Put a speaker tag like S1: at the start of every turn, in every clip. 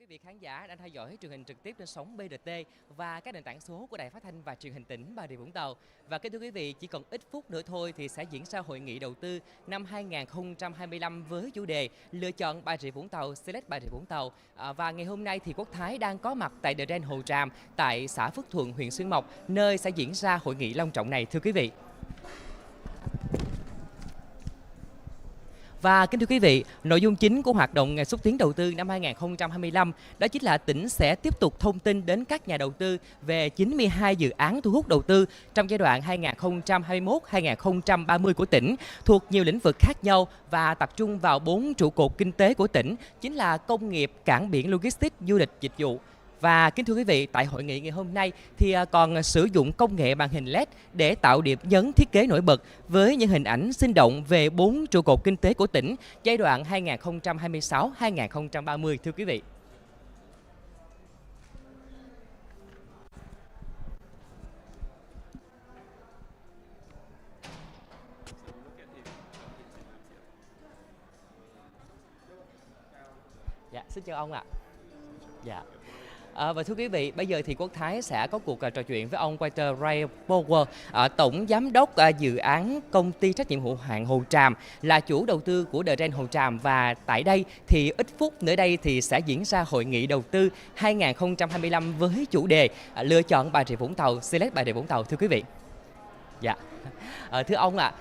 S1: quý vị khán giả đang theo dõi truyền hình trực tiếp trên sóng BRT và các nền tảng số của Đài Phát thanh và Truyền hình tỉnh Bà Rịa Vũng Tàu. Và kính thưa quý vị, chỉ còn ít phút nữa thôi thì sẽ diễn ra Hội nghị đầu tư năm 2025 với chủ đề Lựa chọn Bà Rịa Vũng Tàu, Select Bà Rịa Vũng Tàu. Và ngày hôm nay thì Quốc Thái đang có mặt tại BRT Hồ Tràm tại xã Phước Thuận, huyện Xuyên Mộc, nơi sẽ diễn ra hội nghị long trọng này, thưa quý vị. Và kính thưa quý vị, nội dung chính của hoạt động xúc tiến đầu tư năm 2025 đó chính là tỉnh sẽ tiếp tục thông tin đến các nhà đầu tư về 92 dự án thu hút đầu tư trong giai đoạn 2021-2030 của tỉnh thuộc nhiều lĩnh vực khác nhau và tập trung vào 4 trụ cột kinh tế của tỉnh, chính là công nghiệp, cảng biển, logistics, du lịch, dịch vụ. Và kính thưa quý vị, tại hội nghị ngày hôm nay thì còn sử dụng công nghệ màn hình LED để tạo điểm nhấn thiết kế nổi bật với những hình ảnh sinh động về 4 trụ cột kinh tế của tỉnh giai đoạn 2026-2030, thưa quý vị. Dạ, xin chào ông ạ. Dạ. Và thưa quý vị, bây giờ thì Quốc Thái sẽ có cuộc trò chuyện với ông Walter Ray Power, Tổng Giám đốc dự án Công ty trách nhiệm hữu hạn Hồ Tràm, là chủ đầu tư của BRT Hồ Tràm. Và tại đây thì ít phút nữa đây thì sẽ diễn ra Hội nghị đầu tư 2025 với chủ đề Lựa chọn Bà Rịa Vũng Tàu, Select Bà Rịa Vũng Tàu, thưa quý vị. Dạ. Thưa ông ạ,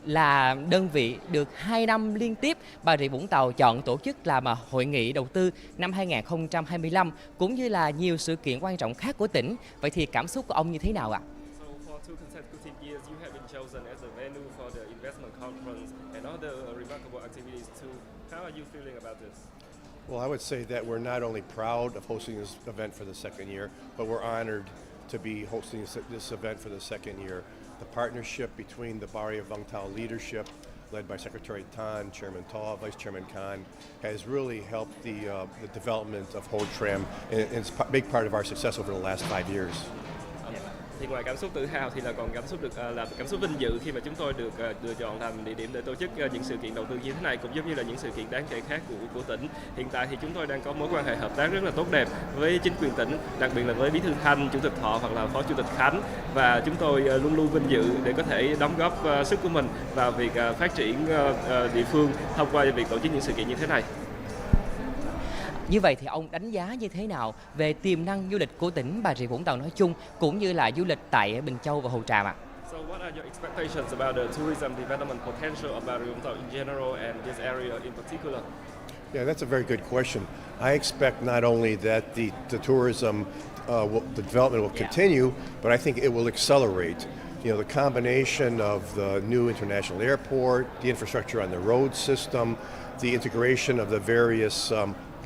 S1: là đơn vị được 2 năm liên tiếp Bà Rịa Vũng Tàu chọn tổ chức làm hội nghị đầu tư năm 2025 cũng như là nhiều sự kiện quan trọng khác của tỉnh. Vậy thì cảm xúc của ông như thế nào ạ?
S2: Well, I would say that we're not only proud of hosting this event for the second year, but we're honored to be hosting this event for the second year. The partnership between the Bà Rịa Vũng Tàu leadership, led by Secretary THANH, Chairman Thaw, Vice Chairman Khan, has really helped the development of Hồ Tràm, and it's a big part of our success over the last 5 years.
S3: Thì ngoài cảm xúc tự hào thì là còn cảm xúc cảm xúc vinh dự khi mà chúng tôi được lựa chọn làm địa điểm để tổ chức những sự kiện đầu tư như thế này, cũng giống như là những sự kiện đáng kể khác của tỉnh. Hiện tại thì chúng tôi đang có mối quan hệ hợp tác rất là tốt đẹp với chính quyền tỉnh, đặc biệt là với Bí thư THANH, Chủ tịch Thọ hoặc là Phó Chủ tịch Khánh, và chúng tôi luôn luôn vinh dự để có thể đóng góp sức của mình vào việc phát triển địa phương thông qua việc tổ chức những sự kiện như thế này.
S1: Như vậy thì ông đánh giá như thế nào về tiềm năng du lịch của tỉnh Bà Rịa Vũng Tàu nói chung cũng như là du lịch tại Bình Châu và Hồ Tràm ạ?
S3: So what are your expectations about the tourism development potential of Bà Rịa Vũng Tàu in general and this area in particular?
S2: Yeah, that's a very good question. I expect not only that the tourism, the development will continue, but I think it will accelerate. You know, the combination of the new international airport, the infrastructure on the road system, the integration of the various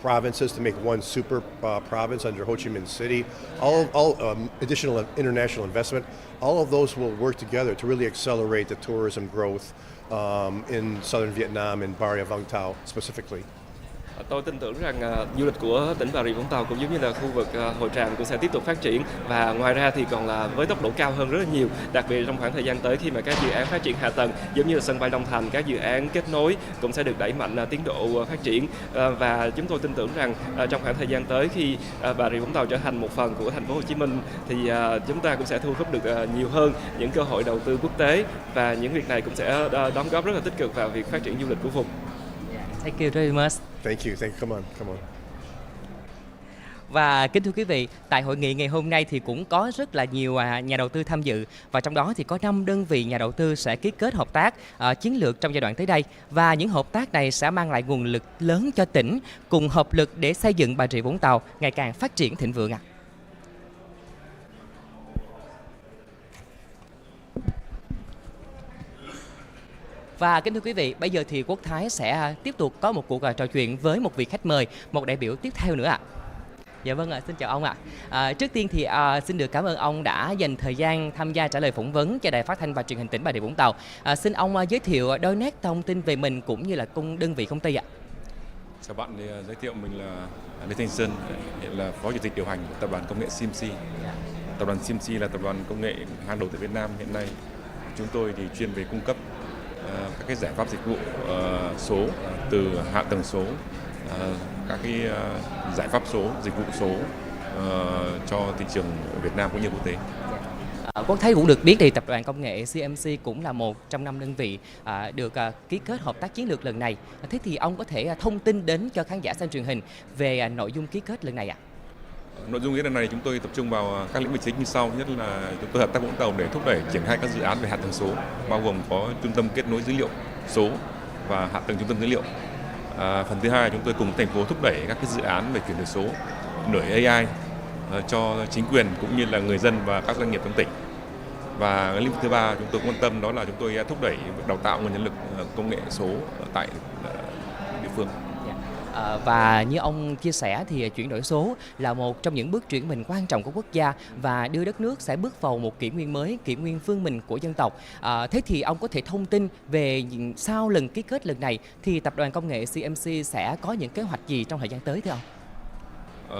S2: provinces to make one super province under Ho Chi Minh City, all additional international investment, all of those will work together to really accelerate the tourism growth in southern Vietnam and Bà Rịa Vũng Tàu specifically.
S3: Tôi tin tưởng rằng du lịch của tỉnh Bà Rịa Vũng Tàu cũng giống như là khu vực Hồ Tràm cũng sẽ tiếp tục phát triển, và ngoài ra thì còn là với tốc độ cao hơn rất là nhiều, đặc biệt trong khoảng thời gian tới khi mà các dự án phát triển hạ tầng giống như là sân bay Long Thành, các dự án kết nối cũng sẽ được đẩy mạnh tiến độ phát triển, và chúng tôi tin tưởng rằng trong khoảng thời gian tới khi Bà Rịa Vũng Tàu trở thành một phần của thành phố Hồ Chí Minh thì chúng ta cũng sẽ thu hút được nhiều hơn những cơ hội đầu tư quốc tế, và những việc này cũng sẽ đóng góp rất là tích cực vào việc phát triển du lịch của vùng.
S1: Thank you very much.
S2: Thank you. Come on.
S1: Và kính thưa quý vị, tại hội nghị ngày hôm nay thì cũng có rất là nhiều nhà đầu tư tham dự, và trong đó thì có 5 đơn vị nhà đầu tư sẽ ký kết hợp tác chiến lược trong giai đoạn tới đây, và những hợp tác này sẽ mang lại nguồn lực lớn cho tỉnh, cùng hợp lực để xây dựng Bà Rịa Vũng Tàu ngày càng phát triển thịnh vượng ạ. Và kính thưa quý vị, bây giờ thì Quốc Thái sẽ tiếp tục có một cuộc trò chuyện với một vị khách mời, một đại biểu tiếp theo nữa ạ. Dạ vâng ạ, xin chào ông ạ. Trước tiên thì xin được cảm ơn ông đã dành thời gian tham gia trả lời phỏng vấn cho Đài Phát thanh và Truyền hình tỉnh Bà Rịa Vũng Tàu. Xin ông giới thiệu đôi nét thông tin về mình cũng như là đơn vị công ty ạ.
S4: Chào bạn, thì giới thiệu mình là Lê Thanh Sơn, hiện là Phó Chủ tịch điều hành của Tập đoàn Công nghệ CMC. Tập đoàn CMC là tập đoàn công nghệ hàng đầu tại Việt Nam hiện nay. Chúng tôi thì chuyên về cung cấp các cái giải pháp dịch vụ số, từ hạ tầng số, các cái giải pháp số, dịch vụ số cho thị trường Việt Nam cũng như quốc tế.
S1: Quốc Thái cũng được biết thì tập đoàn công nghệ CMC cũng là một trong 5 đơn vị được ký kết hợp tác chiến lược lần này. Thế thì ông có thể thông tin đến cho khán giả xem truyền hình về nội dung ký kết lần này ạ?
S4: Nội dung lần này chúng tôi tập trung vào các lĩnh vực chính như sau. Nhất là chúng tôi hợp tác Vũng Tàu để thúc đẩy triển khai các dự án về hạ tầng số, bao gồm có trung tâm kết nối dữ liệu số và hạ tầng trung tâm dữ liệu. Phần thứ hai, chúng tôi cùng thành phố thúc đẩy các cái dự án về chuyển đổi số, đổi AI cho chính quyền cũng như là người dân và các doanh nghiệp trong tỉnh. Và lĩnh vực thứ ba chúng tôi quan tâm đó là chúng tôi thúc đẩy việc đào tạo nguồn nhân lực công nghệ số tại địa phương.
S1: Và như ông chia sẻ thì chuyển đổi số là một trong những bước chuyển mình quan trọng của quốc gia và đưa đất nước sẽ bước vào một kỷ nguyên mới, kỷ nguyên phương mình của dân tộc. Thế thì ông có thể thông tin về sau lần ký kết lần này thì tập đoàn công nghệ CMC sẽ có những kế hoạch gì trong thời gian tới thưa ông?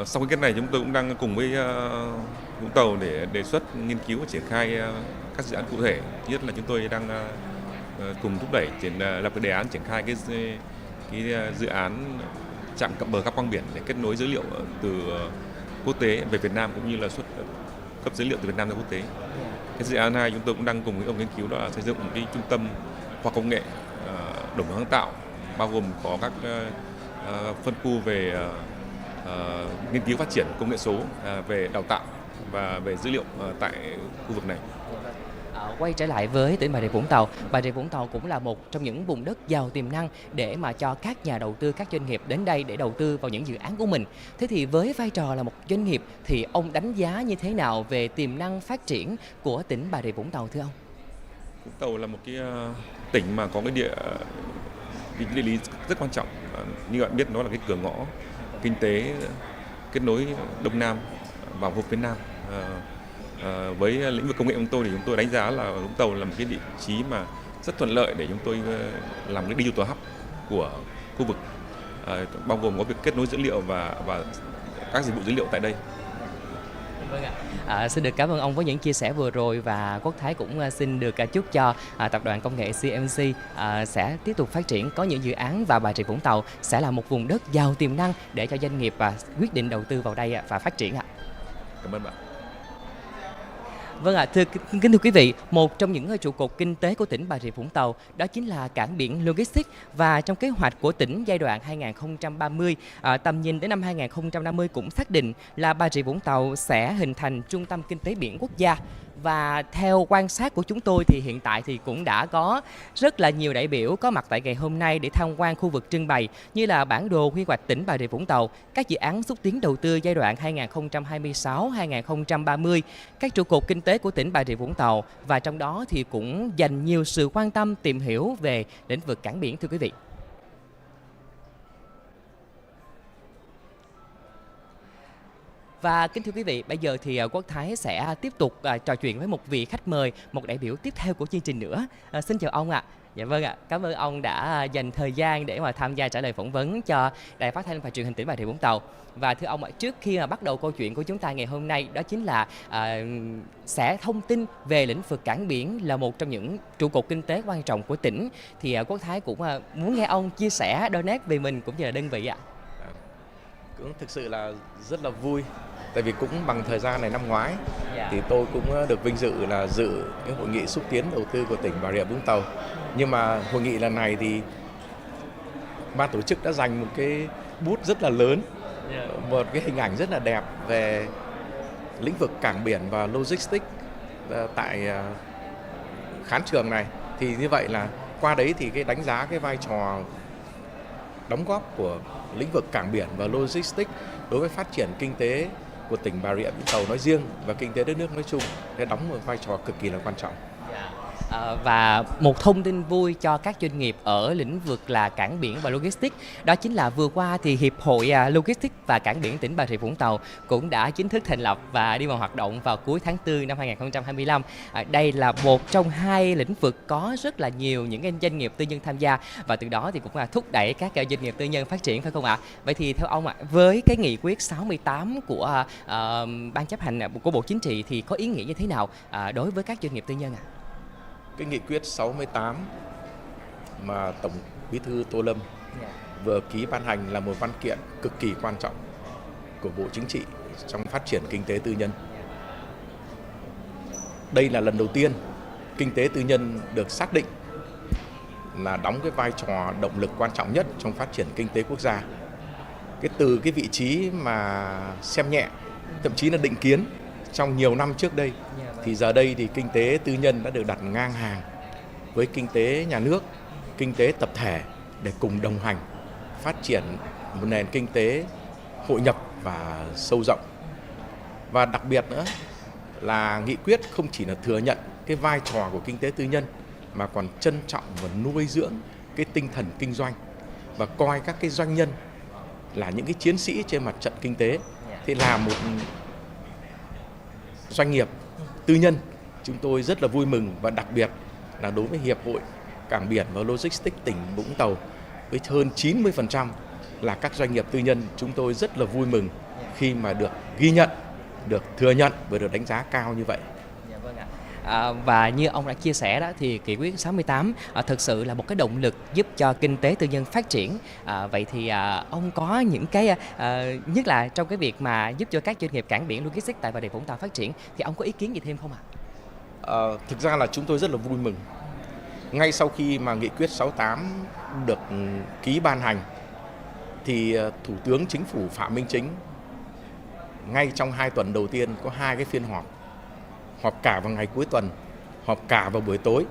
S4: Sau cái này chúng tôi cũng đang cùng với Vũng Tàu để đề xuất nghiên cứu và triển khai các dự án cụ thể. Thứ nhất là chúng tôi đang cùng thúc đẩy lập cái đề án triển khai cái dự án trạm cập bờ cáp quang biển để kết nối dữ liệu từ quốc tế về Việt Nam cũng như là cấp dữ liệu từ Việt Nam ra quốc tế. Cái dự án này chúng tôi cũng đang cùng với ông nghiên cứu đó là xây dựng một cái trung tâm khoa học công nghệ đổi mới sáng tạo, bao gồm có các phân khu về nghiên cứu phát triển công nghệ số, về đào tạo và về dữ liệu tại khu vực này.
S1: Quay trở lại với tỉnh Bà Rịa Vũng Tàu, Bà Rịa Vũng Tàu cũng là một trong những vùng đất giàu tiềm năng để mà cho các nhà đầu tư, các doanh nghiệp đến đây để đầu tư vào những dự án của mình. Thế thì với vai trò là một doanh nghiệp thì ông đánh giá như thế nào về tiềm năng phát triển của tỉnh Bà Rịa Vũng Tàu thưa ông?
S4: Vũng Tàu là một cái tỉnh mà có cái địa lý rất quan trọng. Như bạn biết, nó là cái cửa ngõ kinh tế kết nối Đông Nam vào khu vực phía Nam. Với lĩnh vực công nghệ của tôi thì chúng tôi đánh giá là Vũng Tàu là một cái vị trí mà rất thuận lợi để chúng tôi làm cái digital hub của khu vực, bao gồm có việc kết nối dữ liệu và các dịch vụ dữ liệu tại đây.
S1: Vâng ạ. Xin được cảm ơn ông với những chia sẻ vừa rồi và Quốc Thái cũng xin được chúc cho tập đoàn công nghệ CMC sẽ tiếp tục phát triển, có những dự án và Bà Rịa Vũng Tàu sẽ là một vùng đất giàu tiềm năng để cho doanh nghiệp quyết định đầu tư vào đây và phát triển ạ.
S4: Cảm ơn bạn.
S1: Vâng ạ, kính thưa quý vị, một trong những trụ cột kinh tế của tỉnh Bà Rịa Vũng Tàu đó chính là cảng biển logistics, và trong kế hoạch của tỉnh giai đoạn 2030, tầm nhìn đến năm 2050 cũng xác định là Bà Rịa Vũng Tàu sẽ hình thành trung tâm kinh tế biển quốc gia. Và theo quan sát của chúng tôi thì hiện tại thì cũng đã có rất là nhiều đại biểu có mặt tại ngày hôm nay để tham quan khu vực trưng bày như là bản đồ quy hoạch tỉnh Bà Rịa Vũng Tàu, các dự án xúc tiến đầu tư giai đoạn 2026-2030, các trụ cột kinh tế của tỉnh Bà Rịa Vũng Tàu, và trong đó thì cũng dành nhiều sự quan tâm tìm hiểu về lĩnh vực cảng biển thưa quý vị. Và kính thưa quý vị, bây giờ thì Quốc Thái sẽ tiếp tục trò chuyện với một vị khách mời, một đại biểu tiếp theo của chương trình nữa. Xin chào ông ạ. Dạ vâng ạ, cảm ơn ông đã dành thời gian để mà tham gia trả lời phỏng vấn cho Đài Phát thanh và Truyền hình tỉnh Bà Rịa Vũng Tàu. Và thưa ông ạ, trước khi mà bắt đầu câu chuyện của chúng ta ngày hôm nay, đó chính là sẽ thông tin về lĩnh vực cảng biển là một trong những trụ cột kinh tế quan trọng của tỉnh. Thì Quốc Thái cũng muốn nghe ông chia sẻ đôi nét về mình cũng như là đơn vị ạ.
S5: Cũng thực sự là rất là vui, tại vì cũng bằng thời gian này năm ngoái thì tôi cũng được vinh dự là dự cái hội nghị xúc tiến đầu tư của tỉnh Bà Rịa Vũng Tàu. Nhưng mà hội nghị lần này thì ban tổ chức đã dành một cái bút rất là lớn, một cái hình ảnh rất là đẹp về lĩnh vực cảng biển và logistics tại khán trường này. Thì như vậy là qua đấy thì cái đánh giá cái vai trò đóng góp của lĩnh vực cảng biển và logistics đối với phát triển kinh tế của tỉnh Bà Rịa Vũng Tàu nói riêng và kinh tế đất nước nói chung sẽ đóng một vai trò cực kỳ là quan trọng.
S1: Và một thông tin vui cho các doanh nghiệp ở lĩnh vực là cảng biển và logistics, đó chính là vừa qua thì Hiệp hội Logistics và Cảng biển tỉnh Bà Rịa Vũng Tàu cũng đã chính thức thành lập và đi vào hoạt động vào cuối tháng 4 năm 2025. Đây là một trong hai lĩnh vực có rất là nhiều những doanh nghiệp tư nhân tham gia, và từ đó thì cũng là thúc đẩy các doanh nghiệp tư nhân phát triển, phải không ạ? Vậy thì theo ông ạ, với cái nghị quyết 68 của Ban chấp hành của Bộ Chính trị thì có ý nghĩa như thế nào đối với các doanh nghiệp tư nhân ạ?
S5: Cái nghị quyết 68 mà Tổng Bí thư Tô Lâm vừa ký ban hành là một văn kiện cực kỳ quan trọng của Bộ Chính trị trong phát triển kinh tế tư nhân. Đây là lần đầu tiên kinh tế tư nhân được xác định là đóng cái vai trò động lực quan trọng nhất trong phát triển kinh tế quốc gia. Từ cái vị trí mà xem nhẹ, thậm chí là định kiến trong nhiều năm trước đây, thì giờ đây thì kinh tế tư nhân đã được đặt ngang hàng với kinh tế nhà nước, kinh tế tập thể để cùng đồng hành phát triển một nền kinh tế hội nhập và sâu rộng. Và đặc biệt nữa là nghị quyết không chỉ là thừa nhận cái vai trò của kinh tế tư nhân mà còn trân trọng và nuôi dưỡng cái tinh thần kinh doanh và coi các cái doanh nhân là những cái chiến sĩ trên mặt trận kinh tế. Thì là một doanh nghiệp tư nhân, chúng tôi rất là vui mừng, và đặc biệt là đối với Hiệp hội Cảng biển và Logistics tỉnh Vũng Tàu với hơn 90% là các doanh nghiệp tư nhân, chúng tôi rất là vui mừng khi mà được ghi nhận, được thừa nhận và được đánh giá cao như vậy.
S1: Và như ông đã chia sẻ đó thì nghị quyết 68 thực sự là một cái động lực giúp cho kinh tế tư nhân phát triển. Vậy thì ông có những cái nhất là trong cái việc mà giúp cho các doanh nghiệp cảng biển logistics tại Bà Rịa Vũng Tàu phát triển, thì ông có ý kiến gì thêm không ạ?
S5: Thực ra là chúng tôi rất là vui mừng. Ngay sau khi mà nghị quyết 68 được ký ban hành thì Thủ tướng Chính phủ Phạm Minh Chính ngay trong 2 tuần đầu tiên có 2 cái phiên họp cả vào ngày cuối tuần, họp cả vào buổi tối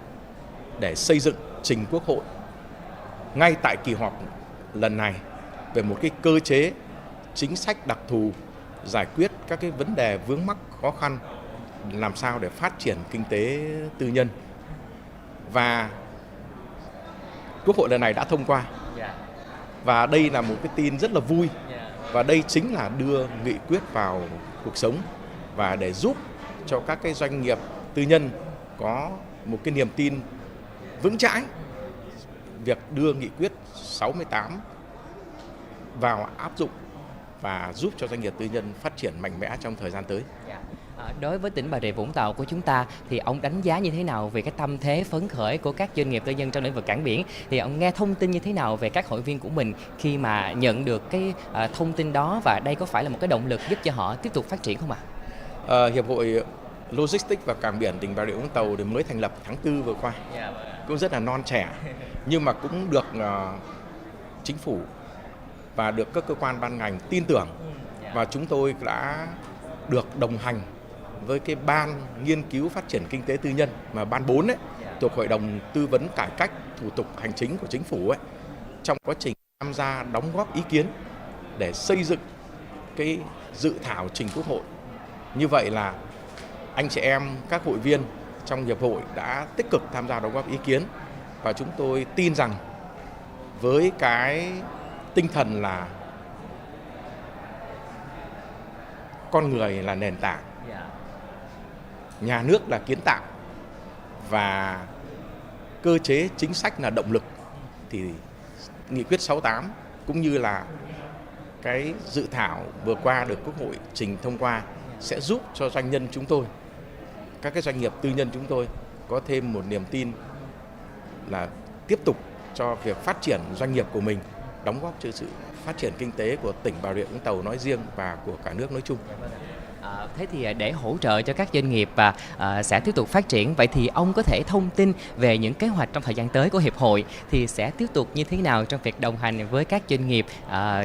S5: để xây dựng trình Quốc hội ngay tại kỳ họp lần này về một cái cơ chế chính sách đặc thù giải quyết các cái vấn đề vướng mắc khó khăn làm sao để phát triển kinh tế tư nhân. Và Quốc hội lần này đã thông qua. Và đây là một cái tin rất là vui. Và đây chính là đưa nghị quyết vào cuộc sống và để giúp cho các cái doanh nghiệp tư nhân có một cái niềm tin vững chãi việc đưa nghị quyết 68 vào áp dụng và giúp cho doanh nghiệp tư nhân phát triển mạnh mẽ trong thời gian tới.
S1: Đối với tỉnh Bà Rịa Vũng Tàu của chúng ta thì ông đánh giá như thế nào về cái tâm thế phấn khởi của các doanh nghiệp tư nhân trong lĩnh vực cảng biển? Thì ông nghe thông tin như thế nào về các hội viên của mình khi mà nhận được cái thông tin đó, và đây có phải là một cái động lực giúp cho họ tiếp tục phát triển không ạ?
S5: Hiệp hội Logistics và Cảng biển tỉnh Bà Rịa Vũng Tàu thì mới thành lập tháng 4 vừa qua, cũng rất là non trẻ, nhưng mà cũng được chính phủ và được các cơ quan ban ngành tin tưởng, và chúng tôi đã được đồng hành với cái ban nghiên cứu phát triển kinh tế tư nhân mà ban 4 ấy, thuộc Hội đồng tư vấn cải cách thủ tục hành chính của chính phủ ấy, trong quá trình tham gia đóng góp ý kiến để xây dựng cái dự thảo trình Quốc hội. Như vậy là anh chị em các hội viên trong hiệp hội đã tích cực tham gia đóng góp ý kiến, và chúng tôi tin rằng với cái tinh thần là con người là nền tảng, nhà nước là kiến tạo và cơ chế chính sách là động lực, thì nghị quyết 68 cũng như là cái dự thảo vừa qua được Quốc hội trình thông qua sẽ giúp cho doanh nhân chúng tôi, các cái doanh nghiệp tư nhân chúng tôi có thêm một niềm tin là tiếp tục cho việc phát triển doanh nghiệp của mình, đóng góp cho sự phát triển kinh tế của tỉnh Bà Rịa Vũng Tàu nói riêng và của cả nước nói chung.
S1: Thế thì để hỗ trợ cho các doanh nghiệp và sẽ tiếp tục phát triển, vậy thì ông có thể thông tin về những kế hoạch trong thời gian tới của hiệp hội thì sẽ tiếp tục như thế nào trong việc đồng hành với các doanh nghiệp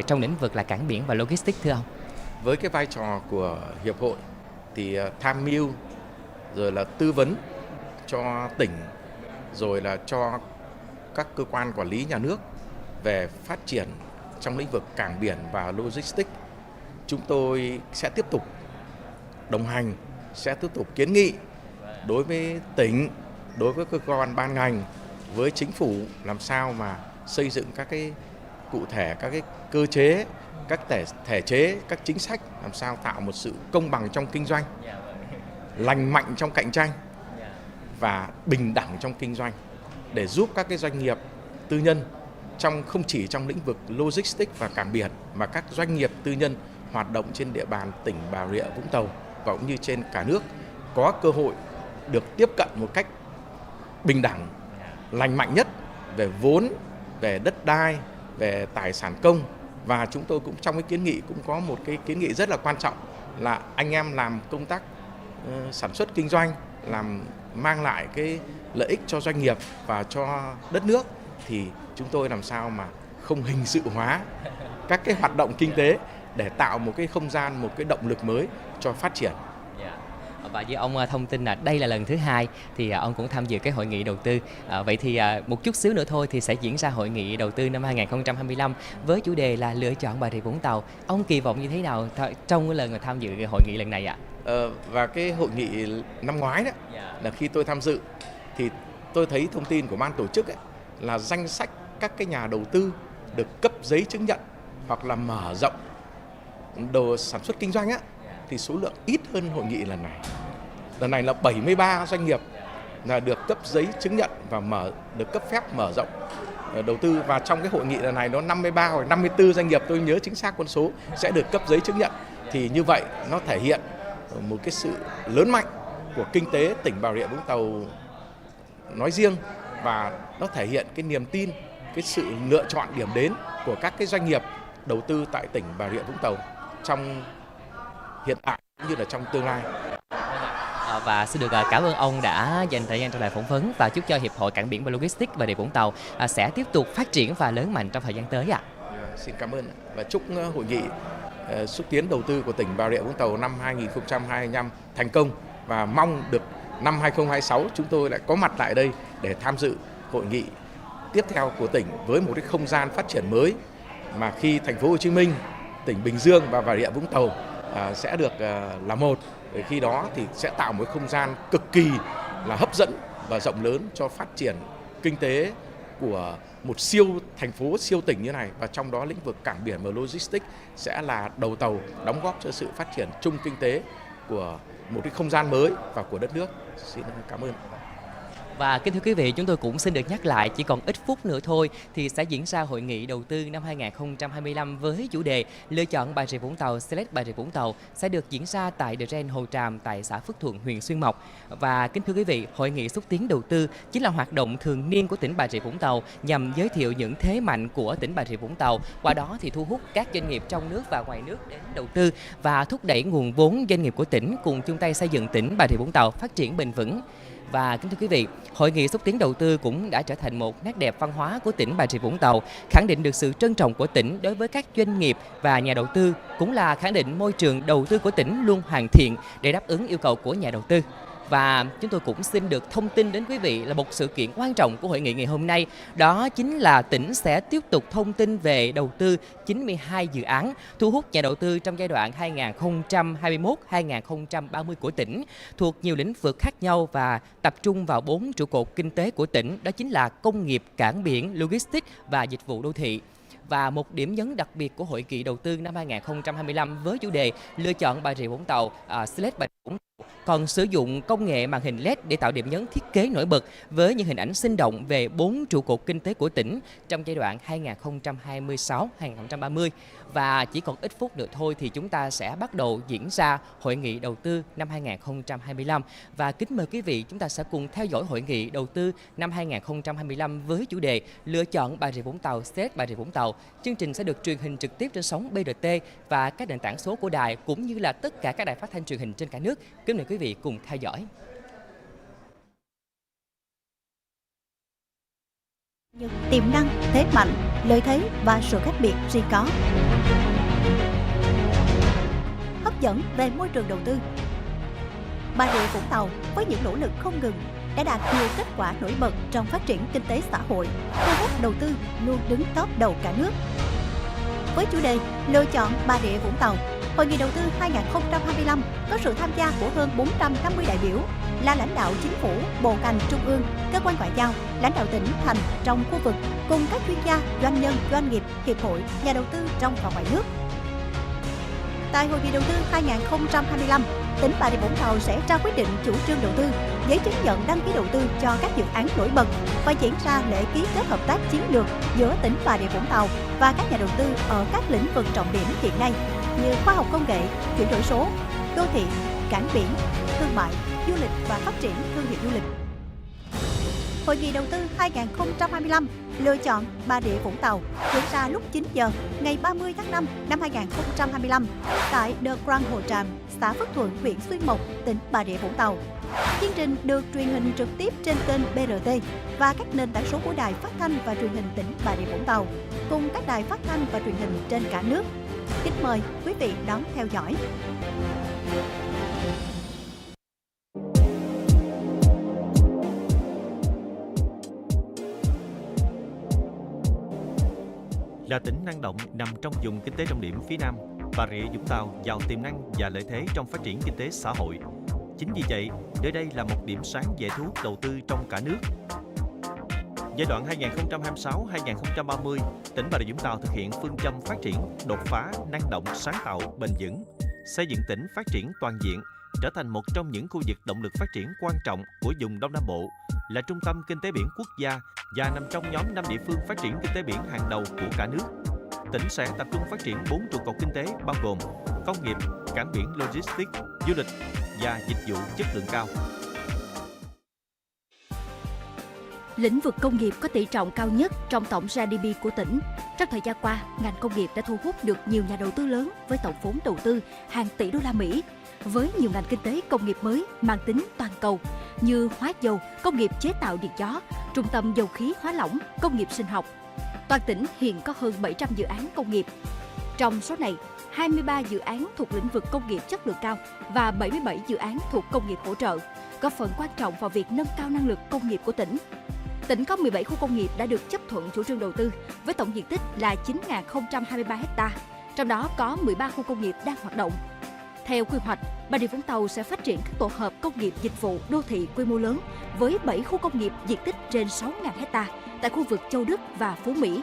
S1: trong lĩnh vực là cảng biển và logistics thưa ông?
S5: Với cái vai trò của hiệp hội thì tham mưu rồi là tư vấn cho tỉnh, rồi là cho các cơ quan quản lý nhà nước về phát triển trong lĩnh vực cảng biển và logistics. Chúng tôi sẽ tiếp tục đồng hành, sẽ tiếp tục kiến nghị đối với tỉnh, đối với cơ quan ban ngành, với chính phủ làm sao mà xây dựng các cái cụ thể, các cái cơ chế, các thể chế, các chính sách làm sao tạo một sự công bằng trong kinh doanh, lành mạnh trong cạnh tranh và bình đẳng trong kinh doanh, để giúp các cái doanh nghiệp tư nhân không chỉ trong lĩnh vực logistics và cảng biển mà các doanh nghiệp tư nhân hoạt động trên địa bàn tỉnh Bà Rịa Vũng Tàu và cũng như trên cả nước có cơ hội được tiếp cận một cách bình đẳng, lành mạnh nhất về vốn, về đất đai, về tài sản công. Và chúng tôi cũng trong cái kiến nghị cũng có một cái kiến nghị rất là quan trọng là anh em làm công tác sản xuất kinh doanh, mang lại cái lợi ích cho doanh nghiệp và cho đất nước, thì chúng tôi làm sao mà không hình sự hóa các cái hoạt động kinh tế để tạo một cái không gian, một cái động lực mới cho phát triển.
S1: Và như ông thông tin là đây là lần thứ 2 thì ông cũng tham dự cái hội nghị đầu tư. Vậy thì một chút xíu nữa thôi thì sẽ diễn ra hội nghị đầu tư năm 2025 với chủ đề là lựa chọn Bà Rịa Vũng Tàu. Ông kỳ vọng như thế nào trong cái lần mà tham dự hội nghị lần này ạ?
S5: Và cái hội nghị năm ngoái đó là khi tôi tham dự thì tôi thấy thông tin của ban tổ chức ấy, là danh sách các cái nhà đầu tư được cấp giấy chứng nhận hoặc là mở rộng đồ sản xuất kinh doanh á, thì số lượng ít hơn hội nghị lần này. Lần này là 73 doanh nghiệp là được cấp giấy chứng nhận và được cấp phép mở rộng đầu tư, và trong cái hội nghị lần này nó 53 hoặc 54 doanh nghiệp, tôi nhớ chính xác con số, sẽ được cấp giấy chứng nhận. Thì như vậy nó thể hiện một cái sự lớn mạnh của kinh tế tỉnh Bà Rịa Vũng Tàu nói riêng, và nó thể hiện cái niềm tin, cái sự lựa chọn điểm đến của các cái doanh nghiệp đầu tư tại tỉnh Bà Rịa Vũng Tàu trong hiện tại cũng như là trong tương lai.
S1: Và xin được cảm ơn ông đã dành thời gian trả lời phỏng vấn, và chúc cho Hiệp hội Cảng biển và Logistics Bà Rịa Vũng Tàu sẽ tiếp tục phát triển và lớn mạnh trong thời gian tới ạ.
S5: Xin cảm ơn và chúc hội nghị xúc tiến đầu tư của tỉnh Bà Rịa Vũng Tàu năm 2025 thành công, và mong được năm 2026 chúng tôi lại có mặt tại đây để tham dự hội nghị tiếp theo của tỉnh với một cái không gian phát triển mới, mà khi thành phố Hồ Chí Minh, tỉnh Bình Dương và Bà Rịa Vũng Tàu sẽ được là một. Khi đó thì sẽ tạo một không gian cực kỳ là hấp dẫn và rộng lớn cho phát triển kinh tế của một thành phố siêu tỉnh như này, và trong đó lĩnh vực cảng biển và logistics sẽ là đầu tàu đóng góp cho sự phát triển chung kinh tế của một cái không gian mới và của đất nước. Xin cảm ơn.
S1: Và kính thưa quý vị, chúng tôi cũng xin được nhắc lại, chỉ còn ít phút nữa thôi thì sẽ diễn ra hội nghị đầu tư năm 2025 với chủ đề lựa chọn Bà Rịa Vũng Tàu / Bà Rịa Vũng Tàu sẽ được diễn ra tại Trên Hồ Tràm tại xã Phước Thuận, huyện Xuyên Mộc. Và kính thưa quý vị, hội nghị xúc tiến đầu tư chính là hoạt động thường niên của tỉnh Bà Rịa Vũng Tàu nhằm giới thiệu những thế mạnh của tỉnh Bà Rịa Vũng Tàu, qua đó thì thu hút các doanh nghiệp trong nước và ngoài nước đến đầu tư và thúc đẩy nguồn vốn doanh nghiệp của tỉnh cùng chung tay xây dựng tỉnh Bà Rịa Vũng Tàu phát triển bền vững. Và kính thưa quý vị, hội nghị xúc tiến đầu tư cũng đã trở thành một nét đẹp văn hóa của tỉnh Bà Rịa Vũng Tàu, khẳng định được sự trân trọng của tỉnh đối với các doanh nghiệp và nhà đầu tư, cũng là khẳng định môi trường đầu tư của tỉnh luôn hoàn thiện để đáp ứng yêu cầu của nhà đầu tư. Và chúng tôi cũng xin được thông tin đến quý vị là một sự kiện quan trọng của hội nghị ngày hôm nay, đó chính là tỉnh sẽ tiếp tục thông tin về đầu tư 92 dự án thu hút nhà đầu tư trong giai đoạn 2021-2030 của tỉnh, thuộc nhiều lĩnh vực khác nhau và tập trung vào 4 trụ cột kinh tế của tỉnh, đó chính là công nghiệp, cảng biển, logistics và dịch vụ đô thị. Và một điểm nhấn đặc biệt của hội nghị đầu tư năm 2025 với chủ đề lựa chọn Bà Rịa Vũng Tàu / Bà Rịa Vũng Tàu còn sử dụng công nghệ màn hình LED để tạo điểm nhấn thiết kế nổi bật với những hình ảnh sinh động về 4 trụ cột kinh tế của tỉnh trong giai đoạn 2026-2030. Và chỉ còn ít phút nữa thôi thì chúng ta sẽ bắt đầu diễn ra hội nghị đầu tư năm 2025. Và kính mời quý vị, chúng ta sẽ cùng theo dõi hội nghị đầu tư năm 2025 với chủ đề lựa chọn Bà Rịa Vũng Tàu / Bà Rịa Vũng Tàu. Chương trình sẽ được truyền hình trực tiếp trên sóng BRT và các nền tảng số của đài, cũng như là tất cả các đài phát thanh truyền hình trên cả nước. Kính mời quý vị cùng theo dõi.
S6: Những tiềm năng, thế mạnh, lợi thế và sự khác biệt riêng có. Hấp dẫn về môi trường đầu tư. Bà Rịa Vũng Tàu với những nỗ lực không ngừng đã đạt nhiều kết quả nổi bật trong phát triển kinh tế xã hội, thu hút đầu tư luôn đứng top đầu cả nước. Với chủ đề lựa chọn Bà Rịa Vũng Tàu, Hội nghị đầu tư 2025 có sự tham gia của hơn 450 đại biểu là lãnh đạo chính phủ, bộ ngành trung ương, cơ quan ngoại giao, lãnh đạo tỉnh, thành, trong khu vực, cùng các chuyên gia, doanh nhân, doanh nghiệp, hiệp hội, nhà đầu tư trong và ngoài nước. Tại Hội nghị đầu tư 2025, tỉnh Bà Rịa Vũng Tàu sẽ trao quyết định chủ trương đầu tư, giấy chứng nhận đăng ký đầu tư cho các dự án nổi bật và diễn ra lễ ký kết hợp tác chiến lược giữa tỉnh Bà Rịa Vũng Tàu và các nhà đầu tư ở các lĩnh vực trọng điểm hiện nay như khoa học công nghệ, chuyển đổi số, đô thị, cảng biển, thương mại, du lịch và phát triển thương hiệu du lịch. Hội nghị đầu tư 2025 Lựa Chọn Bà Rịa Vũng Tàu diễn ra lúc 9 giờ ngày 30 tháng 5 năm 2025 tại The Grand Hồ Tràm, xã Phước Thuận, huyện Xuyên Mộc, tỉnh Bà Rịa Vũng Tàu. Chương trình được truyền hình trực tiếp trên kênh BRT và các nền tảng số của Đài Phát thanh và Truyền hình tỉnh Bà Rịa Vũng Tàu, cùng các đài phát thanh và truyền hình trên cả nước. Kính mời quý vị đón theo dõi.
S7: Là tỉnh năng động nằm trong vùng kinh tế trọng điểm phía Nam, Bà Rịa Vũng Tàu giàu tiềm năng và lợi thế trong phát triển kinh tế xã hội. Chính vì vậy, nơi đây là một điểm sáng về thu hút đầu tư trong cả nước. Giai đoạn 2026-2030, tỉnh Bà Rịa Vũng Tàu thực hiện phương châm phát triển đột phá, năng động, sáng tạo, bền vững, xây dựng tỉnh phát triển toàn diện, trở thành một trong những khu vực động lực phát triển quan trọng của vùng Đông Nam Bộ, là trung tâm kinh tế biển quốc gia và nằm trong nhóm 5 địa phương phát triển kinh tế biển hàng đầu của cả nước. Tỉnh sẽ tập trung phát triển 4 trụ cột kinh tế bao gồm công nghiệp, cảng biển logistics, du lịch và dịch vụ chất lượng cao.
S8: Lĩnh vực công nghiệp có tỷ trọng cao nhất trong tổng GDP của tỉnh. Trong thời gian qua, ngành công nghiệp đã thu hút được nhiều nhà đầu tư lớn với tổng vốn đầu tư hàng tỷ đô la Mỹ, với nhiều ngành kinh tế công nghiệp mới mang tính toàn cầu như hóa dầu, công nghiệp chế tạo điện gió, trung tâm dầu khí hóa lỏng, công nghiệp sinh học. Toàn tỉnh hiện có hơn 700 dự án công nghiệp. Trong số này, 23 dự án thuộc lĩnh vực công nghiệp chất lượng cao và 77 dự án thuộc công nghiệp hỗ trợ, góp phần quan trọng vào việc nâng cao năng lực công nghiệp của tỉnh. Tỉnh có 17 khu công nghiệp đã được chấp thuận chủ trương đầu tư với tổng diện tích là 9.023 ha, trong đó có 13 khu công nghiệp đang hoạt động. Theo quy hoạch, Bà Rịa Vũng Tàu sẽ phát triển các tổ hợp công nghiệp dịch vụ đô thị quy mô lớn với 7 khu công nghiệp diện tích trên 6.000 ha tại khu vực Châu Đức và Phú Mỹ.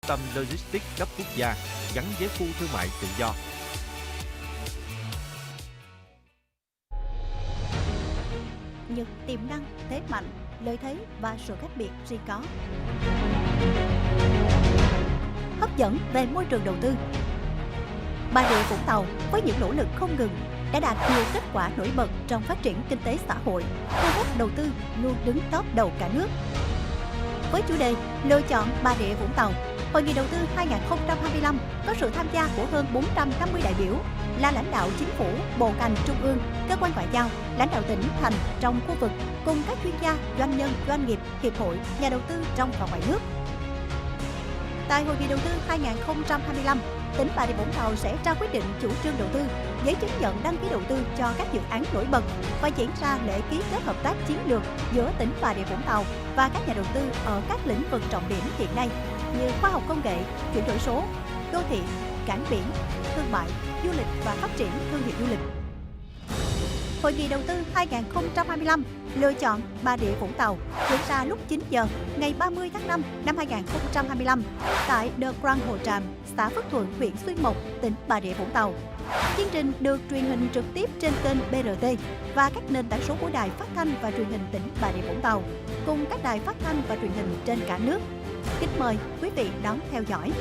S7: Tâm logistics cấp quốc gia gắn với khu thương mại tự do.
S6: Những tiềm năng, thế mạnh, lợi thế và sự khác biệt riêng có. Hấp dẫn về môi trường đầu tư. Bà Rịa Vũng Tàu với những nỗ lực không ngừng đã đạt nhiều kết quả nổi bật trong phát triển kinh tế xã hội, thu hút đầu tư luôn đứng top đầu cả nước. Với chủ đề Lựa Chọn Bà Rịa Vũng Tàu, Hội nghị Đầu tư 2025 có sự tham gia của hơn 450 đại biểu là lãnh đạo chính phủ, bộ ngành trung ương, cơ quan ngoại giao, lãnh đạo tỉnh, thành trong khu vực cùng các chuyên gia, doanh nhân, doanh nghiệp, hiệp hội, nhà đầu tư trong và ngoài nước. Tại Hội nghị Đầu tư 2025, tỉnh Bà Rịa Vũng Tàu sẽ trao quyết định chủ trương đầu tư, giấy chứng nhận đăng ký đầu tư cho các dự án nổi bật và diễn ra lễ ký kết hợp tác chiến lược giữa tỉnh Bà Rịa Vũng Tàu và các nhà đầu tư ở các lĩnh vực trọng điểm hiện nay như khoa học công nghệ, chuyển đổi số, đô thị, cảng biển, thương mại, du lịch và phát triển thương hiệu du lịch. Hội nghị Đầu tư 2025 Lựa Chọn Bà Rịa Vũng Tàu diễn ra lúc 9 giờ ngày 30 tháng 5 năm 2025 tại The Grand Hồ Tràm, xã Phước Thuận, huyện Xuyên Mộc, tỉnh Bà Rịa Vũng Tàu. Chương trình được truyền hình trực tiếp trên kênh BRT và các nền tảng số của Đài Phát thanh và Truyền hình tỉnh Bà Rịa Vũng Tàu, cùng các đài phát thanh và truyền hình trên cả nước. Kính mời quý vị đón theo dõi.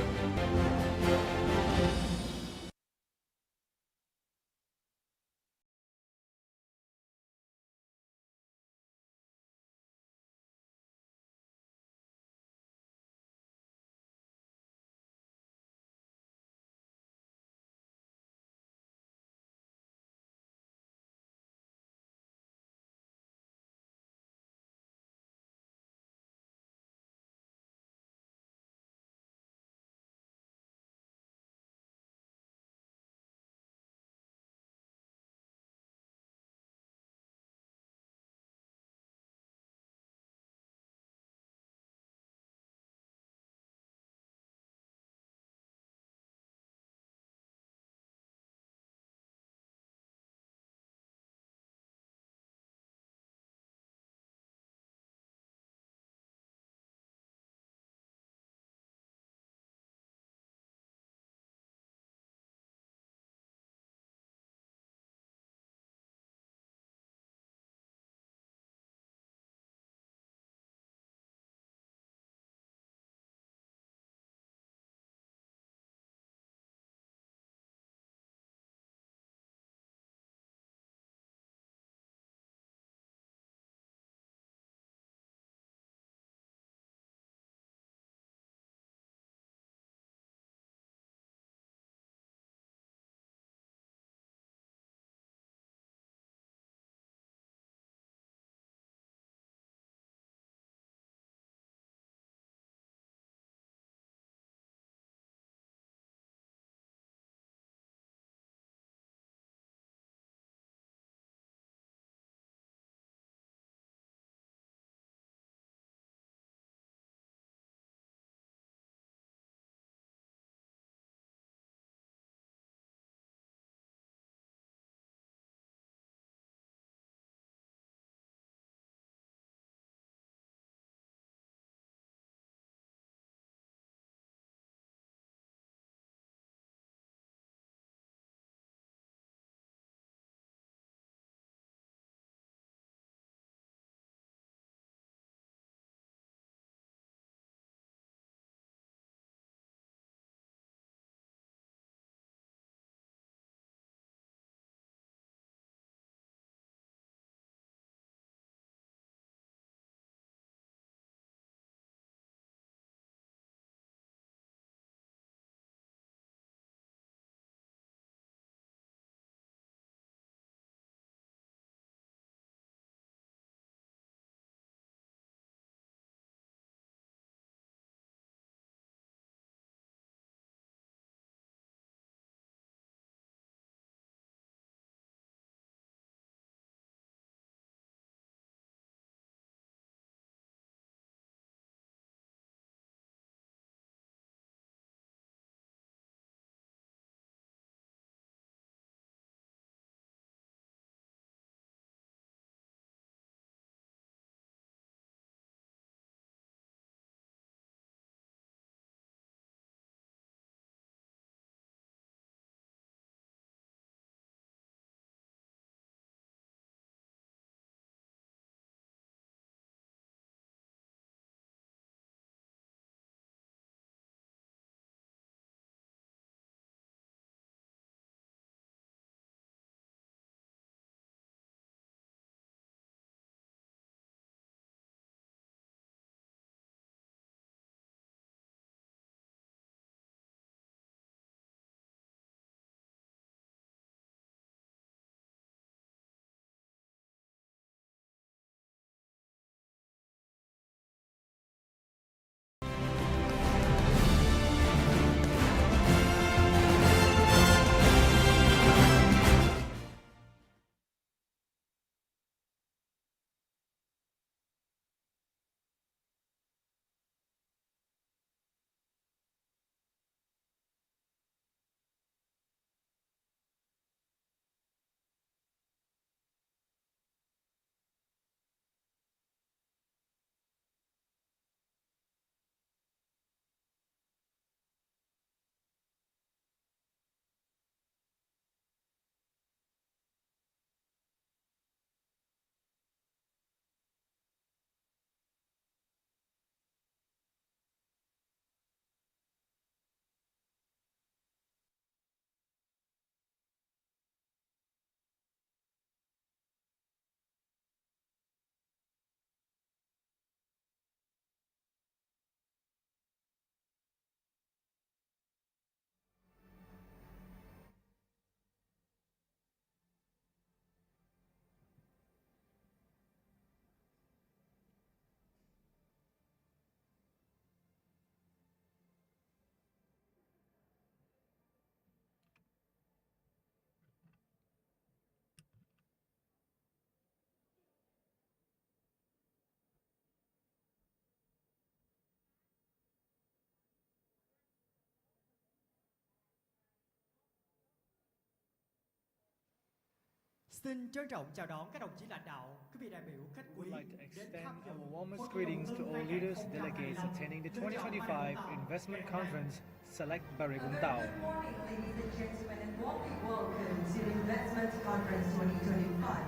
S9: Xin trân trọng chào đón các đồng chí lãnh đạo, quý vị đại biểu khách quý
S10: Would like to
S9: đến
S10: extend
S9: tham dự
S10: our warmest greetings to all leaders and delegates attending the 2025 Investment Conference Select Bà Rịa Vũng Tàu.
S11: Good morning, ladies and gentlemen, and warmly welcome to the Investment Conference 2025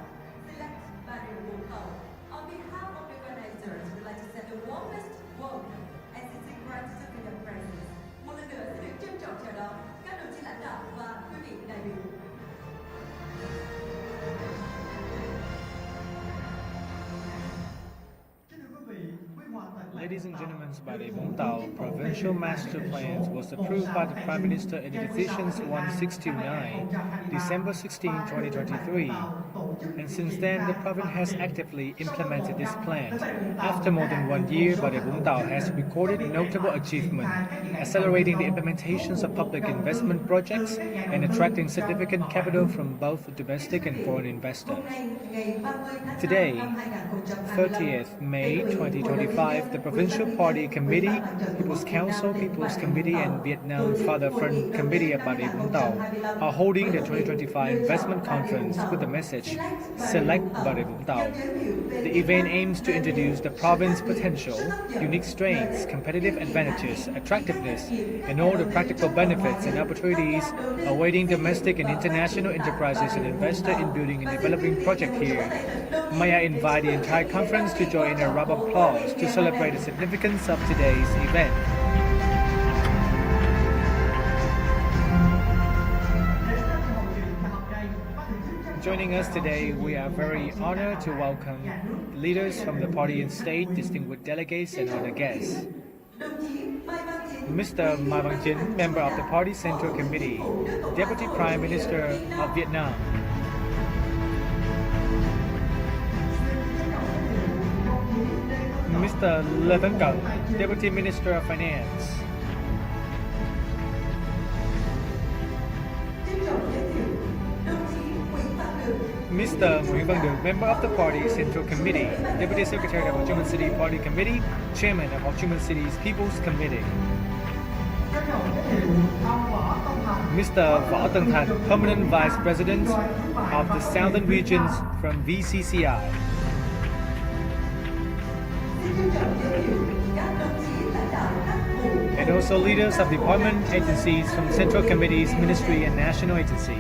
S11: Select Bà Rịa Vũng Tàu. On behalf of the organizers, we'd like to send the warmest welcome and sincere gratitude for your presence. Một lần nữa xin được trân trọng chào đón các đồng chí lãnh đạo và quý vị đại biểu.
S10: Ladies and gentlemen, Bà Rịa Vũng Tàu Provincial Master Plans was approved by the Prime Minister in the Decisions 1629, December 16, 2023. And since then, the province has actively implemented this plan. After more than 1 year, Bà Rịa Vũng Tàu has recorded notable achievement, accelerating the implementations of public investment projects and attracting significant capital from both domestic and foreign investors. Today, 30th May 2025, the Provincial Party Committee, People's Council, People's Committee, and Vietnam Father Friend Committee at Bà Rịa Vũng Tàu are holding the 2025 Investment Conference with the message, Select Bà Rịa Vũng Tàu. The event aims to introduce the province's potential, unique strengths, competitive advantages, attractiveness, and all the practical benefits and opportunities awaiting domestic and international enterprises and investors in building and developing projects here. May I invite the entire conference to join in a round of applause to celebrate the significance of today's event. Joining us today, we are very honored to welcome leaders from the party and state, distinguished delegates, and other guests. Mr. Mai Văn Chính, member of the Party Central Committee, Deputy Prime Minister of Vietnam. Mr. Lê Tấn Cận, Deputy Minister of Finance. Mr. Nguyễn Văn Được, member of the Party Central Committee, Deputy Secretary of Ho Chi Minh City Party Committee, Chairman of Ho Chi Minh City's People's Committee. Mr. Võ Tân Thành, Permanent Vice President of the Southern Regions from VCCI. And also leaders of department agencies from Central Committees, Ministry and National agencies.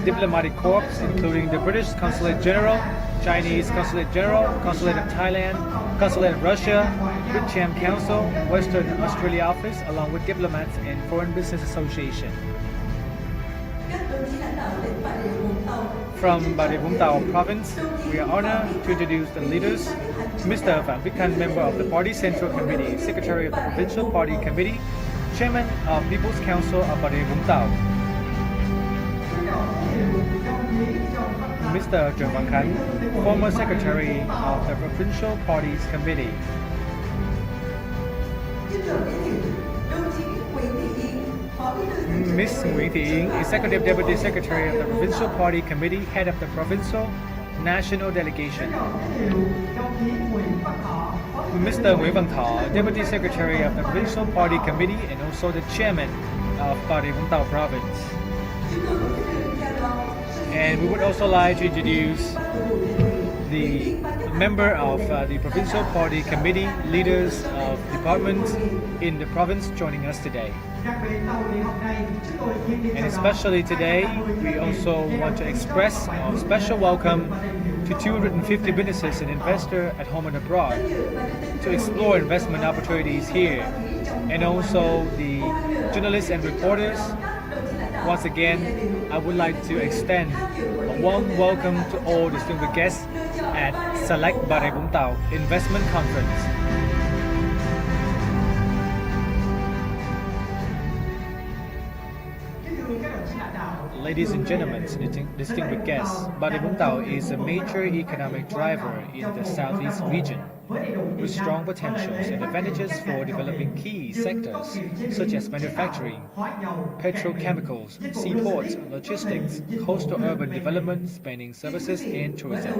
S10: Diplomatic corps, including the British Consulate General, Chinese Consulate General, Consulate of Thailand, Consulate of Russia, British Council, Western Australia Office, along with diplomats and Foreign Business Association. From Bà Rịa Vũng Tàu Province, we are honored to introduce the leaders, Mr. Phạm Viết Thanh, member of the Party Central Committee, Secretary of the Provincial Party Committee, Chairman of People's Council of Bà Rịa Vũng Tàu. Mr. Trần Văn Khánh, former Secretary of the Provincial Parties Committee. Ms. Nguyễn Thị Yến, Executive Deputy Secretary of the Provincial Party Committee, Head of the Provincial National Delegation. Mr. Nguyễn Văn Thọ, Deputy Secretary of the Provincial Party Committee and also the Chairman of Bà Rịa Vũng Tàu Province. And we would also like to introduce the member of the Provincial Party Committee, leaders of departments in the province joining us today. And especially today, we also want to express our special welcome to 250 businesses and investors at home and abroad to explore investment opportunities here, and also the journalists and reporters. Once again, I would like to extend a warm welcome to all distinguished guests at Select Bà Rịa Vũng Tàu Investment Conference. Ladies and gentlemen, distinguished guests, Bà Rịa Vũng Tàu is a major economic driver in the southeast region. with strong potentials and advantages for developing key sectors such as manufacturing, petrochemicals, seaports, logistics, coastal urban development, spanning services and tourism.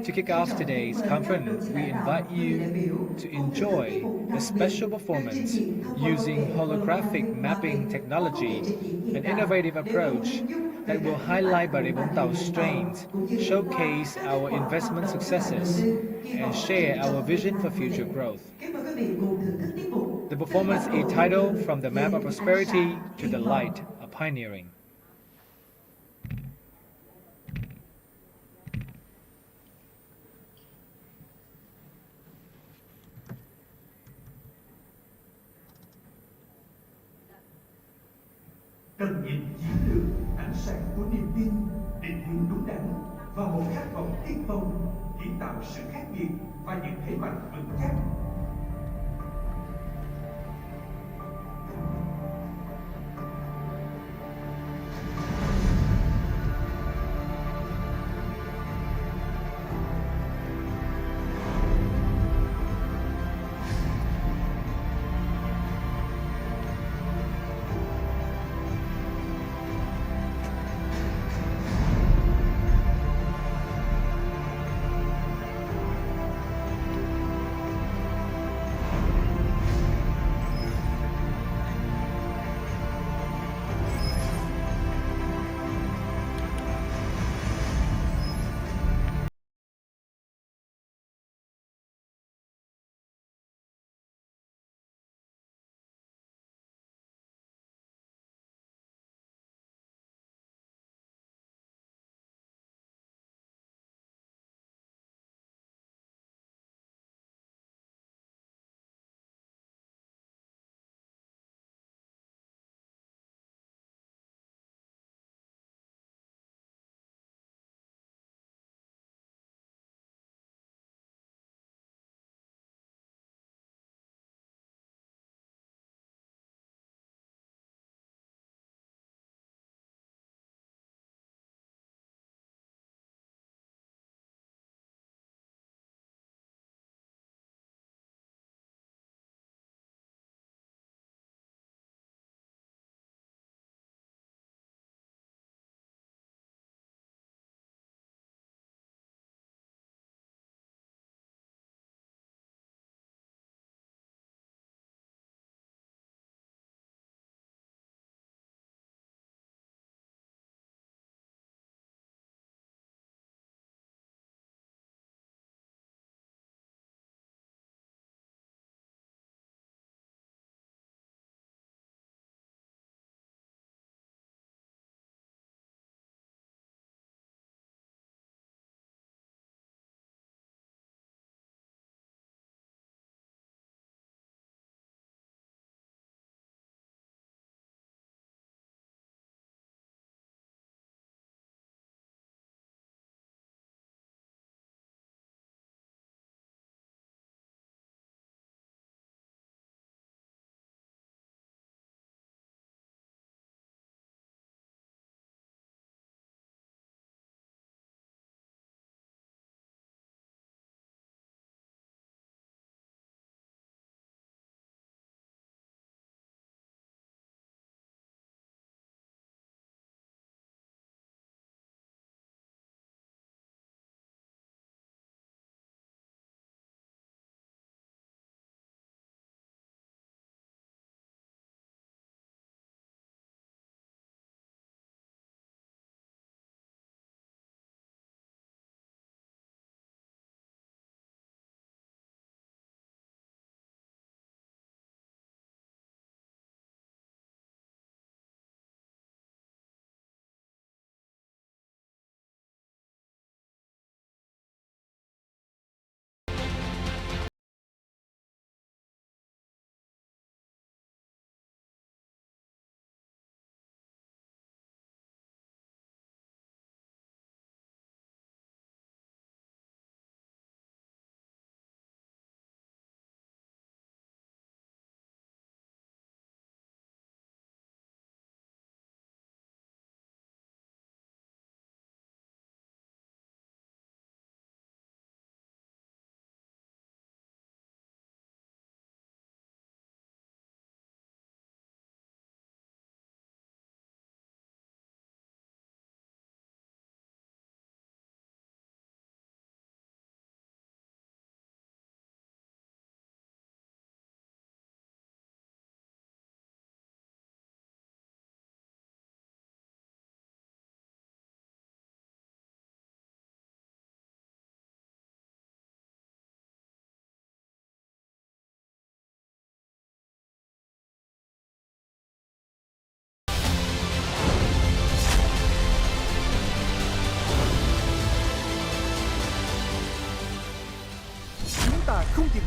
S10: To kick off today's conference, we invite you to enjoy a special performance using holographic mapping technology, an innovative approach that will highlight Bà Rịa Vũng Tau's strengths, showcase our investment successes, and share our vision for future growth. The performance is titled From the Map of Prosperity to the Light of Pioneering.
S12: Tầm nhìn chiến lược, ánh sáng của niềm tin, định hướng đúng đắn và một khát vọng tiên phong kiến tạo sự khác biệt và những thế mạnh vững chắc.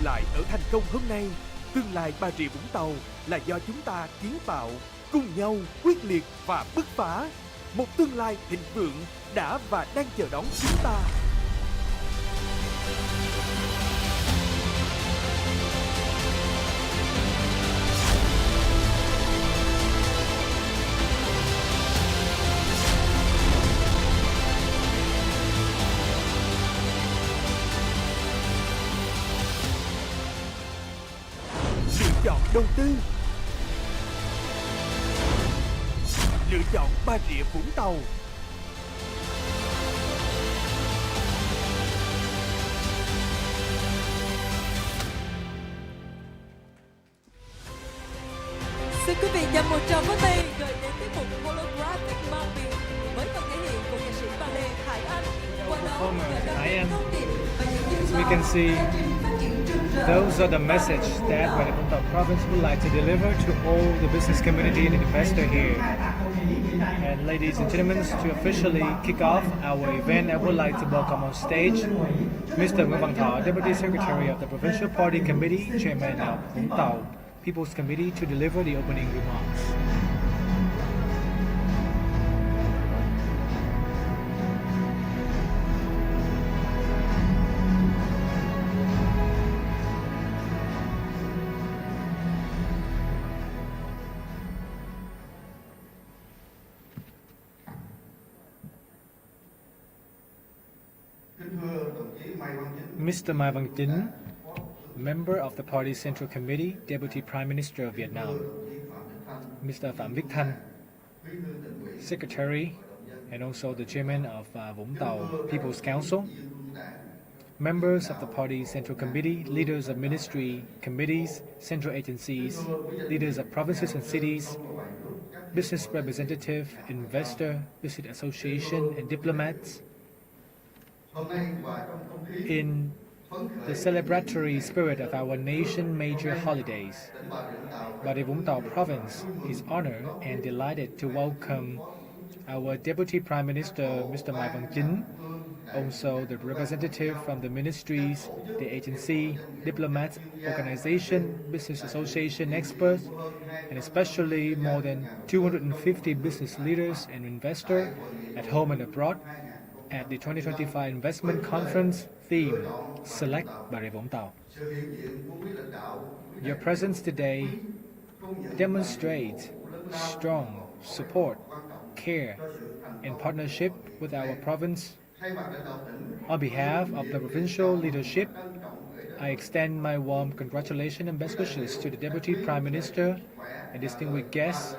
S13: lại ở thành công hôm nay. Tương lai Bà Rịa Vũng Tàu là do chúng ta kiến tạo, cùng nhau quyết liệt và bứt phá. Một tương lai thịnh vượng đã và đang chờ đón chúng ta. Lựa chọn đầu tư. Lựa chọn Bà Rịa Vũng Tàu.
S11: Xin quý vị dành một tràng pháo tay gửi đến tiết mục Holographic Mapping với phần thể hiện của nghệ sĩ ballet Hải Anh. Qua đó,
S10: Hải Anh.
S11: thông điệp và những nhân
S10: As we can see, those are the message that Bà Rịa Vũng Tàu province would like to deliver to all the business community and investor here. And ladies and gentlemen, to officially kick off our event, I would like to welcome on stage Mr. Nguyễn Văn Thọ, Deputy Secretary of the Provincial Party Committee, Chairman of Vũng Tàu People's Committee, to deliver the opening remarks. Mr. Mai Văn Chính, member of the party's Central Committee, Deputy Prime Minister of Vietnam. Mr. Phạm Viết Thanh, Secretary and also the Chairman of Vũng Tàu People's Council. Members of the party's Central Committee, leaders of ministry, committees, central agencies, leaders of provinces and cities, business representative, investor, business association and diplomats. In the celebratory spirit of our nation major holidays, Bà Rịa Vũng Tàu province is honored and delighted to welcome our Deputy Prime Minister, Mr. Mai Văn Chính, also the representative from the ministries, the agency, diplomats, organization, business association experts, and especially more than 250 business leaders and investors at home and abroad at the 2025 Investment Conference theme, Select Bà Rịa Vũng Tàu. Your presence today demonstrates strong support, care, and partnership with our province. On behalf of the provincial leadership, I extend my warm congratulations and best wishes to the Deputy Prime Minister and distinguished guests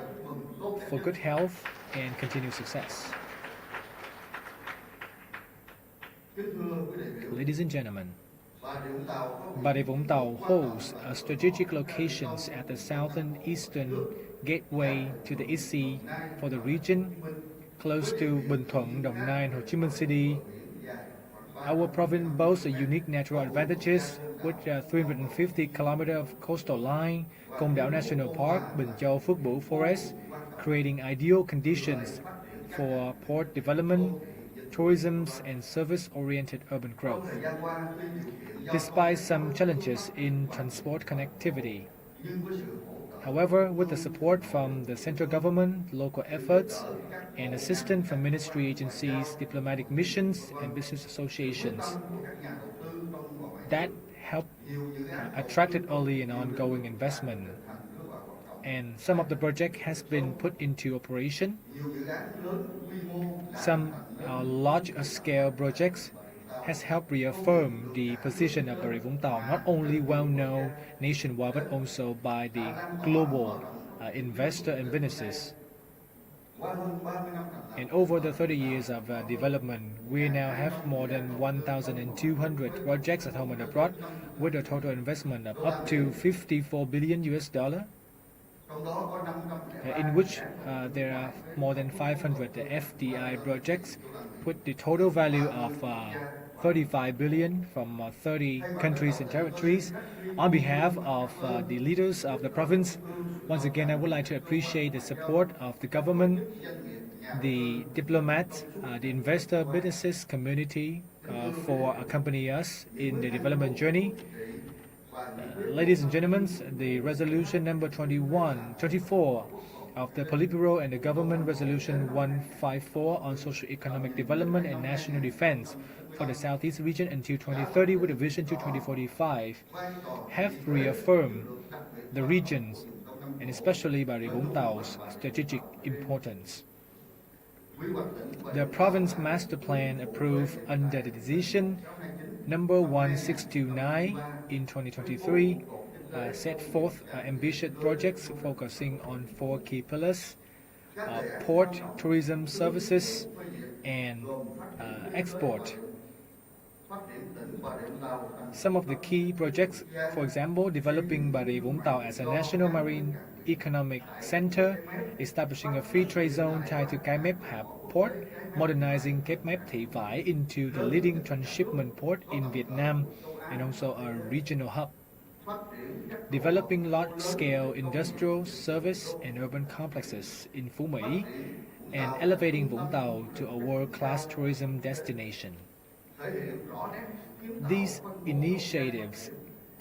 S10: for good health and continued success. Ladies and gentlemen, Bà Rịa Vũng Tàu holds strategic locations at the southern eastern gateway to the East Sea for the region, close to Bình Thuận, Đồng Nai, and Ho Chi Minh City. Our province boasts a unique natural advantages with 350 kilometers of coastal line, Côn Đảo National Park, Bình Châu Phước Bửu Forest, creating ideal conditions for port development, tourism, and service-oriented urban growth. Despite some challenges in transport connectivity, however, with the support from the central government, local efforts, and assistance from ministry agencies, diplomatic missions, and business associations, that helped attracted early and ongoing investment. And some of the project has been put into operation. Some large-scale projects has helped reaffirm the position of Bà Rịa Vũng Tàu, not only well-known nationwide but also by the global investor and businesses. And over the 30 years of development, we now have more than 1,200 projects at home and abroad, with a total investment of up to $54 billion US, in which there are more than 500 FDI projects, with the total value of 35 billion from 30 countries and territories. On behalf of the leaders of the province, once again, I would like to appreciate the support of the government, the diplomats, the investor businesses community for accompanying us in the development journey. Ladies and gentlemen, the resolution number 24 of the Politburo and the government resolution 154 on socio-economic development and national defense for the Southeast region until 2030 with a vision to 2045 have reaffirmed the region's and especially Bà Rịa Vũng Tau's strategic importance. The province master plan approved under the decision number 1629 in 2023 set forth ambitious projects focusing on 4 key pillars: port, tourism, services, and export. Some of the key projects, for example, developing Bà Rịa Vũng Tàu as a national marine economic center, establishing a free trade zone tied to Cái Mép port, modernizing Cái Mép Thị Vải into the leading transshipment port in Vietnam and also a regional hub. Developing large-scale industrial, service, and urban complexes in Phú Mỹ, and elevating Vũng Tàu to a world-class tourism destination. These initiatives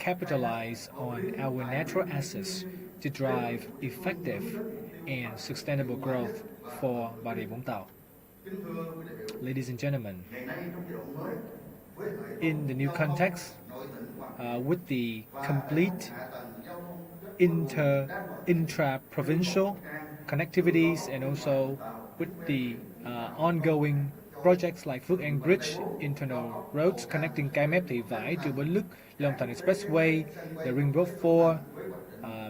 S10: capitalize on our natural assets to drive effective and sustainable growth for Bà Rịa Vũng Tàu. Ladies and gentlemen, in the new context, with the complete intra-provincial connectivities and also with the ongoing projects like Phước An Bridge, internal roads connecting Cái Mép Thị Vải to Bến Lức, Long Thành Expressway, the Ring Road 4,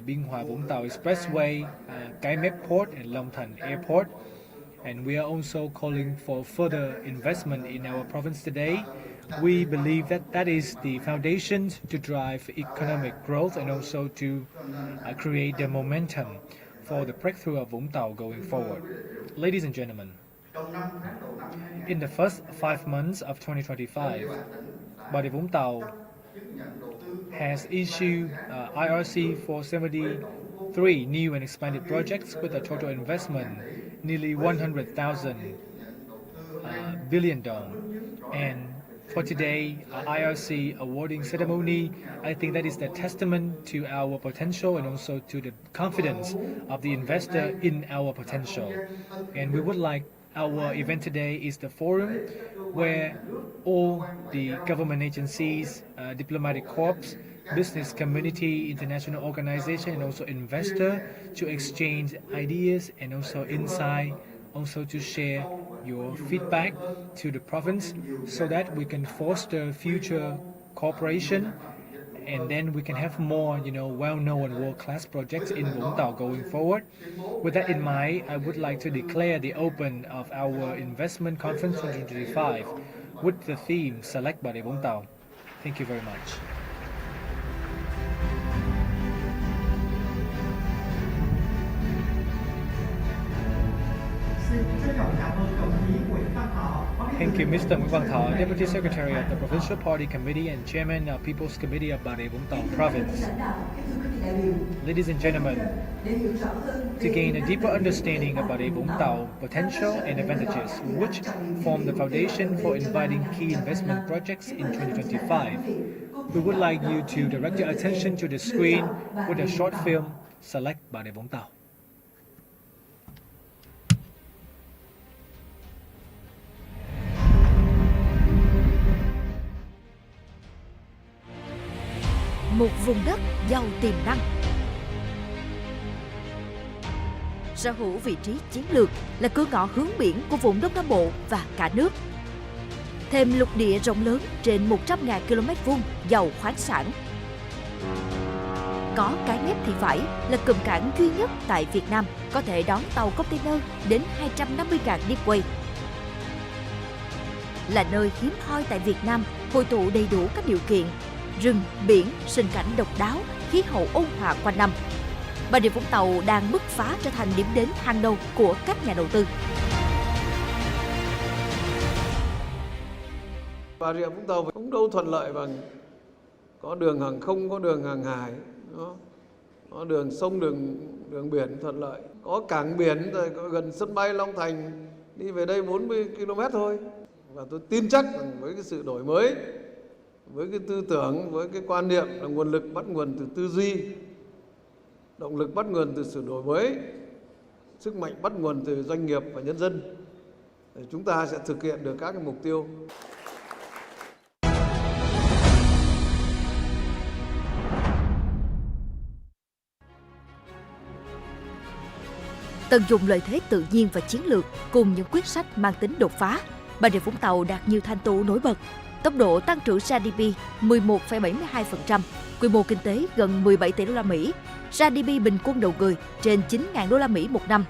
S10: Biên Hòa Vũng Tàu Expressway, Cái Mép Port and Long Thành Airport. And we are also calling for further investment in our province today. We believe that that is the foundation to drive economic growth and also to create the momentum for the breakthrough of Vũng Tàu going forward. Ladies and gentlemen, in the first 5 months of 2025, Bà Rịa Vũng Tàu has issued IRC for 73 new and expanded projects with a total investment nearly 100,000 billion dong. And for today, IRC awarding ceremony, I think that is the testament to our potential and also to the confidence of the investor in our potential. And we would like our event today is the forum where all the government agencies, diplomatic corps, business community, international organization, and also investor to exchange ideas and also insight, also to share your feedback to the province so that we can foster future cooperation and then we can have more, well-known world-class projects in Vũng Tàu going forward. With that in mind, I would like to declare the open of our investment conference 2025 with the theme Select Bà Rịa Vũng Tàu. Thank you very much. Thank you, Mr. Nguyễn Văn Thọ, Deputy Secretary of the Provincial Party Committee and Chairman of People's Committee of Bà Rịa Vũng Tàu Province. Ladies and gentlemen, to gain a deeper understanding of Bà Rịa Vũng Tàu potential and advantages, which form the foundation for inviting key investment projects in 2025, we would like you to direct your attention to the screen with a short film, Select Bà Rịa Vũng Tàu.
S8: Một vùng đất giàu tiềm năng, sở hữu vị trí chiến lược, là cửa ngõ hướng biển của vùng Đông Nam Bộ và cả nước. Thêm lục địa rộng lớn trên 100.000 km vuông giàu khoáng sản. Có Cái Mép Thị Vải là cụm cảng duy nhất tại Việt Nam có thể đón tàu container đến 250.000 deadweight. Là nơi hiếm hoi tại Việt Nam hội tụ đầy đủ các điều kiện: rừng, biển, sinh cảnh độc đáo, khí hậu ôn hòa quanh năm. Bà Rịa Vũng Tàu đang bứt phá trở thành điểm đến hàng đầu của các nhà đầu tư.
S14: Bà Rịa Vũng Tàu cũng đâu thuận lợi bằng có đường hàng không, có đường hàng hải, có đường sông, đường biển thuận lợi, có cảng biển rồi, có gần sân bay Long Thành, đi về đây 40 km thôi. Và tôi tin chắc rằng với cái sự đổi mới với cái tư tưởng, với cái quan niệm là nguồn lực bắt nguồn từ tư duy, động lực bắt nguồn từ sự đổi mới, sức mạnh bắt nguồn từ doanh nghiệp và nhân dân, để chúng ta sẽ thực hiện được các cái mục tiêu.
S8: Tận dụng lợi thế tự nhiên và chiến lược cùng những quyết sách mang tính đột phá, Bà Rịa Vũng Tàu đạt nhiều thành tựu nổi bật. Tốc độ tăng trưởng GDP 11,72%, quy mô kinh tế gần 17 tỷ đô la Mỹ, GDP bình quân đầu người trên 9.000 đô la Mỹ một năm.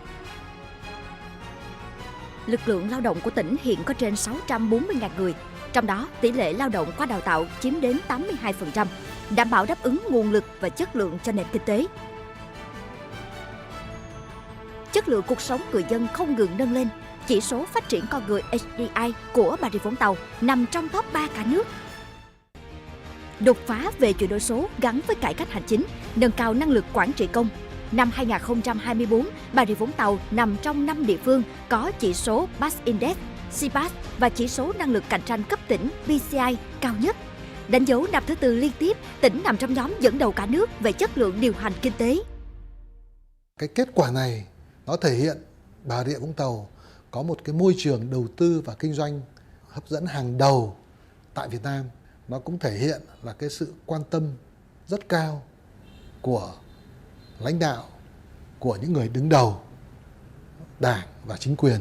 S8: Lực lượng lao động của tỉnh hiện có trên 640.000 người, trong đó tỷ lệ lao động qua đào tạo chiếm đến 82%, đảm bảo đáp ứng nguồn lực và chất lượng cho nền kinh tế. Chất lượng cuộc sống người dân không ngừng nâng lên. Chỉ số phát triển con người HDI của Bà Rịa Vũng Tàu nằm trong top 3 cả nước. Đột phá về chuyển đổi số gắn với cải cách hành chính, nâng cao năng lực quản trị công. Năm 2024, Bà Rịa Vũng Tàu nằm trong 5 địa phương có chỉ số PASS Index, CPASS và chỉ số năng lực cạnh tranh cấp tỉnh PCI cao nhất. Đánh dấu năm thứ 4 liên tiếp, tỉnh nằm trong nhóm dẫn đầu cả nước về chất lượng điều hành kinh tế.
S15: Cái kết quả này nó thể hiện Bà Rịa Vũng Tàu có một cái môi trường đầu tư và kinh doanh hấp dẫn hàng đầu tại Việt Nam. Nó cũng thể hiện là cái sự quan tâm rất cao của lãnh đạo, của những người đứng đầu Đảng và chính quyền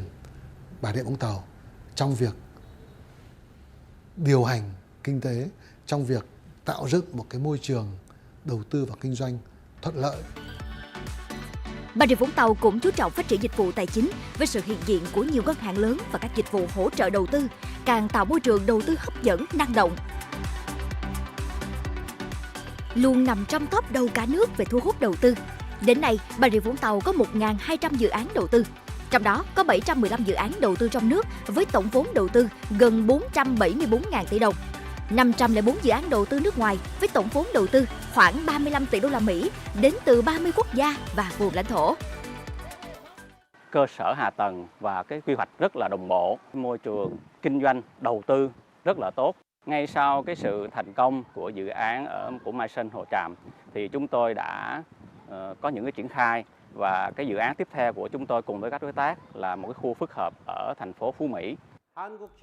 S15: Bà Rịa Vũng Tàu trong việc điều hành kinh tế, trong việc tạo dựng một cái môi trường đầu tư và kinh doanh thuận lợi.
S8: Bà Rịa Vũng Tàu cũng chú trọng phát triển dịch vụ tài chính với sự hiện diện của nhiều ngân hàng lớn và các dịch vụ hỗ trợ đầu tư, càng tạo môi trường đầu tư hấp dẫn, năng động. Luôn nằm trong top đầu cả nước về thu hút đầu tư. Đến nay, Bà Rịa Vũng Tàu có 1.200 dự án đầu tư. Trong đó có 715 dự án đầu tư trong nước với tổng vốn đầu tư gần 474.000 tỷ đồng. 504 dự án đầu tư nước ngoài với tổng vốn đầu tư khoảng 35 tỷ đô la Mỹ đến từ 30 quốc gia và vùng lãnh thổ.
S16: Cơ sở hạ tầng và cái quy hoạch rất là đồng bộ, môi trường kinh doanh đầu tư rất là tốt. Ngay sau cái sự thành công của dự án của Mai Sơn Hồ Tràm thì chúng tôi đã có những cái triển khai, và cái dự án tiếp theo của chúng tôi cùng với các đối tác là một cái khu phức hợp ở thành phố Phú Mỹ.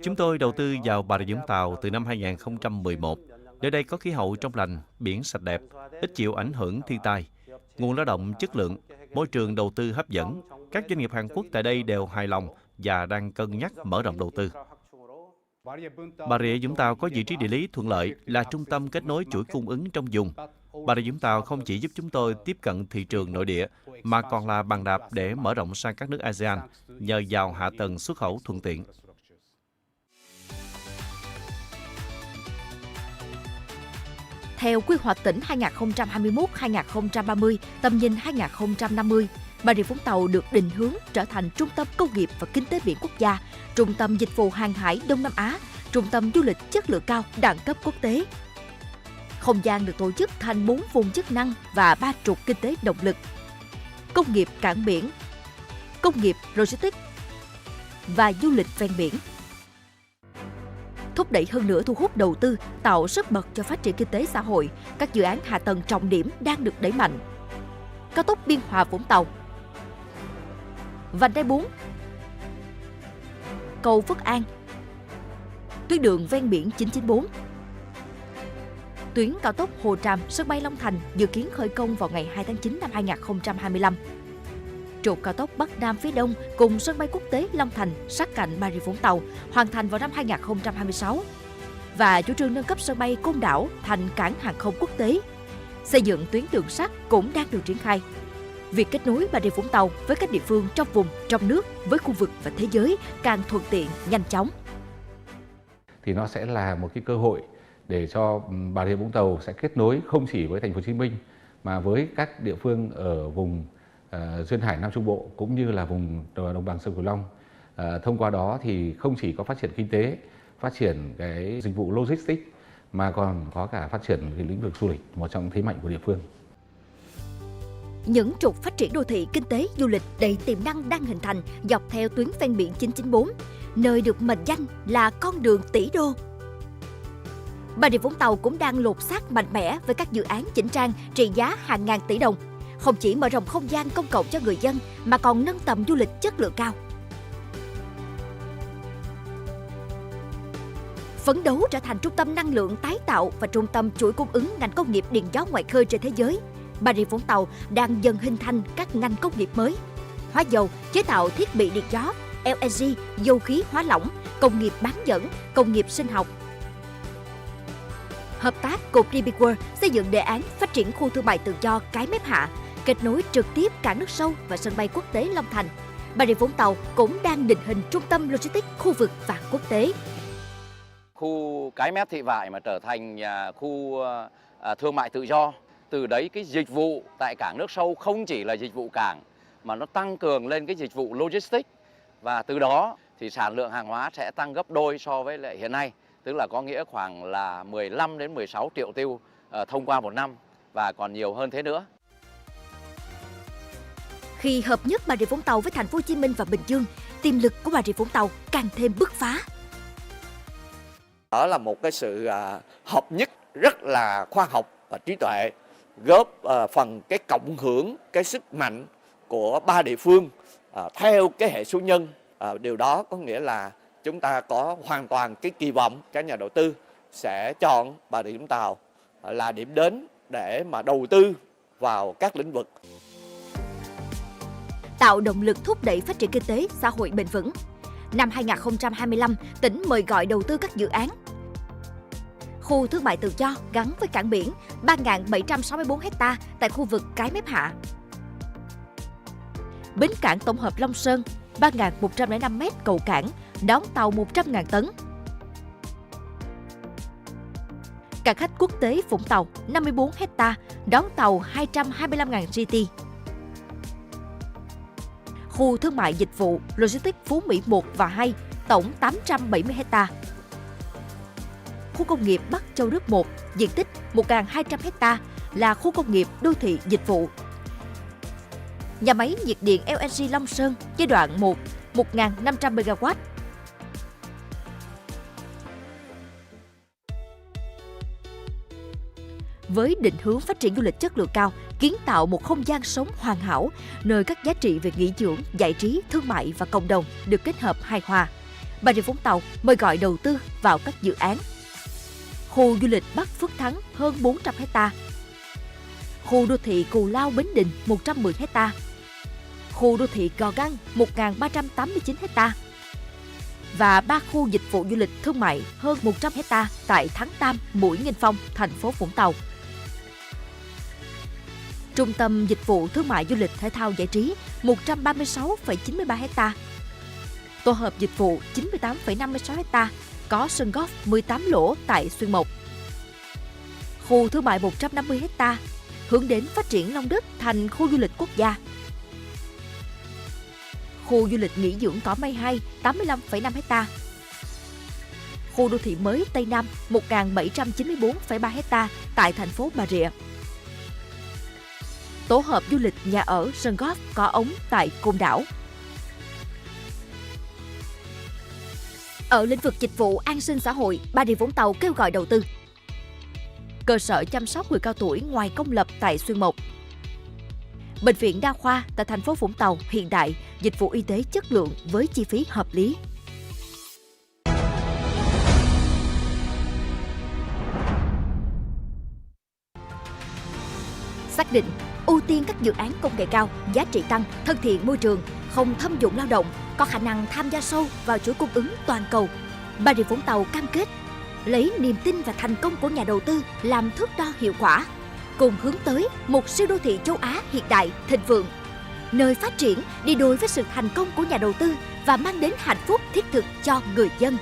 S7: Chúng tôi đầu tư vào Bà Rịa Vũng Tàu từ năm 2011. Nơi đây có khí hậu trong lành, biển sạch đẹp, ít chịu ảnh hưởng thiên tai, nguồn lao động chất lượng, môi trường đầu tư hấp dẫn. Các doanh nghiệp Hàn Quốc tại đây đều hài lòng và đang cân nhắc mở rộng đầu tư. Bà Rịa Vũng Tàu có vị trí địa lý thuận lợi, là trung tâm kết nối chuỗi cung ứng trong vùng. Bà Rịa Vũng Tàu không chỉ giúp chúng tôi tiếp cận thị trường nội địa, mà còn là bàn đạp để mở rộng sang các nước ASEAN nhờ vào hạ tầng xuất khẩu thuận tiện.
S8: Theo quy hoạch tỉnh 2021-2030, tầm nhìn 2050, Bà Rịa Vũng Tàu được định hướng trở thành trung tâm công nghiệp và kinh tế biển quốc gia, trung tâm dịch vụ hàng hải Đông Nam Á, trung tâm du lịch chất lượng cao đẳng cấp quốc tế. Không gian được tổ chức thành 4 vùng chức năng và 3 trục kinh tế động lực: công nghiệp cảng biển, công nghiệp logistics và du lịch ven biển. Thúc đẩy hơn nữa thu hút đầu tư, tạo sức bật cho phát triển kinh tế xã hội, các dự án hạ tầng trọng điểm đang được đẩy mạnh. Cao tốc Biên Hòa Vũng Tàu, vành đai 4, cầu Phước An, tuyến đường ven biển 994, tuyến cao tốc Hồ Tràm sân bay Long Thành dự kiến khởi công vào ngày 2 tháng 9 năm 2025. Trục cao tốc Bắc Nam phía Đông cùng sân bay quốc tế Long Thành sát cạnh Bà Rịa Vũng Tàu hoàn thành vào năm 2026 và chủ trương nâng cấp sân bay Côn Đảo thành cảng hàng không quốc tế. Xây dựng tuyến đường sắt cũng đang được triển khai. Việc kết nối Bà Rịa Vũng Tàu với các địa phương trong vùng, trong nước, với khu vực và thế giới càng thuận tiện, nhanh chóng.
S17: Thì nó sẽ là một cái cơ hội để cho Bà Rịa Vũng Tàu sẽ kết nối không chỉ với Thành phố Hồ Chí Minh mà với các địa phương ở vùng duyên hải Nam Trung Bộ cũng như là vùng đồng bằng sông Cửu Long. Thông qua đó thì không chỉ có phát triển kinh tế, phát triển cái dịch vụ logistics mà còn có cả phát triển cái lĩnh vực du lịch, một trong thế mạnh của địa phương.
S8: Những trục phát triển đô thị, kinh tế, du lịch đầy tiềm năng đang hình thành dọc theo tuyến ven biển 994, nơi được mệnh danh là con đường tỷ đô. Bà Rịa Vũng Tàu cũng đang lột xác mạnh mẽ với các dự án chỉnh trang trị giá hàng ngàn tỷ đồng. Không chỉ mở rộng không gian công cộng cho người dân mà còn nâng tầm du lịch chất lượng cao. Phấn đấu trở thành trung tâm năng lượng tái tạo và trung tâm chuỗi cung ứng ngành công nghiệp điện gió ngoài khơi trên thế giới, Bà Rịa Vũng Tàu đang dần hình thành các ngành công nghiệp mới: hóa dầu, chế tạo thiết bị điện gió, LNG, dầu khí hóa lỏng, công nghiệp bán dẫn, công nghiệp sinh học. Hợp tác cùng DP World xây dựng đề án phát triển khu thương mại tự do Cái Mép Hạ, kết nối trực tiếp cảng nước sâu và sân bay quốc tế Long Thành. Bà Rịa Vũng Tàu cũng đang định hình trung tâm logistics khu vực và quốc tế.
S18: Khu Cái Mép Thị Vải mà trở thành khu thương mại tự do. Từ đấy cái dịch vụ tại cảng nước sâu không chỉ là dịch vụ cảng mà nó tăng cường lên cái dịch vụ logistics, và từ đó thì sản lượng hàng hóa sẽ tăng gấp đôi so với lại hiện nay, tức là có nghĩa khoảng là 15 đến 16 triệu tiêu thông qua một năm và còn nhiều hơn thế nữa.
S8: Khi hợp nhất Bà Rịa Vũng Tàu với thành phố Hồ Chí Minh và Bình Dương, tiềm lực của Bà Rịa Vũng Tàu càng thêm bứt phá.
S19: Đó là một cái sự hợp nhất rất là khoa học và trí tuệ, góp phần cái cộng hưởng cái sức mạnh của ba địa phương theo cái hệ số nhân. Điều đó có nghĩa là chúng ta có hoàn toàn cái kỳ vọng các nhà đầu tư sẽ chọn Bà Rịa Vũng Tàu là điểm đến để mà đầu tư vào các lĩnh vực.
S8: Tạo động lực thúc đẩy phát triển kinh tế xã hội bền vững. Năm 2025, tỉnh mời gọi đầu tư các dự án. Khu thương mại tự do gắn với cảng biển 3.764 ha tại khu vực Cái Mép Hạ. Bến cảng tổng hợp Long Sơn 3.105 m cầu cảng đón tàu 100.000 tấn. Cảng khách quốc tế Vũng Tàu 54 ha đón tàu 225.000 GT. Khu thương mại dịch vụ Logistics Phú Mỹ 1 và 2 tổng 870 ha. Khu công nghiệp Bắc Châu Đức 1 diện tích 1.200 ha là khu công nghiệp đô thị dịch vụ. Nhà máy nhiệt điện LNG Long Sơn giai đoạn 1 1.500 MW. Với định hướng phát triển du lịch chất lượng cao, kiến tạo một không gian sống hoàn hảo, nơi các giá trị về nghỉ dưỡng, giải trí, thương mại và cộng đồng được kết hợp hài hòa, Bà Rịa Vũng Tàu mời gọi đầu tư vào các dự án. Khu du lịch Bắc Phước Thắng hơn 400 ha. Khu đô thị Cù Lao Bến Đình 110 ha. Khu đô thị Gò Găng 1.389 ha. Và 3 khu dịch vụ du lịch thương mại hơn 100 ha tại Thắng Tam, Mũi Nghinh Phong, thành phố Vũng Tàu. Trung tâm dịch vụ thương mại du lịch thể thao giải trí 136,93 ha. Tổ hợp dịch vụ 98,56 ha, có sân golf 18 lỗ tại Xuyên Mộc. Khu thương mại 150 ha, hướng đến phát triển Long Đức thành khu du lịch quốc gia. Khu du lịch nghỉ dưỡng Cỏ Mây 2 85,5 ha. Khu đô thị mới Tây Nam 1.794,3 ha tại thành phố Bà Rịa. Tổ hợp du lịch nhà ở sân golf có ống tại Côn Đảo. Ở lĩnh vực dịch vụ an sinh xã hội, Bà Rịa Vũng Tàu kêu gọi đầu tư. Cơ sở chăm sóc người cao tuổi ngoài công lập tại Xuyên Mộc. Bệnh viện đa khoa tại thành phố Vũng Tàu hiện đại, dịch vụ y tế chất lượng với chi phí hợp lý. Xác định ưu tiên các dự án công nghệ cao, giá trị tăng, thân thiện môi trường, không thâm dụng lao động, có khả năng tham gia sâu vào chuỗi cung ứng toàn cầu. Bà Rịa Vũng Tàu cam kết lấy niềm tin và thành công của nhà đầu tư làm thước đo hiệu quả, cùng hướng tới một siêu đô thị châu Á hiện đại, thịnh vượng, nơi phát triển đi đôi với sự thành công của nhà đầu tư và mang đến hạnh phúc thiết thực cho người dân.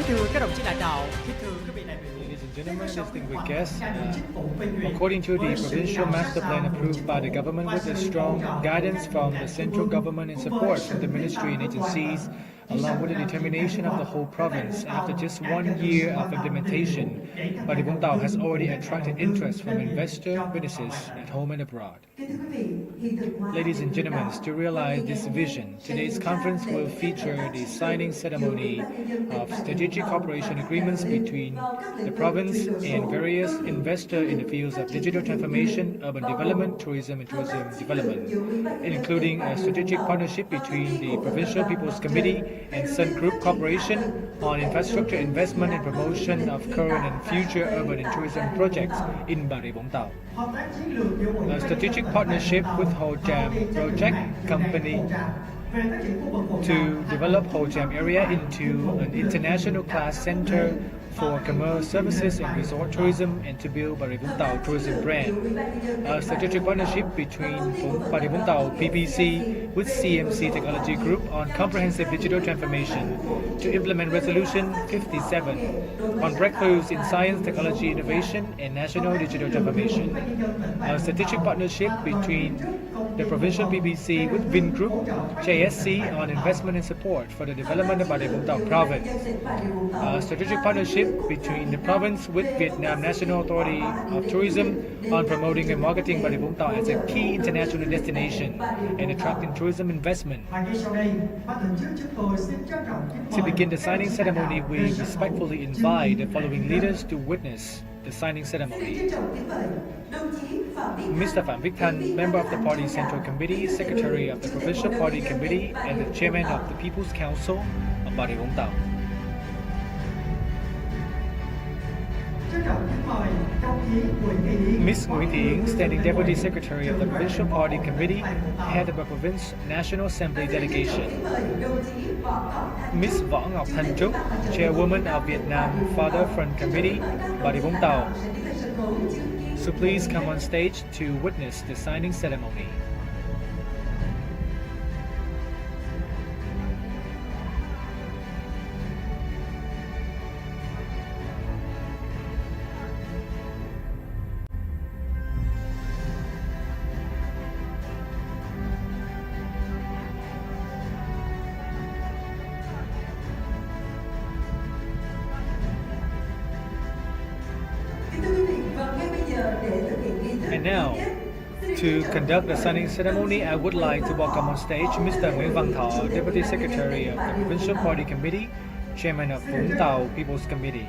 S9: Thưa các đồng chí lãnh đạo, thưa quý vị đại biểu.
S10: Ladies and gentlemen, distinguished guests, according to the provincial master plan approved by the government with a strong guidance from the central government and support from the ministry and agencies, along with the determination of the whole province. After just 1 year of implementation, Bà Rịa Vũng Tàu has already attracted interest from investor businesses at home and abroad. Ladies and gentlemen, to realize this vision, today's conference will feature the signing ceremony of strategic cooperation agreements between the province and various investors in the fields of digital transformation, urban development, tourism, and tourism development, including a strategic partnership between the Provincial People's Committee and Sun Group Corporation on infrastructure investment and promotion of current and future urban and tourism projects in Bà Rịa Vũng Tàu. A strategic partnership with Hồ Tràm Project Company to develop Hồ Tràm area into an international class center for commerce services and resort tourism and to build Bà Rịa Vũng Tàu tourism brand. A strategic partnership between Bà Rịa Vũng Tàu PPC with CMC Technology Group on comprehensive digital transformation to implement Resolution 57 on breakthroughs in science, technology, innovation, and national digital transformation. A strategic partnership between the provincial PPC with Vung Group, JSC on investment and support for the development of Bà Rịa Vũng Tàu province. A strategic partnership between the province with Vietnam National Authority of Tourism on promoting and marketing Bà Rịa Vũng Tàu as a key international destination and attracting tourism investment. To begin the signing ceremony, we respectfully invite the following leaders to witness the signing ceremony. Mr. Phạm Viết Thanh, member of the Party Central Committee, Secretary of the Provincial Party Committee, and the Chairman of the People's Council of Bà Rịa Vũng Tàu. Ms. Nguyễn Thị Yến, Standing Deputy Secretary of the Provincial Party Committee, Head of the Province National Assembly Delegation. Ms. Võ Ngọc Thanh Trúc, Chairwoman of Vietnam Father Front Committee, Bà Rịa Vũng Tàu. So please come on stage to witness the signing ceremony. And now, to conduct the signing ceremony, I would like to welcome on stage Mr. Nguyễn Văn Thọ, Deputy Secretary of the Provincial Party Committee, Chairman of Vũng Tàu People's Committee.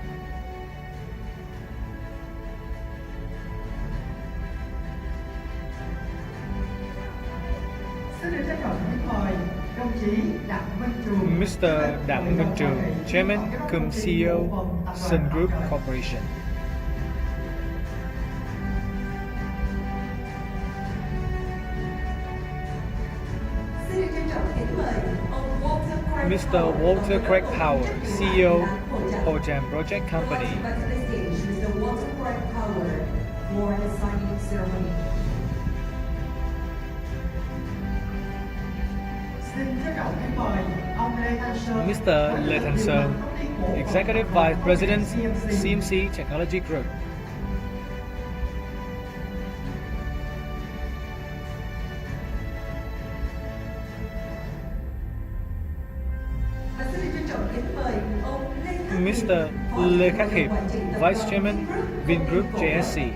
S10: Mr. Đặng Minh Trường, Chairman cum CEO, Sun Group Corporation. Mr. Walter Craig Power, CEO, Hồ Tràm Project Company. Mr. Lê Thanh Sơn, Executive Vice President, CMC Technology Group. Mr. Lê Khắc Hiệp, Vice Chairman, Vingroup JSC.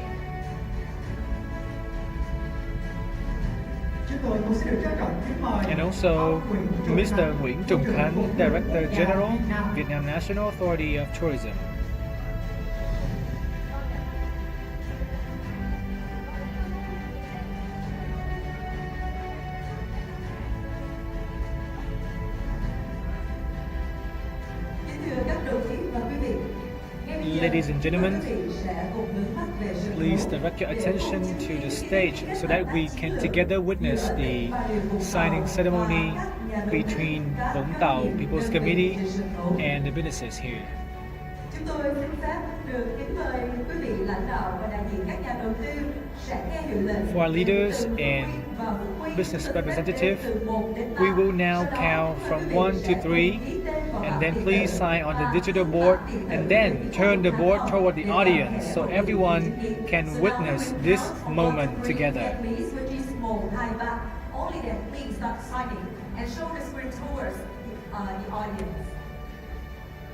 S10: And also Mr. Nguyễn Trùng Khánh, Director General, Vietnam National Authority of Tourism. Ladies and gentlemen, please direct your attention to the stage so that we can together witness the signing ceremony between Vũng Tàu People's Committee and the businesses here. For our leaders and business representatives, we will now count from 1 to 3, and then please sign on the digital board and then turn the board toward the audience so everyone can witness this moment together.
S11: Only then please start signing and show the screen towards the audience.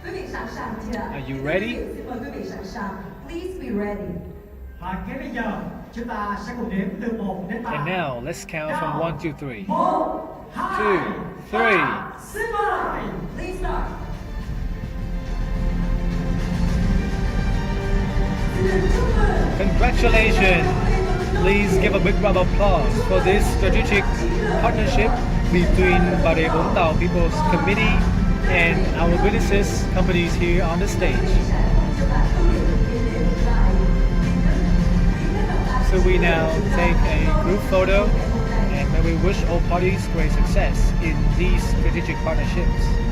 S11: Quý vị sẵn sàng chưa?
S10: Are you ready?
S11: Xin mời quý vị sẵn sàng. Please be ready.
S9: Và ngay bây giờ chúng ta sẽ cùng đếm từ 1 đến 3.
S10: And now let's count from 1 to 3.
S9: 1,
S10: 2, 3.
S9: Xin mời.
S11: Please start.
S10: Congratulations! Please give a big round of applause for this strategic partnership between Bà Rịa Vũng Tàu People's Committee and our businesses companies here on the stage. So we now take a group photo and may we wish all parties great success in these strategic partnerships.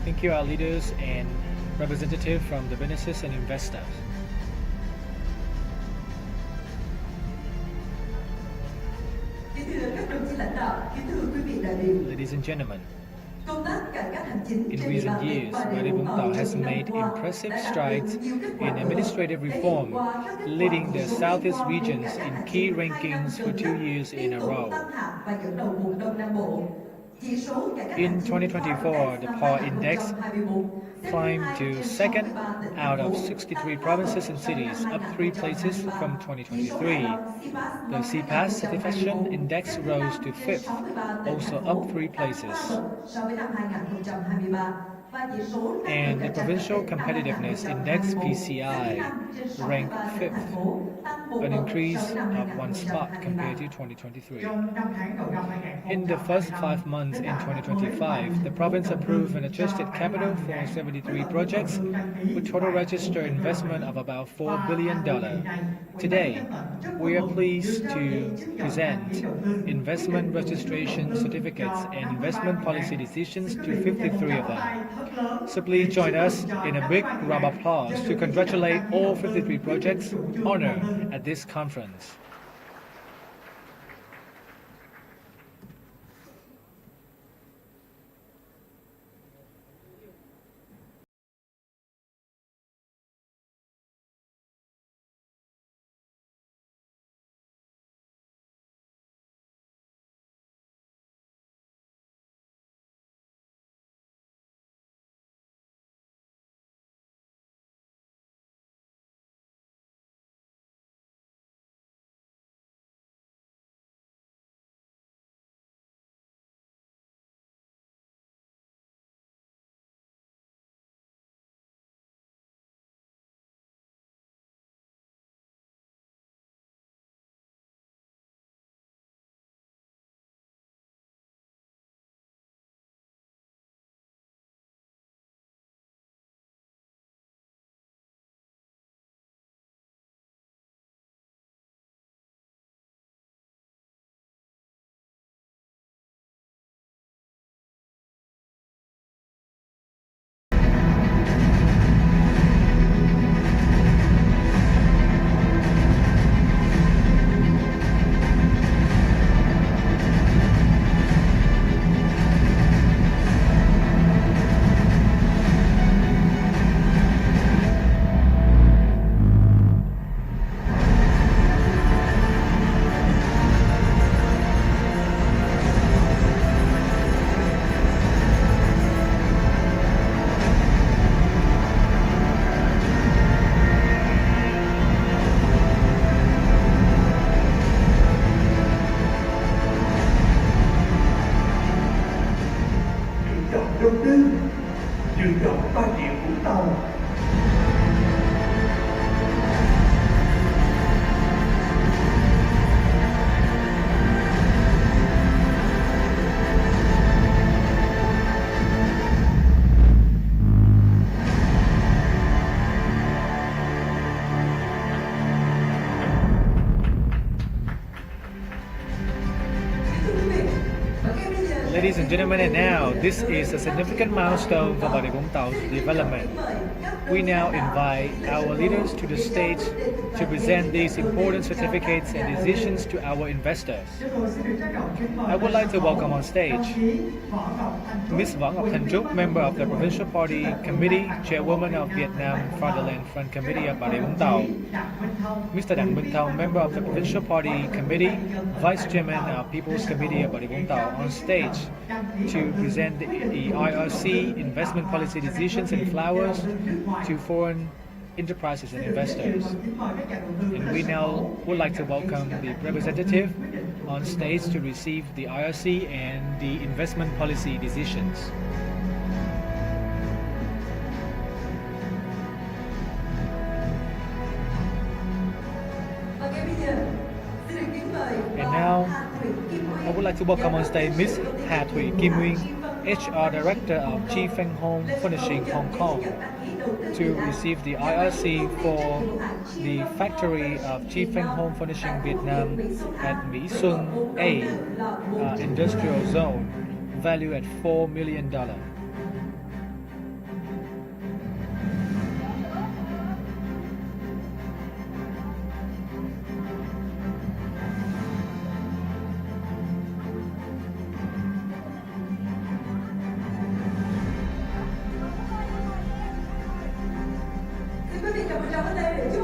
S10: Thank you, our leaders and representatives from the businesses and investors.
S11: Kính thưa các đồng chí lãnh đạo, kính thưa quý vị đại biểu.
S10: Ladies and gentlemen,
S11: Công tác cải cách hành chính
S10: in
S11: trên địa
S10: recent
S11: bàn tỉnh
S10: years,
S11: Bà
S10: Bà
S11: Rịa
S10: Rịa
S11: Vũng
S10: Vũng
S11: Tàu
S10: Tàu has
S11: trong thời
S10: made
S11: gian qua
S10: impressive
S11: đã đạt
S10: strides
S11: được nhiều kết quả
S10: in administrative
S11: thể hiện
S10: reform,
S11: qua các kết quả
S10: leading the
S11: chỉ số
S10: Southeast
S11: liên quan đến
S10: regions
S11: cải
S10: in
S11: cách
S10: key
S11: hành chính
S10: rankings for 2 years in a
S11: liên tục
S10: row.
S11: tăng hạng và dẫn đầu vùng Đông Nam Bộ. Chỉ số cải cách
S10: In
S11: hành chính
S10: 2024, the PAR index climbed to second out of 63 provinces and cities, up 3 places from 2023. The CPAS satisfaction index rose to 5th, also up 3 places. And the Provincial Competitiveness Index PCI ranked 5th, an increase of 1 spot compared to 2023. In the first 5 months in 2025, the province approved an adjusted capital for 73 projects with total registered investment of about $4 billion. Today, we are pleased to present investment registration certificates and investment policy decisions to 53 of them. So please join us in a big round of applause to congratulate all 53 projects honored at this conference.
S12: đầu tư, lựa chọn Bà Rịa Vũng Tàu.
S10: Ladies and gentlemen, and now this is a significant milestone for Bà Rịa Vũng Tau's development. We now invite our leaders to the stage to present these important certificates and decisions to our investors. I would like to welcome on stage Ms. Võ Ngọc Thành Trúc, member of the Provincial Party Committee, Chairwoman of Vietnam Fatherland Front Committee of Bà Rịa Vũng Tàu, Mr. Đặng Minh Thông, member of the Provincial Party Committee, Vice Chairman of People's Committee of Bà Rịa Vũng Tàu, on stage to present the IRC investment policy decisions and flowers to foreign enterprises and investors. And we now would like to welcome the representative on stage to receive the IRC and the investment policy decisions. And now, I would like to welcome on stage Ms. Hà Thủy Kim Nguyên, HR Director of Chi Feng Home Furnishing Hong Kong, to receive the IRC for the factory of Chi Feng Home Furnishing Vietnam at Mỹ Xuân A industrial zone, valued at $4 million.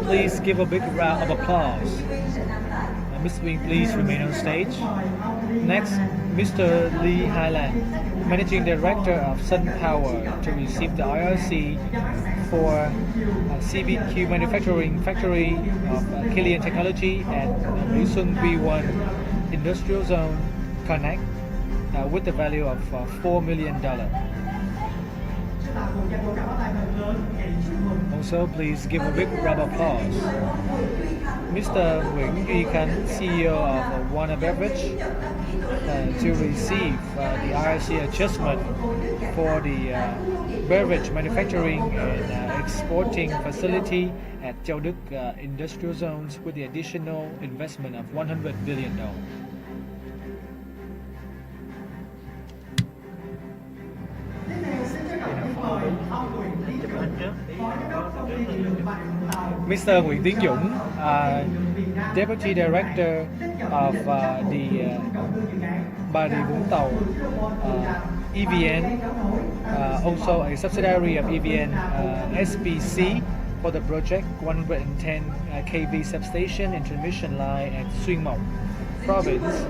S10: Please give a big round of applause. Ms. Wing, please remain on stage. Next, Mr. Lee Highland, Managing Director of Sun Power, to receive the IRC for CBQ Manufacturing Factory of Killian Technology at Mỹ Xuân B1 Industrial Zone, Connect, with the value of $4 million. Also, please give a big round of applause. Mr. Nguyễn Duy Khánh, CEO of Warner Beverage, to receive the IRC adjustment for the beverage manufacturing and exporting facility at Châu Đức Industrial Zones with the additional investment of $100 billion. Mr. Nguyễn Tiến Dũng, Deputy Director of the Bà Rịa Vũng Tàu EVN, also a subsidiary of EVN SPC, for the project 110 kV substation and transmission line at Xuyên Mộc Province.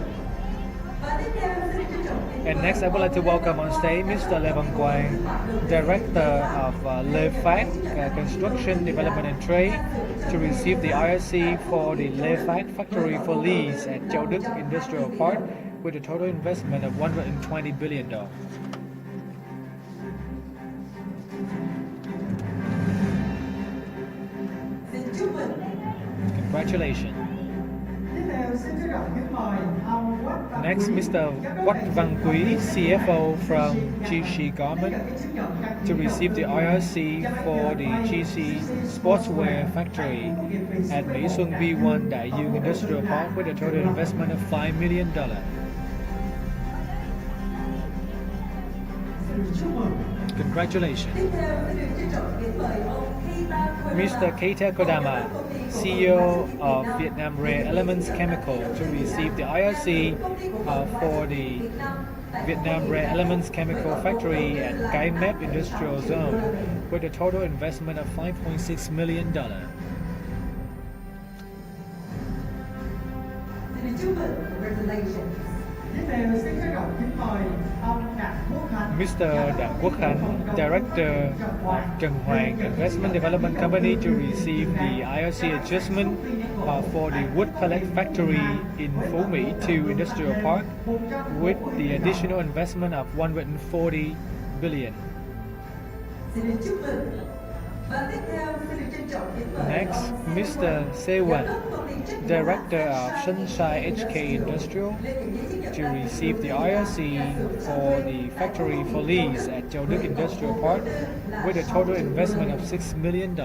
S10: And next, I would like to welcome on stage Mr. Lê Văn Quang, Director of Lê Phát Construction, Development and Trade, to receive the IRC for the Lê Phát factory for lease at Châu Đức Industrial Park with a total investment of $120 billion. Congratulations. Next, Mr. Quách Văn Quý, CFO from GC Garment, to receive the IRC for the GC Sportswear Factory at Mỹ Xuân B1 Đại Dương Industrial Park with a total investment of $5 million. Congratulations. Mr. Keita Kodama, CEO of Vietnam Rare Elements Chemical, to receive the IRC for the Vietnam Rare Elements Chemical Factory at Cái Mép Industrial Zone with a total investment of $5.6 million. Mr. Đặng Quốc Khánh, Director of Trần Hoàng Investment Development Company, to receive the IRC adjustment for the wood pellet factory in Phú Mỹ 2 Industrial Park with the additional investment of $140 billion. Next, Mr. Sewan, Director of Sunshine HK Industrial, to receive the IRC for the factory for lease at Châu Đức Industrial Park with a total investment of $6 million.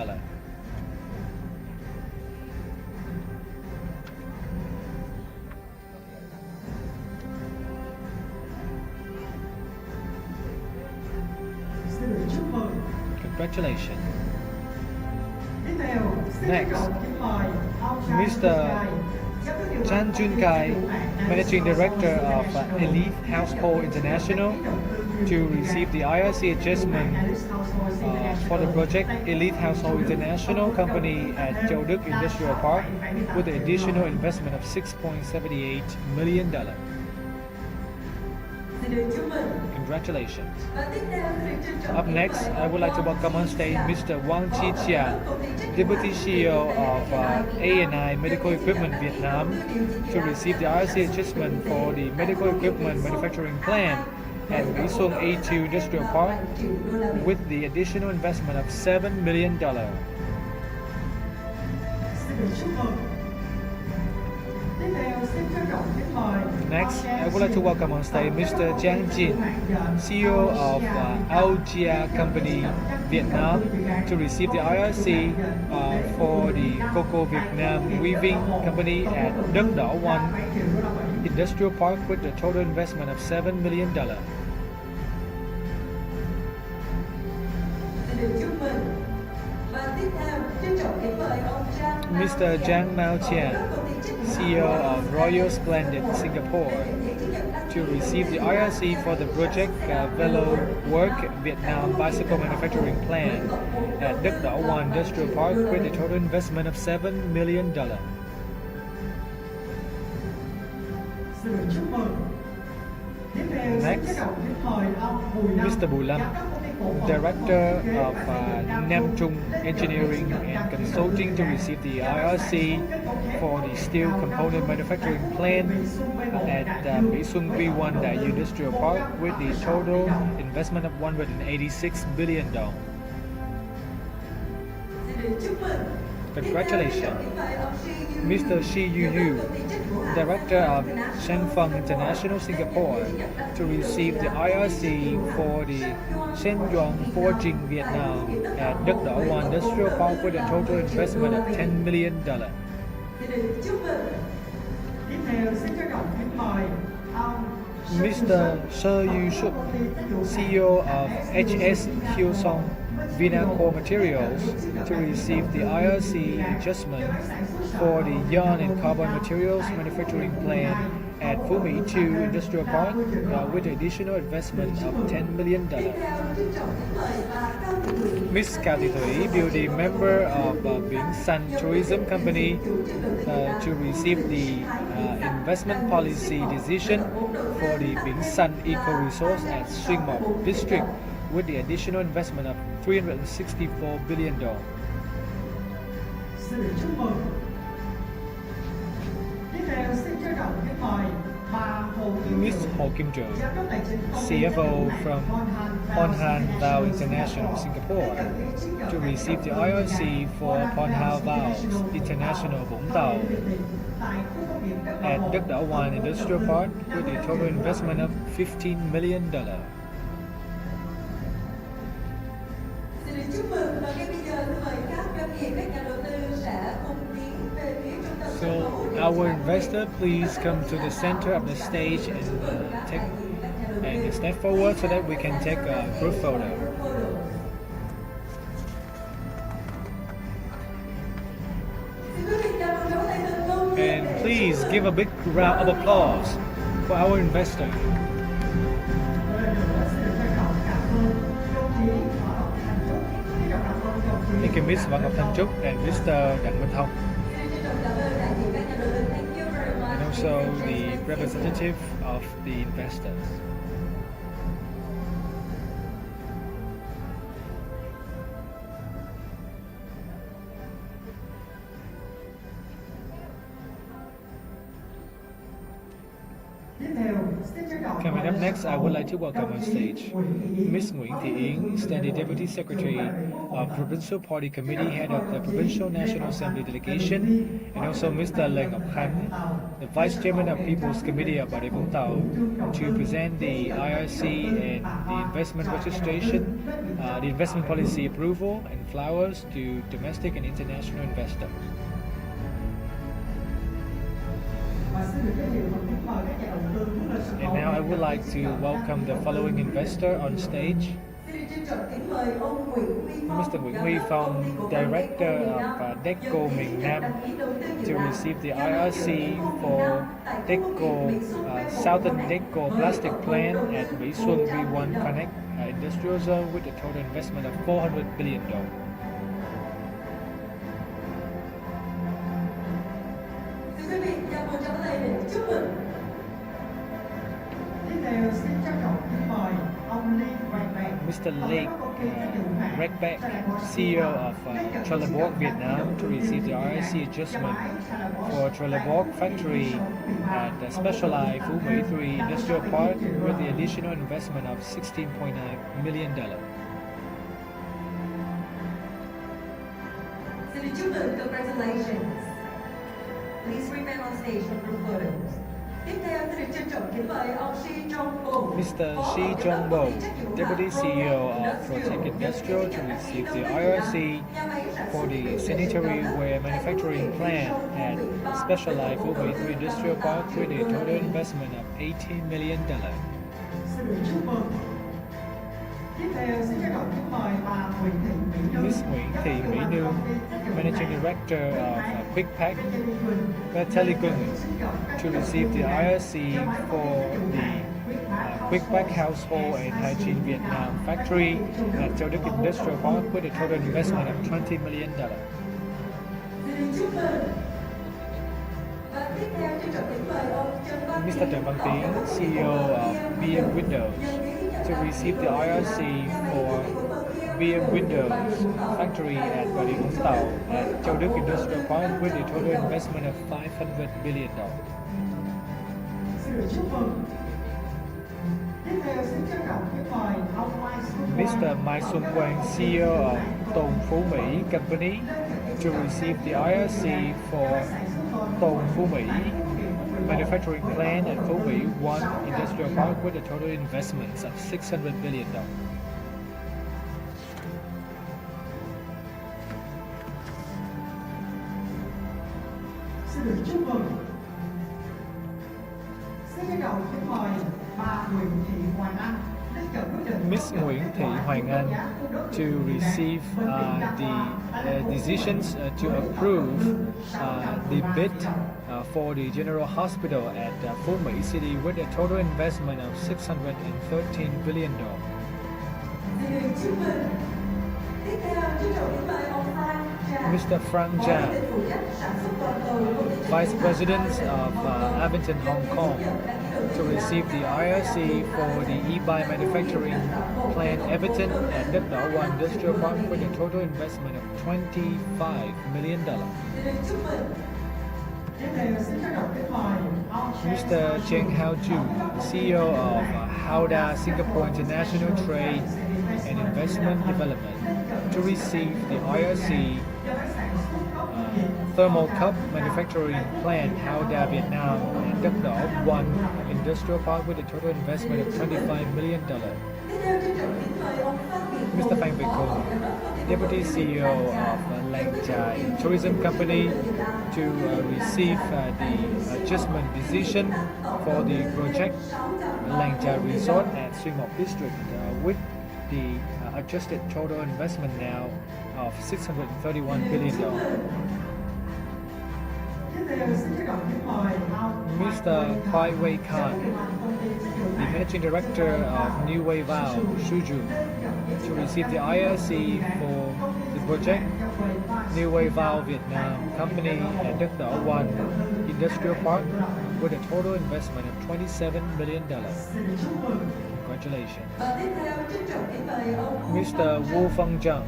S10: Congratulations. Next, Mr. Chan Jun Kai, Managing Director of Elite Household International, to receive the IRC adjustment for the project Elite Household International Company at Châu Đức Industrial Park with an additional investment of $6.78 million. Congratulations. Up next, I would like to welcome on stage Mr. Wang Chi-chia, Deputy CEO of A&I Medical Equipment Vietnam, to receive the IRC adjustment for the medical equipment manufacturing plant at Vĩ Xuân A2 Industrial Park with the additional investment of $7 million. Next, I would like to welcome on stage Mr. Giang Jin, CEO of Algia Company Vietnam, to receive the IRC for the Coco Vietnam Weaving Company at Đất Đỏ 1 Industrial Park with a total investment of $7 million. Mr. Giang Mao Chian, CEO of Royal Splendid Singapore, to receive the IRC for the project Velo Work Vietnam Bicycle Manufacturing Plant at Đất Đỏ 1 Industrial Park with a total investment of $7 million. Next, Mr. Bùi Lâm, Director of Nam Trung Engineering and Consulting, to receive the IRC for the steel component manufacturing plant at Vĩ Xuân V1 Đại Dương Industrial Park with the total investment of $186 billion. Congratulations. Mr. Shi Yu, Director of Shangfeng International Singapore, to receive the IRC for the Shen Yuan Forging Vietnam at Đất Đỏ 1 Industrial Park with a total investment of $10 million. Mr. Seo Yu Suk, CEO of HS Hyosung Vinacore Materials, to receive the IRC adjustment for the yarn and carbon materials manufacturing plant at Phú Mỹ 2 Industrial Park with additional investment of $10 million. Ms. Cao Thị Thủy, Beauty Member of Vĩnh Sun Tourism Company, to receive the investment policy decision for the Vĩnh Sun Eco Resource at Xuyên Mộc District with the additional investment of $364 billion. Ms. Hồ Kim Tru, CFO from Ponhan Vào International Singapore, to receive the IRC for Ponhan Vào International Vũng Tàu at Đất Đỏ 1 Industrial Park with a total investment of $15 million. So, our investor, please come to the center of the stage and step forward so that we can take a group photo. And please give a big round of applause for our investor. Thank you, Ms. Võ Ngọc Thanh Trúc and Mr. Đặng Minh Thông. And also the representative of the investors. Coming up next, I would like to welcome on stage Ms. Nguyễn Thị Yến, Standing Deputy Secretary of Provincial Party Committee, Head of the Provincial National Assembly Delegation, and also Mr. Lê Ngọc Khánh, the Vice Chairman of People's Committee of Bà Rịa Vũng Tàu, to present the IRC and the investment registration, the investment policy approval, and flowers to domestic and international investors. And now I would like to welcome the following investor on stage. Mr. Nguyễn Huy Phong, Director of DECO miền Nam, to receive the IRC for DECO Southern DECO Plastic Plant at Mỹ Xuân B1 Connect Industrial Zone with a total investment of $400 billion.
S11: Thưa quý vị, nhà vườn trả lời để chúc mừng.
S9: Tiếp theo xin trân trọng kính mời ông Lê Hoàng Bạc,
S10: Mr. Lê Rekbeck, CEO of Trelleborg Vietnam, to receive the IRC adjustment for Trelleborg factory at the Specialized Phú Mỹ 3 Industrial Park with the additional investment of $16.9 million.
S11: Xin được chúc mừng, congratulations. Please remain on stage for group photos. Tiếp theo xin được trân trọng kính mời ông Shi Jong-bo,
S10: Mr. Shi Jong-bo, Deputy CEO of Protect Industrial, to receive the IRC for the sanitary ware manufacturing plant at Specialized Phú Mỹ 3 Industrial Park with a total investment of $18 million.
S9: xin được chúc mừng. Tiếp theo xin trân trọng kính mời bà Nguyễn Thị Mỹ Nương,
S10: Ms. Nguyễn Thị Mỹ Nương, Managing Director of Quick Pack Telecom, to receive the IRC for the Quick Pack Household and Hygiene Vietnam factory at Châu Đức Industrial Park with a total investment of $20 million.
S11: xin được chúc mừng. Và tiếp theo trân trọng kính mời ông
S10: Mr. Trần Văn Tiến, CEO of BM Windows, to receive the IRC for BM Windows factory at Bà Rịa Vũng Tàu at Châu Đức Industrial Park with a total investment of $500 billion.
S9: xin được chúc mừng. Tiếp theo xin trân trọng kính mời ông Mai Xuân Quang,
S10: Mr. Mai Xuân Quang, CEO of Tồn Phú Mỹ Company, to receive the IRC for Tồn Phú Mỹ manufacturing plant at Phú Mỹ 1 Industrial Park with a total investment of $600 billion.
S9: xin được chúc mừng. Xin trân trọng kính mời bà Nguyễn Thị Hoàng Anh, đến nhận quyết định
S10: Ms. Nguyễn Thị Hoàng Anh, to receive the decisions to approve the bid for the General Hospital at Phú Mỹ City with a total investment of $613 billion.
S11: xin được chúc mừng. Tiếp theo trân trọng kính mời ông
S10: Mr. Frank Zhang, Vice President of Avington, Hong Kong, to receive the IRC for the e-bike manufacturing plant Everton at Đất Đỏ 1 Industrial Park with a total investment of $25 million. Mr. Cheng Hao Ju, CEO of Hauda Singapore International Trade and Investment Development, to receive the IRC thermal cup manufacturing plant Hauda Vietnam and Đất Đỏ 1 Industrial Park with a total investment of $25 million. Mr. Phan Việt Hùng, Deputy CEO of Lang Chai Tourism Company, to receive the adjustment decision for the project Lang Chai Resort at Suy Mộc District with the adjusted total investment now of $631 billion. Mr. Pai Wei Khan, the Managing Director of New Way Vow, Shuju, to receive the IRC for the project New Way Vow Vietnam Company at Đất Đỏ 1 Industrial Park with a total investment of $27 million. Congratulations. Mr. Wu Feng Zhang,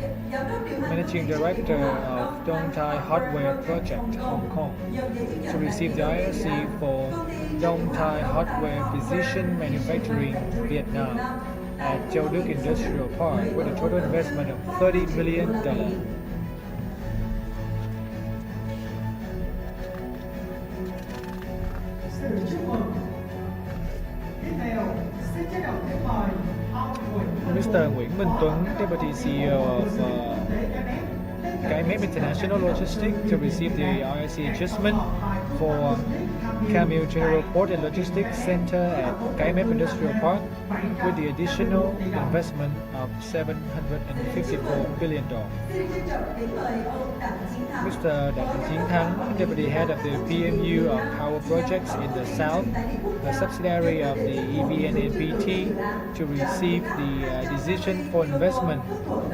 S10: Managing Director of Dong Thai Hardware Project, Hong Kong, to receive the IRC for Dong Thai Hardware Precision Manufacturing Vietnam at Châu Đức Industrial Park with a total investment of $30 million. Mr. Nguyễn Minh Tuấn, Deputy CEO of Cái Mép International Logistics, to receive the IRC adjustment for Camille General Port and Logistics Center at Cái Mép Industrial Park with the additional investment of $754 billion. Mr. THANH, Deputy Head of the PMU of Power Projects in the South, a subsidiary of the EVNNPT, to receive the decision for investment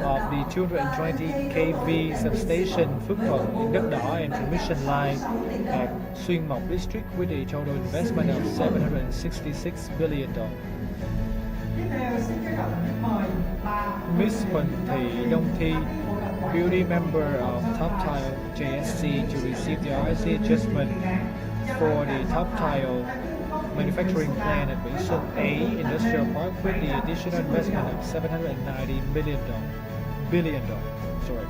S10: of the 220 kV substation Phước Thuận in Đất Đỏ and transmission line at Xuyên Mộc District with a total investment of $766 billion. Ms. Huỳnh Thị Đông Thi, beauty member of Top Tile JSC, to receive the RC adjustment for the Top Tile manufacturing plant at Vĩnh Xuân A Industrial Park with the additional investment of $790 billion. Sorry.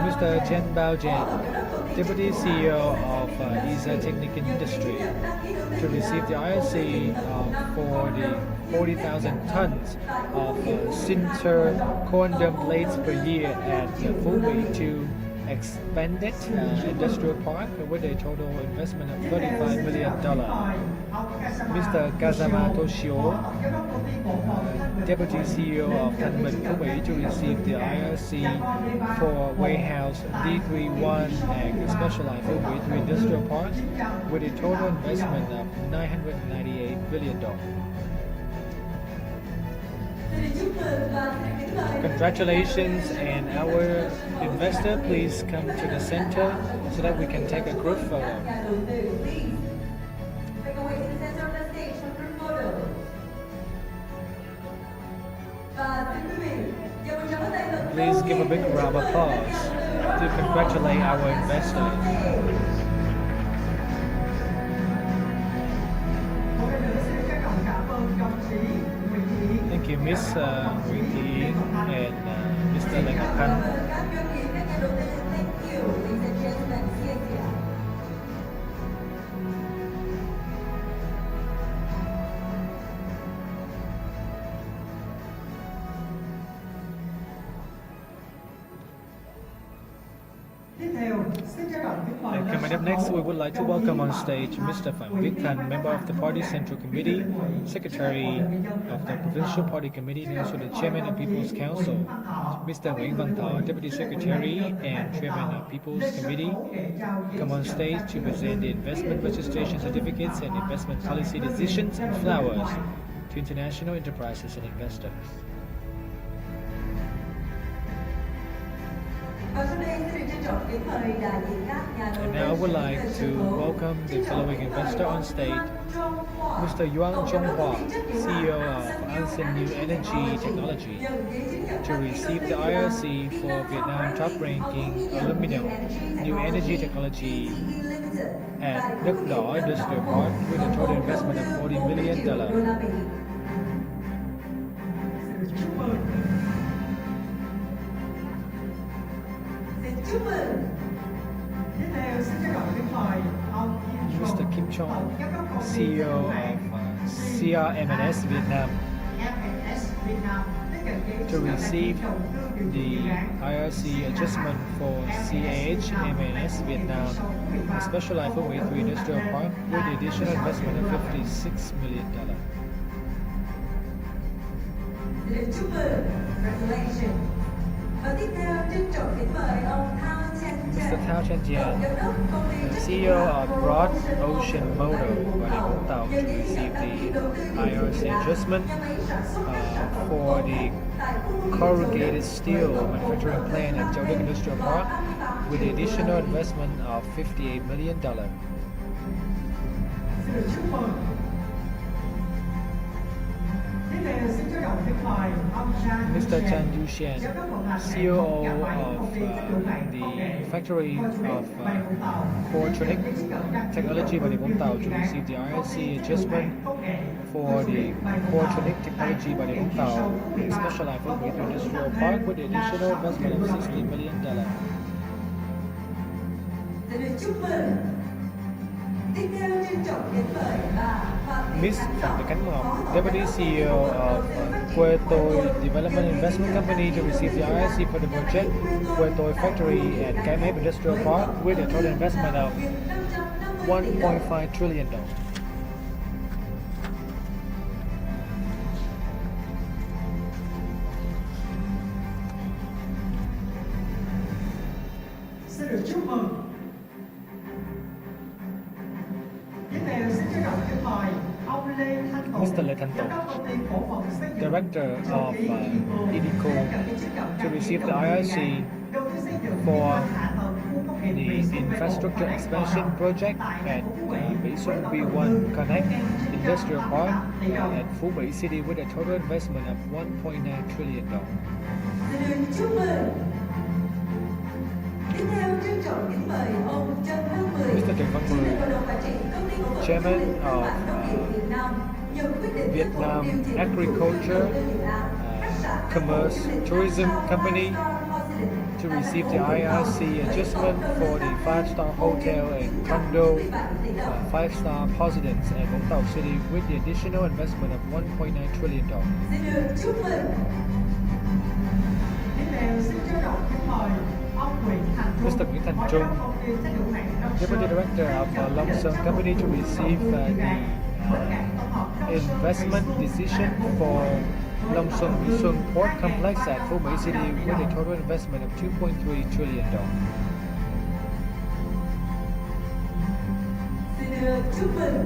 S10: Mr. Chen Bao-Jen, Deputy CEO of ISA Technical Industry, to receive the IRC for the 40,000 tons of sinter corundum plates per year at Vung 2 expanded industrial park with a total investment of $35 million. Mr. Kazama Toshio, Deputy CEO of THANH to receive the IRC for warehouse D31 and specialized Vung 3 industrial park with a total investment of $998 billion. Congratulations, and our investor, please come to the center so that we can take a group photo. Please give a big round of applause to congratulate our investors. Thank you, Miss Nguyễn Thị Yến and Mr. Lê Ngọc Khanh. Coming up next, we would like to welcome on stage Mr. Phạm Viết Thành, member of the Party Central Committee, Secretary of the Provincial Party Committee, and also the Chairman of People's Council, Mr. Nguyễn Văn Thọ, Deputy Secretary and Chairman of People's Committee, come on stage to present the investment registration certificates and investment policy decisions and flowers to international enterprises and investors. And now I would like to welcome the following investor on stage, Mr. Yuan Zhonghua, CEO of Anson New Energy Technology, to receive the IRC for Vietnam top-ranking aluminum new energy technology at Đất Đỏ Industrial Park with a total investment of $40 million. Mr. Kim Chong, CEO of CRMNS Vietnam, to receive the IRC adjustment for CHMNS Vietnam, a specialized for Vung 3 Industrial Park with the additional investment of $56 million. Mr. Thao Chen Jian, CEO of Broad Ocean Motor, Bà Rịa Vũng Tàu, to receive the IRC adjustment for the corrugated steel manufacturing plant at Châu Đốc Industrial Park with the additional investment of $58 million. Mr. Chan Yushan, COO of the factory of Quatronic Technology by Vũng Tàu, to receive the IRC adjustment for the Quatronic Technology by Vũng Tàu specialized for industrial park with the additional investment of $60 million. Miss Phạm Thị Khánh Ngọc, Deputy CEO of Quê Tôi Development Investment Company to receive the IRC for the project Quê Tôi Factory at Cái Mép Industrial Park with a total investment of $1.5 trillion.
S9: Xin được chúc mừng. Tiếp theo xin trân trọng kính mời ông Lê Thanh Tùng,
S10: Mr. Lê Thanh Tùng, Director of EDCO, to receive the IRC for the infrastructure expansion project at Mỹ Xuân B1 Connect Industrial Park at Phú Mỹ City with a total investment of $1.9 trillion.
S11: Chúc mừng. Tiếp theo trân trọng kính mời ông Trần Văn Mười,
S10: Mr. Trần Văn Mười, Chairman of Vietnam Agriculture Commerce Tourism Company, to receive the IRC adjustment for the 5-star hotel and condo 5-star Presidents at Vũng Tàu City with the additional investment of $1.9 trillion.
S9: Chúc mừng. Tiếp theo xin trân trọng kính mời ông Nguyễn Thành Trung,
S10: Mr. Nguyễn Thành Trung, Deputy Director of Long Sơn Company, to receive the investment decision for Long Sơn Mỹ Xuân Port Complex at Phú Mỹ City with a total investment of $2.3 trillion.
S11: Xin chúc mừng.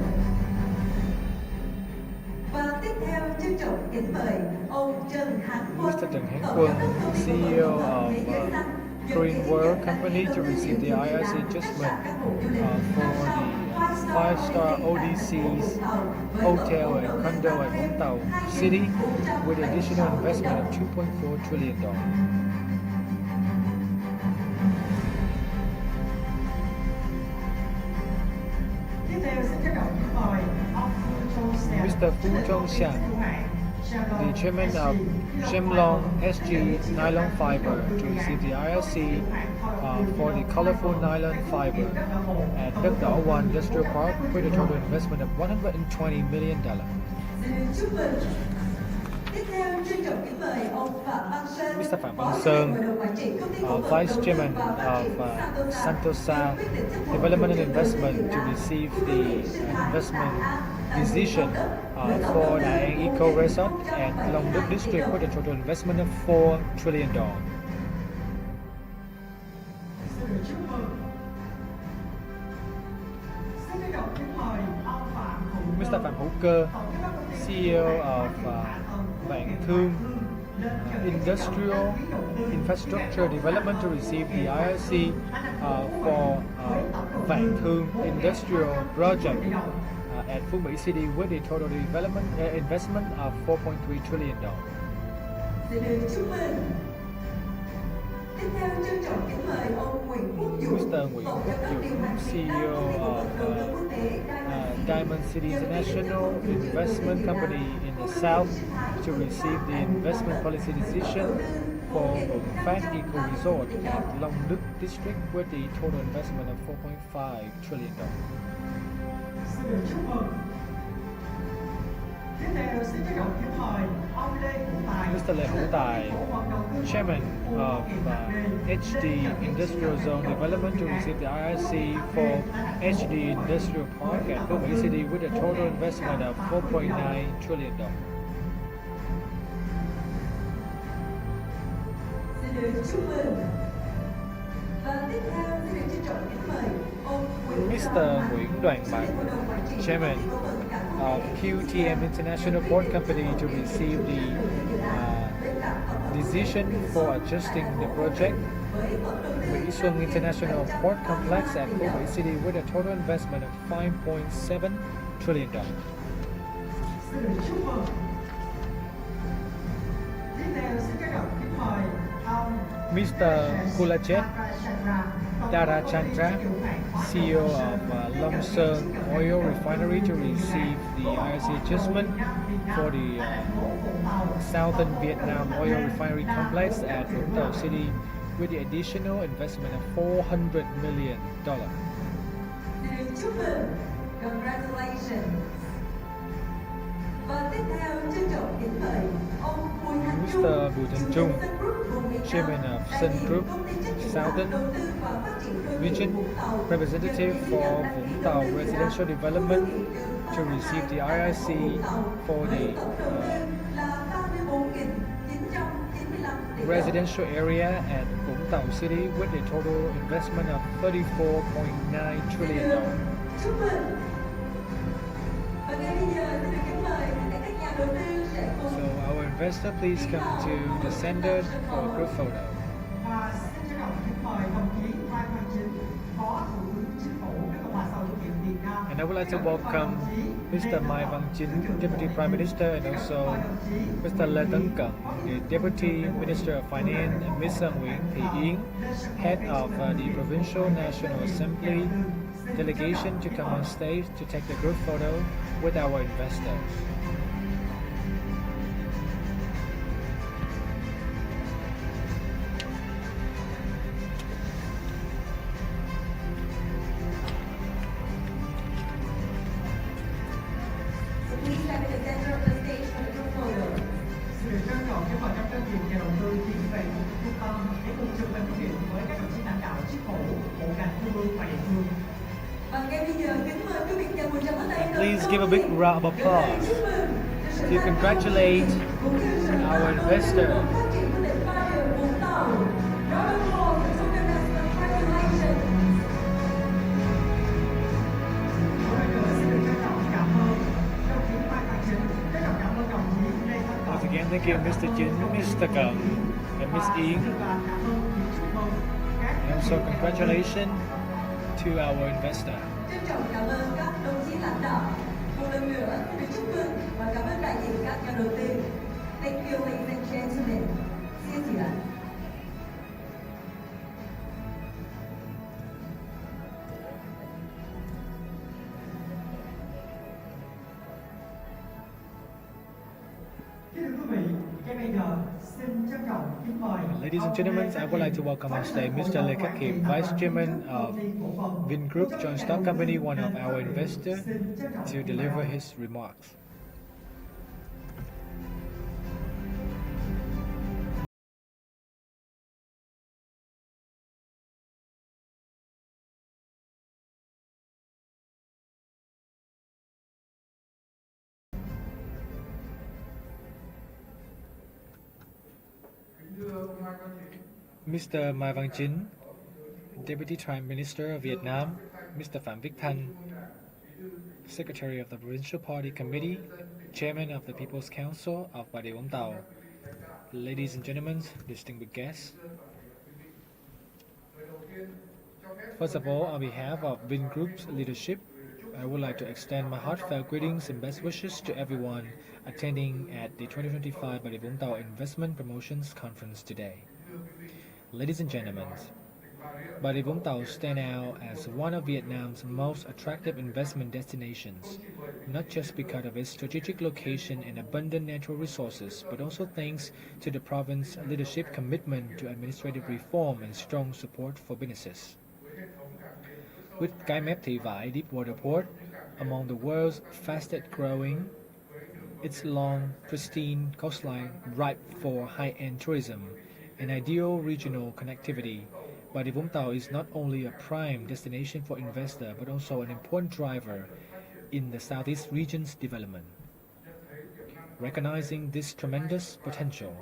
S11: Và tiếp theo trân trọng kính mời ông Trần Hán Quân,
S10: Mr. Trần Hán Quân, CEO of Green World Company, to receive the IRC adjustment for the 5-star ODC's hotel and condo at Vũng Tàu City with additional investment of $2.4 trillion.
S9: tiếp theo xin trân trọng kính mời ông
S10: Mr. Phu Trong Sian, the chairman of Gemlong SG Nylon Fiber, to receive the IRC for the colorful nylon fiber at Đất Đỏ One Industrial Park with a total investment of $120 million.
S11: Chúc mừng. Tiếp theo trân trọng kính mời ông Phạm Văn Sơn,
S10: Mr. Phạm Văn Sơn, Vice Chairman of Santosa Development and Investment, to receive the investment decision for the Eco Resort and Long Đức District with a total investment of $4 trillion. Mr. Phạm Hữu Cơ, CEO of Vạn Thương Industrial Infrastructure Development, to receive the IRC for Vạn Thương Industrial Project at Phú Mỹ City with a total development investment of $4.3 trillion.
S11: Chúc mừng. Tiếp theo trân trọng kính mời ông Nguyễn Quốc Dũng,
S10: Mr. Nguyễn Quốc Dũng, CEO of Diamond City International Investment Company in the South, to receive the investment policy decision for Vung Phát Eco Resort at Long Đức District with the total investment of $4.5 trillion.
S9: Chúc mừng. Tiếp theo xin trân trọng kính mời ông Lê Hữu Tài,
S10: Mr. Lê Hữu Tài, Chairman of HD Industrial Zone Development, to receive the IRC for HD Industrial Park at Phú Mỹ City with a total investment of $4.9 trillion.
S11: Chúc mừng. Và tiếp theo xin được trân trọng kính mời ông
S10: Mr. Nguyễn Đoàn Mạnh, Chairman of QTM International Port Company, to receive the decision for adjusting the project Mỹ Xuân International Port Complex at Phú Mỹ City with a total investment of $5.7 trillion.
S9: Tiếp theo xin trân trọng kính mời ông
S10: Mr. Kulachet Darachandra, CEO of Long Sơn Oil Refinery, to receive the IRC adjustment for the Southern Vietnam Oil Refinery Complex at Vũng Tàu City with the additional investment of $400 million.
S11: Chúc mừng. Congratulations. Và tiếp theo trân trọng kính mời ông Bùi Thành
S10: Mr.
S11: Trung,
S10: Bùi Thành Trung,
S11: Sun Group Vùng Miền Nam,
S10: Chairman of
S11: đại
S10: Sun
S11: diện
S10: Group,
S11: công ty trách nhiệm hữu hạn
S10: Southern
S11: đầu tư và phát triển đô thị
S10: Region,
S11: Vũng Tàu,
S10: representative for Vũng Tàu Residential Development to receive the RIC for the residential area at Vũng Tàu City with a total investment of $34.9 trillion.
S11: Chúc mừng. Và ngay bây giờ xin được kính mời tất cả các nhà đầu tư sẽ cùng
S10: So our investor, please come to the center for a group photo.
S9: Và xin trân trọng kính mời đồng chí Mai Văn Chính, Phó Thủ tướng Chính phủ nước Cộng hòa xã hội chủ nghĩa Việt Nam.
S10: And I would like to welcome Mr. Mai Văn Chính, Deputy Prime Minister, and also Mr. Lê Tấn Cận, the Deputy Minister of Finance, and Ms. Nguyễn Thị Yến, Head of the Provincial National Assembly delegation to come on stage to take the group photo with our investors.
S11: please stand in the center of the stage for the group photo.
S9: Xin được trân trọng kính mời các đơn vị nhà đầu tư tiến về trung tâm để cùng chụp hình lưu niệm với các đồng chí lãnh đạo chính phủ, bộ ngành trung ương và địa phương.
S11: Và ngay bây giờ kính mời quý vị chào mừng trong tay.
S10: Please give a big round of applause to congratulate our investor. Once again, thank you, Mr. Chính, Mr. Cận, and Ms. Yến. And also congratulations to our investor.
S11: Trân trọng cảm ơn các đồng chí lãnh đạo. Một lần nữa xin được chúc mừng và cảm ơn đại diện các nhà đầu tư. Thank you, ladies and gentlemen. Xin chào.
S10: Ladies and gentlemen, I would like to welcome on stage Mr. Lê Khắc Kiệm, Vice Chairman of Vingroup Joint Stock Company, one of our investors, to deliver his remarks. Mr. Mai Văn Chính, Deputy Prime Minister of Vietnam, Mr. Phạm Viết Thanh, Secretary of the Provincial Party Committee, Chairman of the People's Council of Bà Rịa Vũng Tàu, ladies and gentlemen, distinguished guests. First of all, on behalf of Vingroup's leadership, I would like to extend my heartfelt greetings and best wishes to everyone attending at the 2025 Bà Rịa Vũng Tàu Investment Promotions Conference today. Ladies and gentlemen, Bà Rịa Vũng Tàu stand out as one of Vietnam's most attractive investment destinations, not just because of its strategic location and abundant natural resources, but also thanks to the province's leadership commitment to administrative reform and strong support for businesses. With Cái Mép Thị Vải deepwater port, among the world's fastest growing, its long, pristine coastline ripe for high-end tourism and ideal regional connectivity, Bà Rịa Vũng Tàu is not only a prime destination for investors but also an important driver in the Southeast region's development. Recognizing this tremendous potential,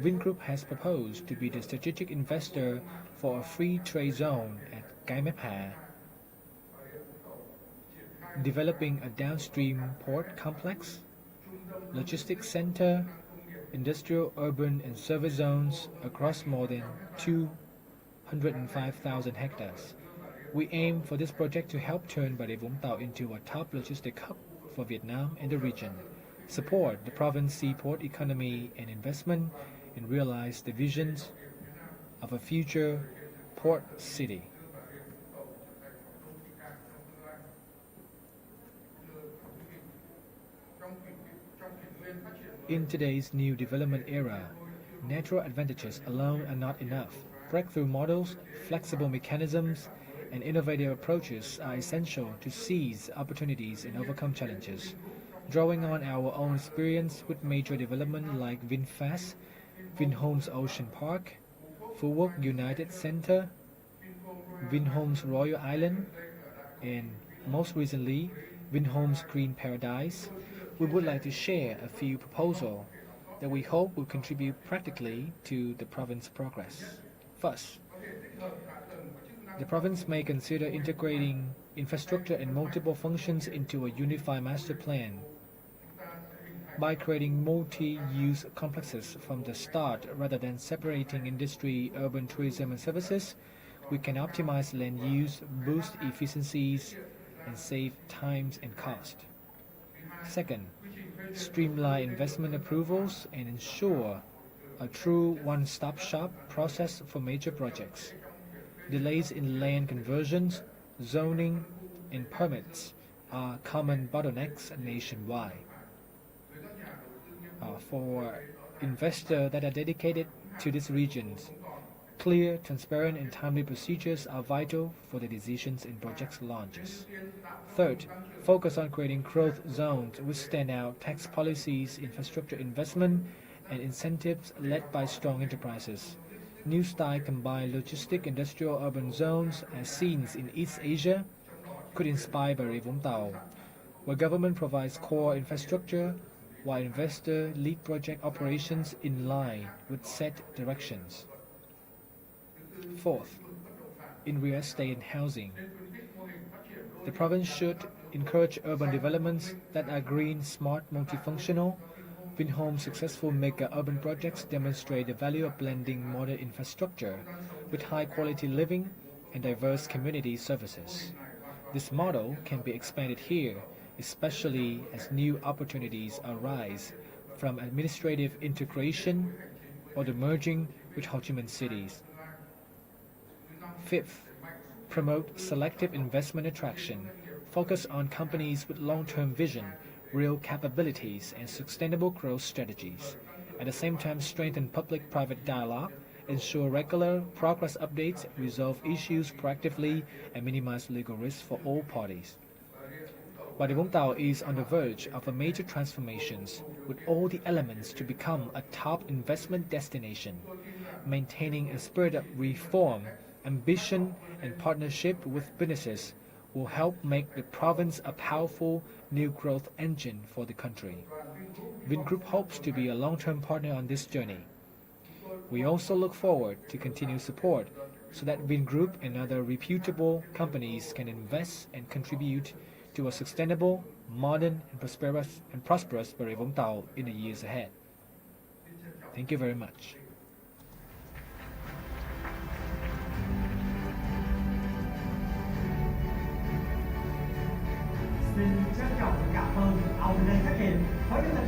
S10: Vingroup has proposed to be the strategic investor for a free trade zone at Cái Mép Hạ, developing a downstream port complex, logistics center, industrial, urban, and service zones across more than 205,000 hectares. We aim for this project to help turn Bà Rịa Vũng Tàu into a top logistic hub for Vietnam and the region, support the province seaport economy and investment, and realize the visions of a future port city. In today's new development era, natural advantages alone are not enough. Breakthrough models, flexible mechanisms, and innovative approaches are essential to seize opportunities and overcome challenges. Drawing on our own experience with major development like VinFast, Vinhomes Ocean Park, Phú Quốc United Center, Vinhomes Royal Island, and most recently, Vinhomes Green Paradise, we would like to share a few proposals that we hope will contribute practically to the province's progress. First, the province may consider integrating infrastructure and multiple functions into a unified master plan. By creating multi-use complexes from the start rather than separating industry, urban tourism and services, we can optimize land use, boost efficiencies, and save times and cost. Second, streamline investment approvals and ensure a true one-stop shop process for major projects. Delays in land conversions, zoning, and permits are common bottlenecks nationwide. For investors that are dedicated to these regions, clear, transparent, and timely procedures are vital for the decisions in project launches. Third, focus on creating growth zones with standout tax policies, infrastructure investment, and incentives led by strong enterprises. New style combined logistic industrial urban zones as seen in East Asia could inspire Bà Rịa Vũng Tàu, where government provides core infrastructure while investors lead project operations in line with set directions. Fourth, in real estate and housing, the province should encourage urban developments that are green, smart, multifunctional. Vinhome's successful mega urban projects demonstrate the value of blending modern infrastructure with high-quality living and diverse community services. This model can be expanded here, especially as new opportunities arise from administrative integration or the merging with Ho Chi Minh cities. Fifth, promote selective investment attraction. Focus on companies with long-term vision, real capabilities, and sustainable growth strategies. At the same time, strengthen public-private dialogue, ensure regular progress updates, resolve issues proactively, and minimize legal risks for all parties. Bà Rịa Vũng Tàu is on the verge of a major transformations with all the elements to become a top investment destination. Maintaining a spirit of reform, ambition, and partnership with businesses will help make the province a powerful new growth engine for the country. Vingroup hopes to be a long-term partner on this journey. We also look forward to continued support so that Vingroup and other reputable companies can invest and contribute to a sustainable, modern, and prosperous Bà Rịa Vũng Tàu in the years ahead. Thank you very much.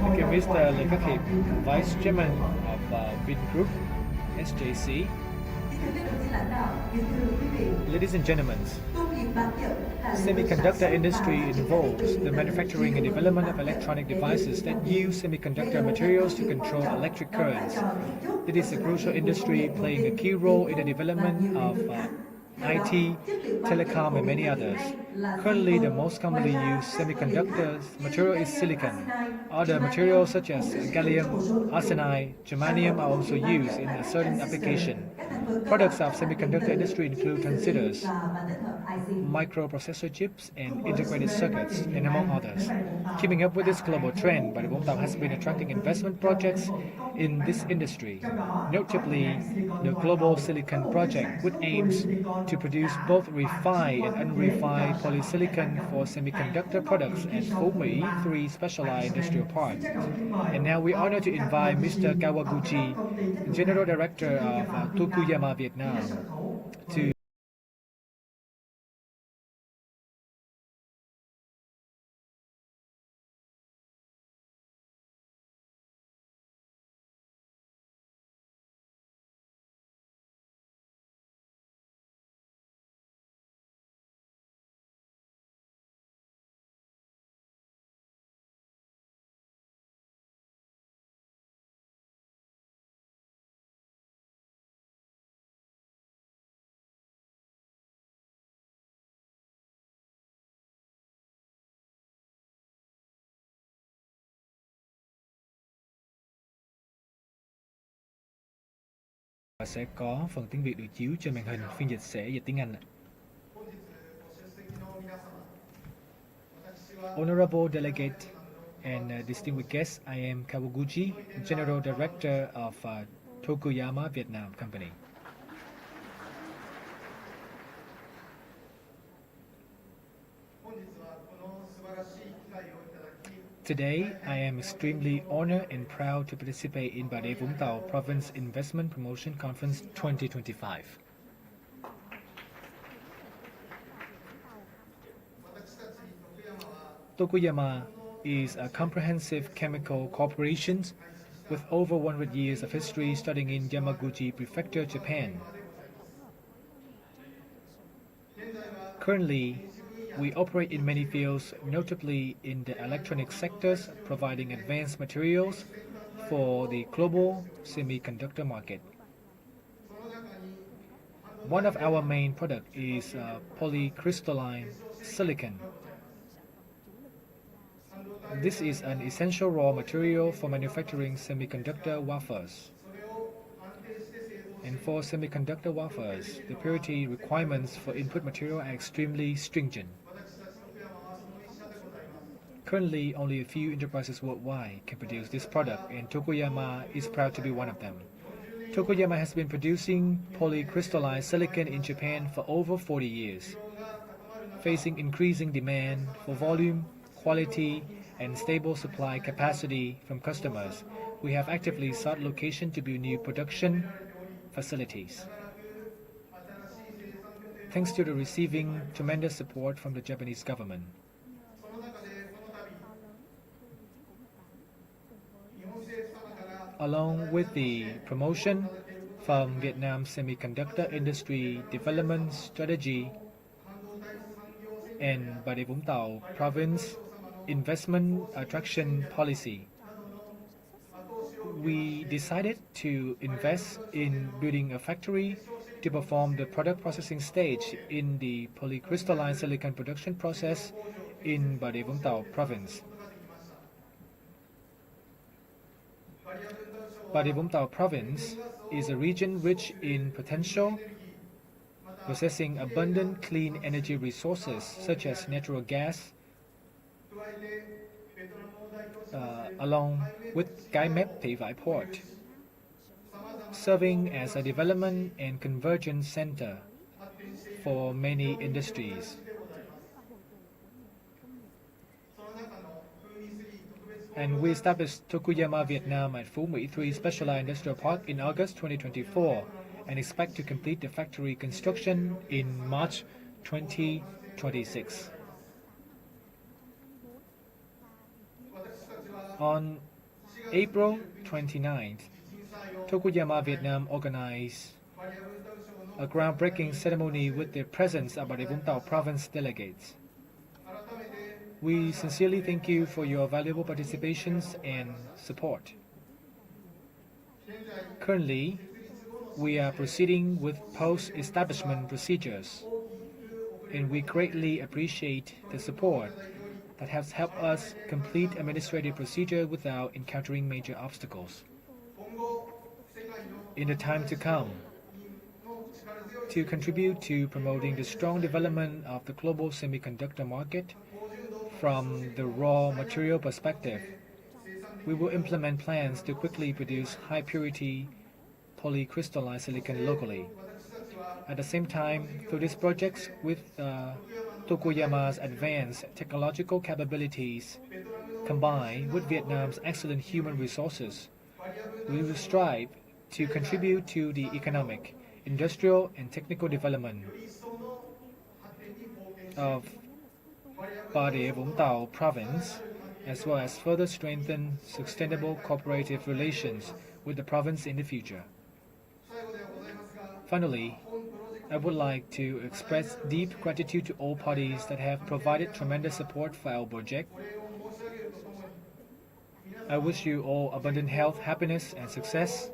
S10: Thank you, Mr. Lê Khắc Hiệp, Vice Chairman of Vingroup, SJC. Ladies and gentlemen, semiconductor industry involves the manufacturing and development of electronic devices that use semiconductor materials to control electric currents. It is a crucial industry playing a key role in the development of IT, telecom, and many others. Currently, the most commonly used semiconductor material is silicon. Other materials such as gallium, arsenide, germanium are also used in a certain application. Products of semiconductor industry include transistors, microprocessor chips, and integrated circuits, and among others. Keeping up with this global trend, Bà Rịa Vũng Tàu has been attracting investment projects in this industry, notably the Global Silicon Project, which aims to produce both refined and unrefined polysilicon for semiconductor products at Phú Mỹ 3 Specialized Industrial Park. And now we honor to invite Mr. Kawaguchi, General Director of Tokuyama Vietnam, to Sẽ có phần tiếng Việt được chiếu trên màn hình, phiên dịch sẽ dịch tiếng Anh. Honorable delegate and distinguished guests, I am Kawaguchi, General Director of Tokuyama Vietnam Company. Today, I am extremely honored and proud to participate in Bà Rịa Vũng Tàu Province Investment Promotion Conference 2025. Tokuyama is a comprehensive chemical corporation with over 100 years of history starting in Yamaguchi Prefecture, Japan. Currently, we operate in many fields, notably in the electronic sectors, providing advanced materials for the global semiconductor market. One of our main products is polycrystalline silicon. This is an essential raw material for manufacturing semiconductor wafers. And for semiconductor wafers, the purity requirements for input material are extremely stringent. Currently, only a few enterprises worldwide can produce this product, and Tokuyama is proud to be one of them. Tokuyama has been producing polycrystalline silicon in Japan for over 40 years. Facing increasing demand for volume, quality, and stable supply capacity from customers, we have actively sought location to build new production facilities. Thanks to the receiving tremendous support from the Japanese government. Along with the promotion from Vietnam Semiconductor Industry Development Strategy and Bà Rịa Vũng Tàu Province Investment Attraction Policy, we decided to invest in building a factory to perform the product processing stage in the polycrystalline silicon production process in Bà Rịa Vũng Tàu Province. Bà Rịa Vũng Tàu Province is a region rich in potential, possessing abundant clean energy resources such as natural gas, along with Cái Mép Thị Vải Port, serving as a development and convergence center for many industries. And we established Tokuyama Vietnam at Phú Mỹ 3 Specialized Industrial Park in August 2024 and expect to complete the factory construction in March 2026. On April 29th, Tokuyama Vietnam organized a groundbreaking ceremony with the presence of Bà Rịa Vũng Tàu province delegates. We sincerely thank you for your valuable participations and support. Currently, we are proceeding with post-establishment procedures, and we greatly appreciate the support that has helped us complete administrative procedure without encountering major obstacles. In the time to come, to contribute to promoting the strong development of the global semiconductor market from the raw material perspective, we will implement plans to quickly produce high-purity polycrystalline silicon locally. At the same time, through these projects with Tokuyama's advanced technological capabilities, combined with Vietnam's excellent human resources, we will strive to contribute to the economic, industrial, and technical development of Bà Rịa Vũng Tàu Province, as well as further strengthen sustainable cooperative relations with the province in the future. Finally, I would like to express deep gratitude to all parties that have provided tremendous support for our project. I wish you all abundant health, happiness, and success.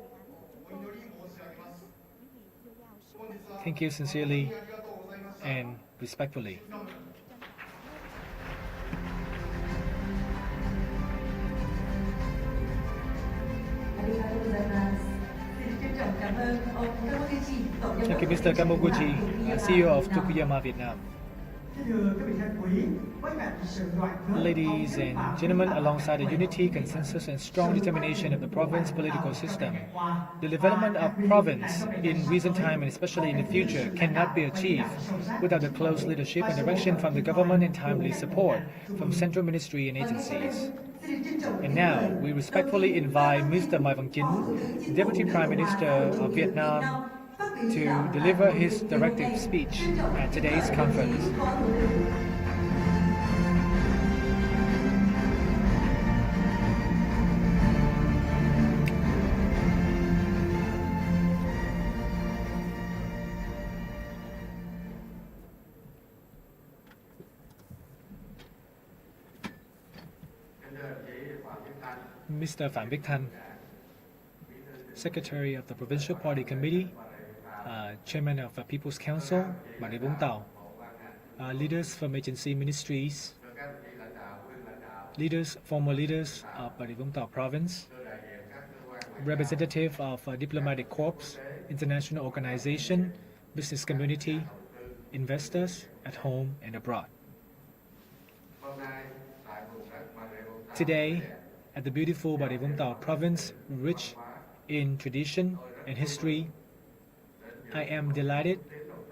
S10: Thank you sincerely and respectfully.
S11: Arigatou gozaimasu.
S10: Thank you, Mr. Kamoguchi, CEO of Tokuyama Vietnam. Ladies and gentlemen, alongside the unity, consensus and strong determination of the province political system, the development of province in recent time and especially in the future cannot be achieved without the close leadership and direction from the government and timely support from central ministry and agencies. And now, we respectfully invite Mr. Mai Văn-Chính, Deputy Prime Minister of Vietnam, to deliver his directive speech at today's conference. Mr. Phạm Viết Thanh, Secretary of the Provincial Party Committee, Chairman of the People's Council, Bà Rịa Vũng Tàu, leaders from agency ministries, former leaders of Bà Rịa Vũng Tàu Province, representative of diplomatic corps, international organization, business community, investors at home and abroad. Today, at the beautiful Bà Rịa Vũng Tàu province, rich in tradition and history, I am delighted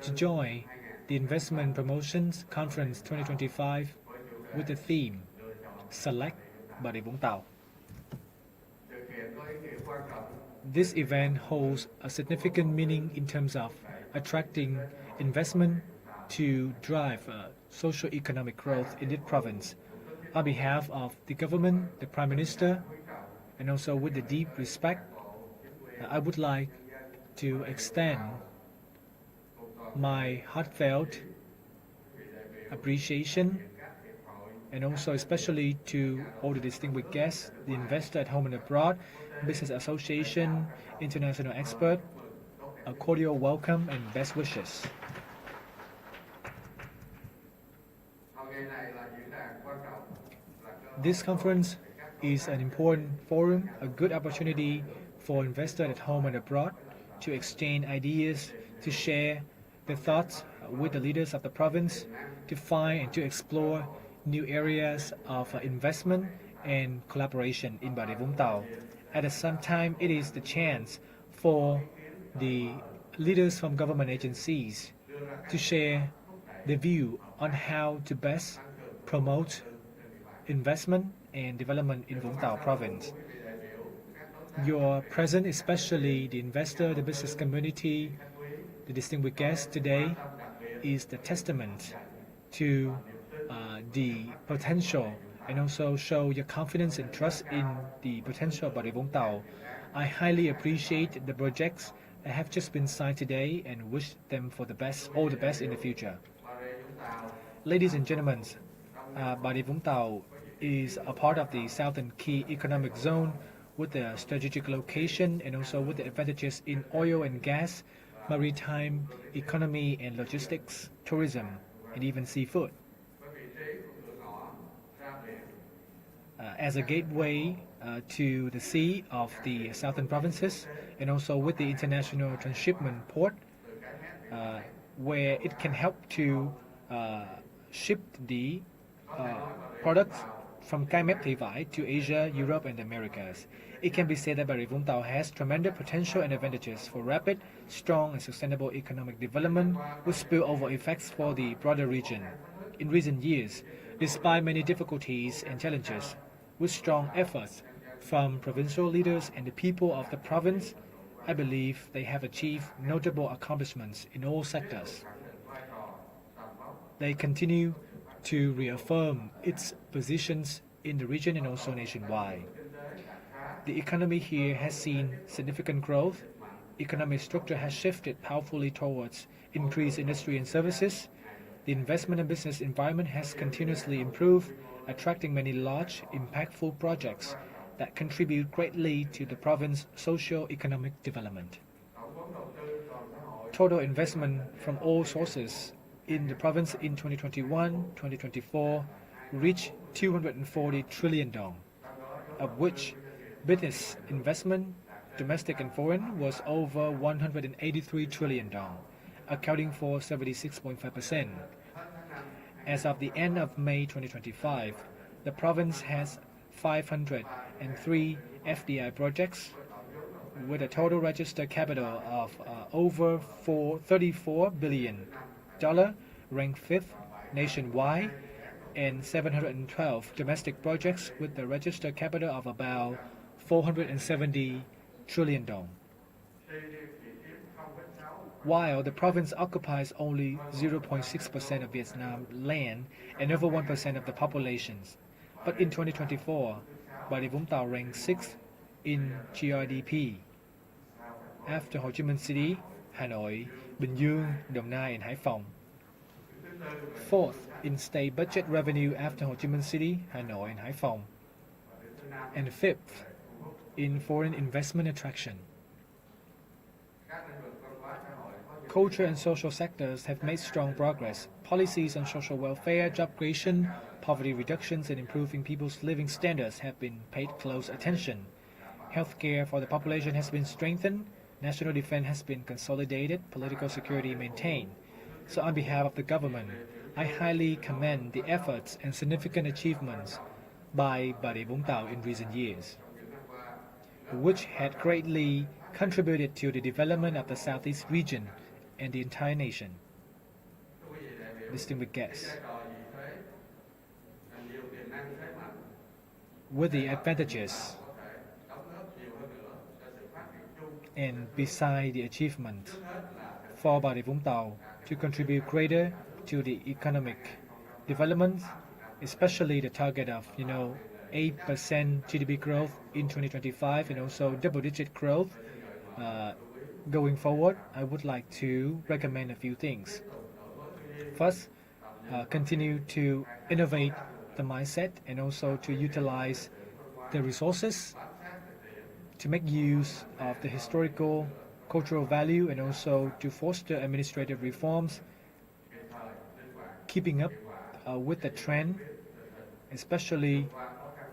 S10: to join the Investment Promotions Conference 2025 with the theme, Select Bà Rịa Vũng Tàu. This event holds a significant meaning in terms of attracting investment to drive socio-economic growth in this province. On behalf of the government, the Prime Minister, and also with the deep respect, I would like to extend my heartfelt appreciation and also especially to all the distinguished guests, the investor at home and abroad, business association, international expert, a cordial welcome and best wishes. This conference is an important forum, a good opportunity for investors at home and abroad to exchange ideas, to share their thoughts with the leaders of the province, to find and to explore new areas of investment and collaboration in Bà Rịa Vũng Tàu. At the same time, it is the chance for the leaders from government agencies to share their view on how to best promote investment and development in Vũng Tàu province. Your presence, especially the investor, the business community, the distinguished guests today, is the testament to the potential and also show your confidence and trust in the potential of Bà Rịa Vũng Tàu. I highly appreciate the projects that have just been signed today and wish them for the best, all the best in the future. Ladies and gentlemen, Bà Rịa Vũng Tàu is a part of the Southern Key Economic Zone with the strategic location and also with the advantages in oil and gas, maritime economy and logistics, tourism, and even seafood. As a gateway to the sea of the southern provinces and also with the international transshipment port where it can help to ship the products from Cái Mép Thị Vải to Asia, Europe and the Americas. It can be said that Bà Rịa Vũng Tàu has tremendous potential and advantages for rapid, strong and sustainable economic development with spillover effects for the broader region. In recent years, despite many difficulties and challenges, with strong efforts from provincial leaders and the people of the province, I believe they have achieved notable accomplishments in all sectors. They continue to reaffirm its positions in the region and also nationwide. The economy here has seen significant growth. Economic structure has shifted powerfully towards increased industry and services. The investment and business environment has continuously improved, attracting many large, impactful projects that contribute greatly to the province's socio-economic development. Total investment from all sources in the province in 2021-2024 reached 240 trillion dong, of which business investment domestic and foreign, was over 183 trillion dong, accounting for 76.5%. As of the end of May 2025, the province has 503 FDI projects with a total registered capital of over $34 billion, ranked 5th nationwide, and 712 domestic projects with a registered capital of about 470 trillion dong. While the province occupies only 0.6% of Vietnam land and over 1% of the population, but in 2024, Bà Rịa Vũng Tàu ranked 6th in GRDP, after Ho Chi Minh City, Hà Nội, Bình Dương, Đồng Nai, and Hải Phòng. 4th in state budget revenue after Ho Chi Minh City, Hà Nội, and Hải Phòng. And 5th in foreign investment attraction. Culture and social sectors have made strong progress. Policies on social welfare, job creation, poverty reductions, and improving people's living standards have been paid close attention. Healthcare for the population has been strengthened, national defense has been consolidated, political security maintained. So on behalf of the government, I highly commend the efforts and significant achievements by Bà Rịa Vũng Tàu in recent years, which had greatly contributed to the development of the Southeast region and the entire nation. Distinguished guests, with the advantages and beside the achievement for Bà Rịa Vũng Tàu to contribute greater to the economic development, especially the target of 8% GDP growth in 2025 and also double-digit growth going forward, I would like to recommend a few things. First, continue to innovate the mindset and also to utilize the resources to make use of the historical, cultural value and also to foster administrative reforms, keeping up with the trend, especially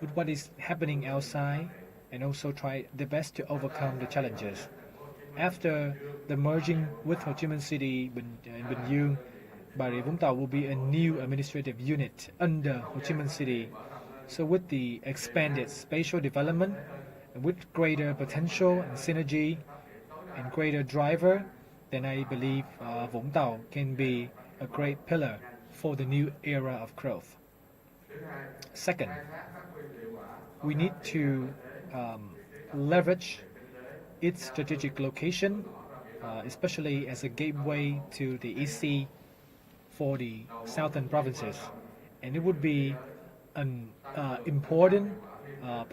S10: with what is happening outside, and also try the best to overcome the challenges. After the merging with Ho Chi Minh City and Bình Dương, Bà Rịa Vũng Tàu will be a new administrative unit under Ho Chi Minh City. So with the expanded spatial development, with greater potential and synergy and greater driver, then I believe Vũng Tàu can be a great pillar for the new era of growth. Second, we need to leverage its strategic location, especially as a gateway to the EC for the southern provinces. And it would be an important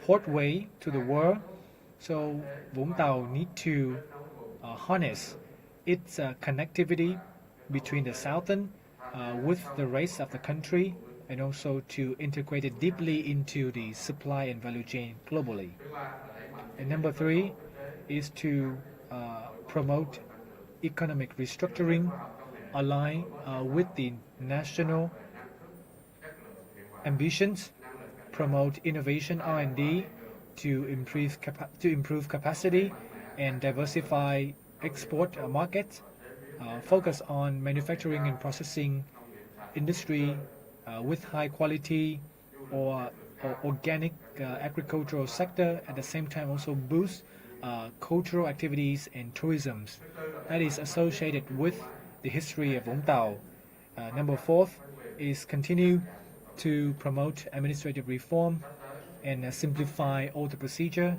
S10: portway to the world. So Vũng Tàu need to harness its connectivity between the southern with the rest of the country, and also to integrate it deeply into the supply and value chain globally. And number 3 is to promote economic restructuring aligned with the national ambitions, promote innovation R&D to improve capacity and diversify export markets, focus on manufacturing and processing industry with high quality or organic agricultural sector, at the same time also boost cultural activities and tourism that is associated with the history of Vũng Tàu. Number 4 is continue to promote administrative reform and simplify all the procedure.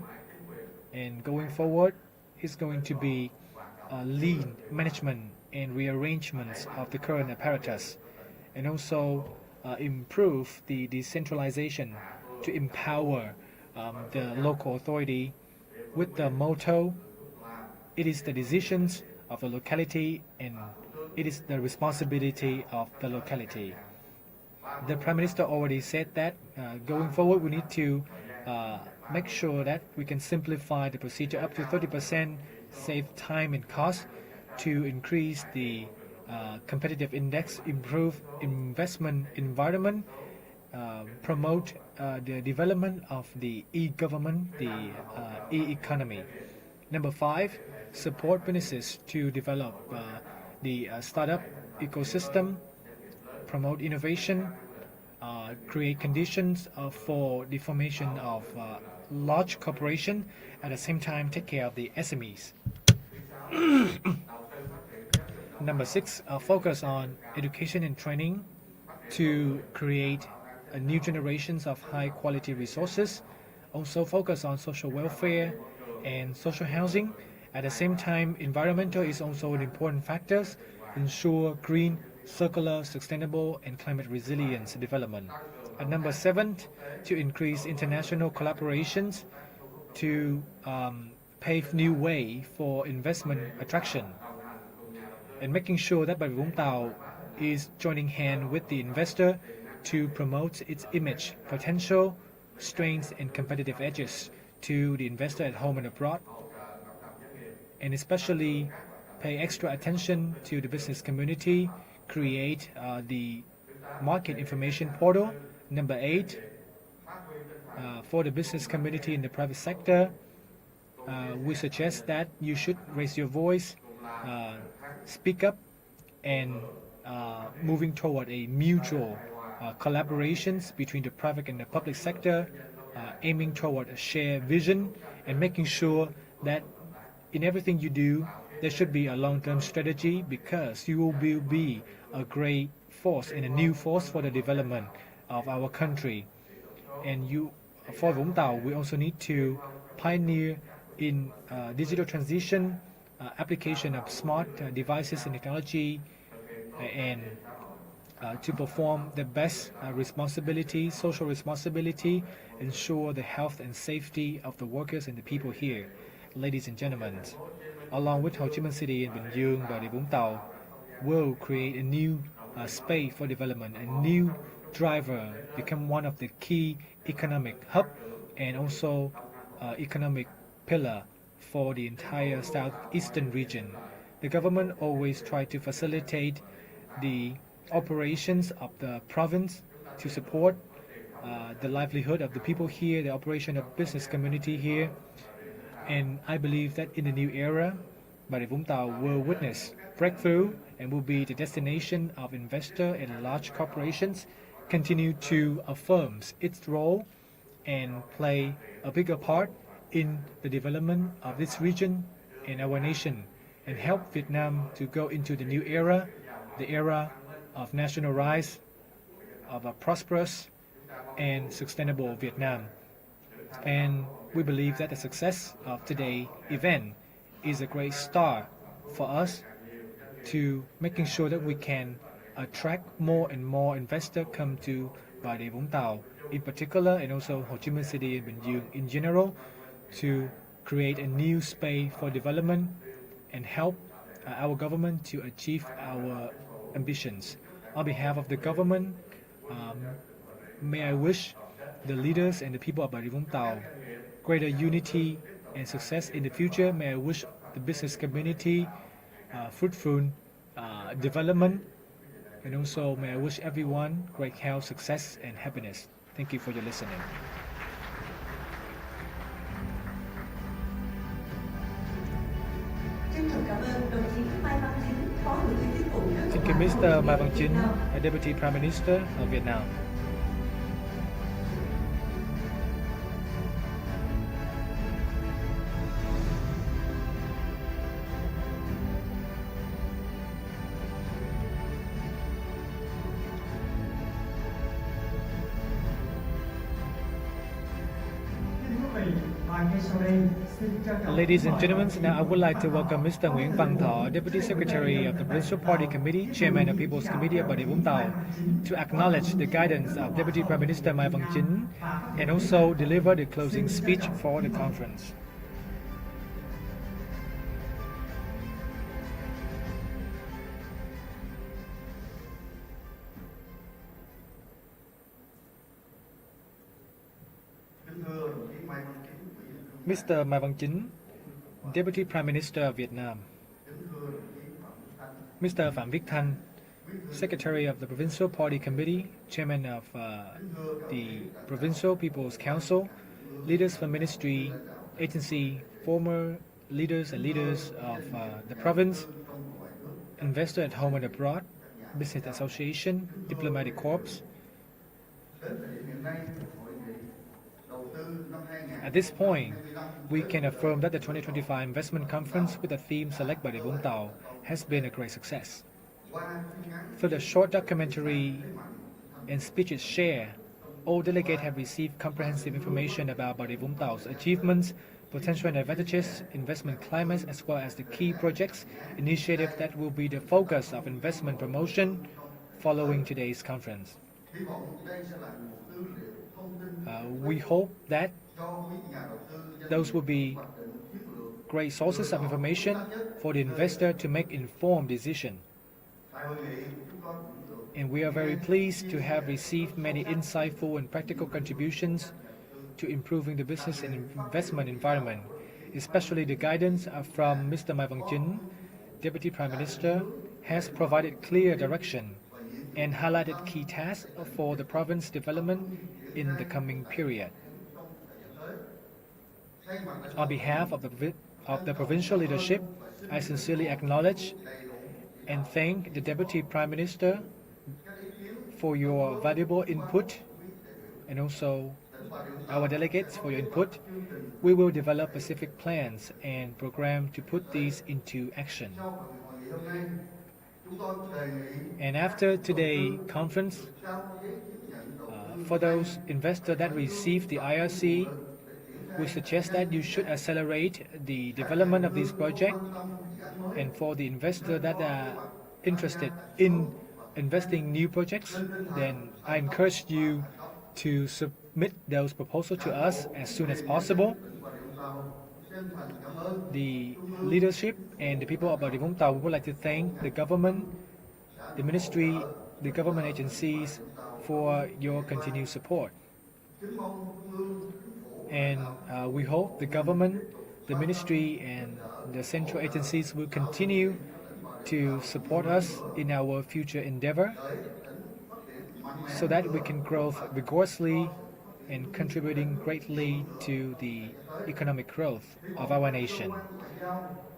S10: And going forward is going to be lean management and rearrangements of the current apparatus, and also improve the decentralization to empower the local authority with the motto, it is the decisions of the locality and it is the responsibility of the locality. The Prime Minister already said that going forward we need to make sure that we can simplify the procedure up to 30%, save time and cost to increase the competitive index, improve investment environment, promote the development of the e-government, the e-economy. Number 5, support businesses to develop the startup ecosystem, promote innovation, create conditions for the formation of large corporation, at the same time take care of the SMEs. Number 6, focus on education and training to create new generations of high quality resources. Also focus on social welfare and social housing. At the same time, environmental is also an important factor. Ensure green, circular, sustainable, and climate resilience development. At number 7, to increase international collaborations to pave new way for investment attraction, and making sure that Bà Rịa Vũng Tàu is joining hand with the investor to promote its image, potential, strengths, and competitive edges to the investor at home and abroad, and especially pay extra attention to the business community, create the market information portal. Number 8, for the business community in the private sector, we suggest that you should raise your voice, speak up, and moving toward a mutual collaborations between the private and the public sector, aiming toward a shared vision, and making sure that in everything you do, there should be a long-term strategy, because you will be a great force and a new force for the development of our country. And for Vũng Tàu, we also need to pioneer in digital transition, application of smart devices and technology, and to perform the best responsibility, social responsibility, ensure the health and safety of the workers and the people here. Ladies and gentlemen, along with Ho Chi Minh City and Bình Dương, Bà Rịa Vũng Tàu will create a new space for development, a new driver, become one of the key economic hub and also economic pillar for the entire southeastern region. The government always try to facilitate the operations of the province to support the livelihood of the people here, the operation of business community here. And I believe that in the new era, Bà Rịa Vũng Tàu will witness breakthrough and will be the destination of investor and large corporations, continue to affirm its role and play a bigger part in the development of this region and our nation, and help Vietnam to go into the new era, the era of national rise, of a prosperous and sustainable Vietnam. And we believe that the success of today's event is a great start for us to making sure that we can attract more and more investors come to Bà Rịa Vũng Tàu in particular, and also Ho Chi Minh City and Bình Dương in general, to create a new space for development and help our government to achieve our ambitions. On behalf of the government, may I wish the leaders and the people of Bà Rịa Vũng Tàu greater unity and success in the future. May I wish the business community fruitful development, and also may I wish everyone great health, success, and happiness. Thank you for your listening. Thank you, Mr. Mai Văn Chính, Deputy Prime Minister of Vietnam. Ladies and gentlemen, now I would like to welcome Mr. Nguyễn Văn Thọ, Deputy Secretary of the Provincial Party Committee, Chairman of People's Committee of Bà Rịa Vũng Tàu, to acknowledge the guidance of Deputy Prime Minister Mai Văn Chính and also deliver the closing speech for the conference. Mr. Mai Văn Chính, Deputy Prime Minister of Vietnam. Mr. Phạm Viết Thanh, Secretary of the Provincial Party Committee, Chairman of the Provincial People's Council, leaders from ministry, agency, former leaders of the province, investor at home and abroad, business association, diplomatic corps. At this point, we can affirm that the 2025 investment conference with the theme Select Bà Rịa Vũng Tàu has been a great success. Through the short documentary and speeches shared, all delegates have received comprehensive information about Bà Rịa Vũng Tau's achievements, potential and advantages, investment climates, as well as the key projects, initiatives that will be the focus of investment promotion following today's conference. We hope that those will be great sources of information for the investor to make informed decisions. And we are very pleased to have received many insightful and practical contributions to improving the business and investment environment, especially the guidance from Mr. Mai Văn-chính, Deputy Prime Minister, has provided clear direction and highlighted key tasks for the province development in the coming period. On behalf of the provincial leadership, I sincerely acknowledge and thank the Deputy Prime Minister for your valuable input, and also our delegates for your input. We will develop specific plans and programs to put these into action. And after today's conference, for those investors that received the IRC, we suggest that you should accelerate the development of this project. And for the investors that are interested in investing new projects, then I encourage you to submit those proposals to us as soon as possible. The leadership and the people of Bà Rịa Vũng Tàu would like to thank the government, the ministry, the government agencies for your continued support. And we hope the government, the ministry, and the central agencies will continue to support us in our future endeavor so that we can grow vigorously and contributing greatly to the economic growth of our nation.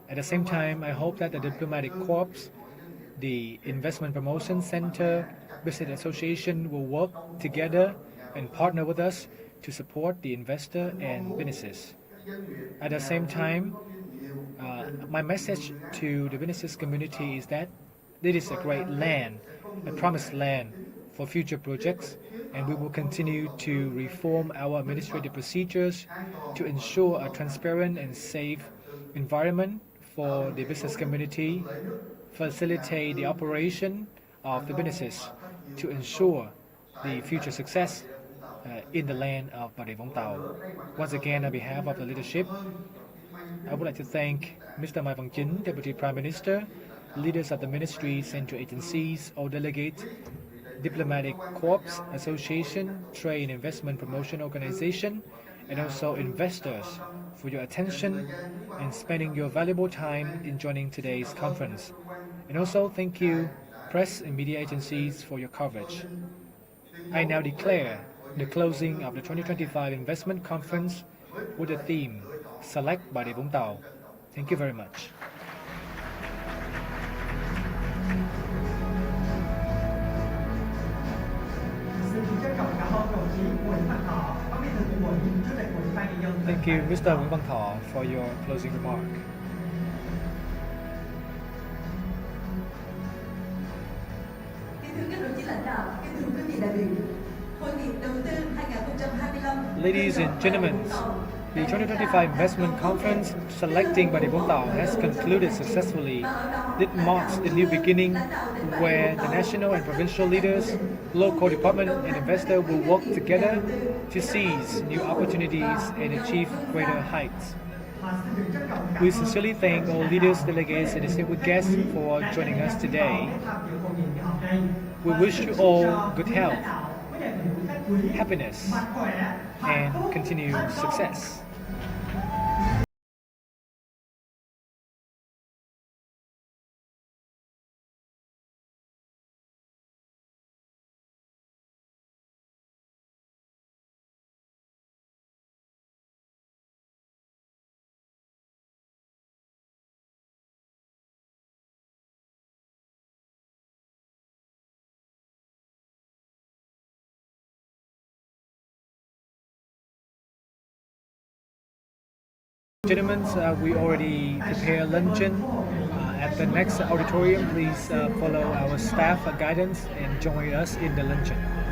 S10: At the same time, I hope that the diplomatic corps, the investment promotion center, business association will work together and partner with us to support the investor and businesses. At the same time, my message to the business community is that this is a great land, a promised land for future projects, and we will continue to reform our administrative procedures to ensure a transparent and safe environment for the business community, facilitate the operation of the businesses to ensure the future success in the land of Bà Rịa Vũng Tàu. Once again, on behalf of the leadership, I would like to thank Mr. Mai Văn-chính, Deputy Prime Minister, leaders of the ministries, central agencies, all delegates, diplomatic corps, association, trade and investment promotion organization, and also investors for your attention and spending your valuable time in joining today's conference. And also thank you, press and media agencies, for your coverage. I now declare the closing of the 2025 Investment Conference with the theme Select Bà Rịa Vũng Tàu. Thank you very much. Thank you, Mr. Nguyễn Văn Thọ, for your closing remark.
S11: Kính thưa các đồng chí lãnh đạo, kính thưa quý vị đại biểu, Hội nghị Đầu tư 2025.
S10: Ladies and gentlemen, the 2025 Investment Conference selecting Bà Rịa Vũng Tàu has concluded successfully. It marks the new beginning where the national and provincial leaders, local department and investors will work together to seize new opportunities and achieve greater heights. We sincerely thank all leaders, delegates and distinguished guests for joining us today. We wish you all good health, happiness, and continued success. Gentlemen, we already prepared luncheon. At the next auditorium, please follow our staff guidance and join us in the luncheon.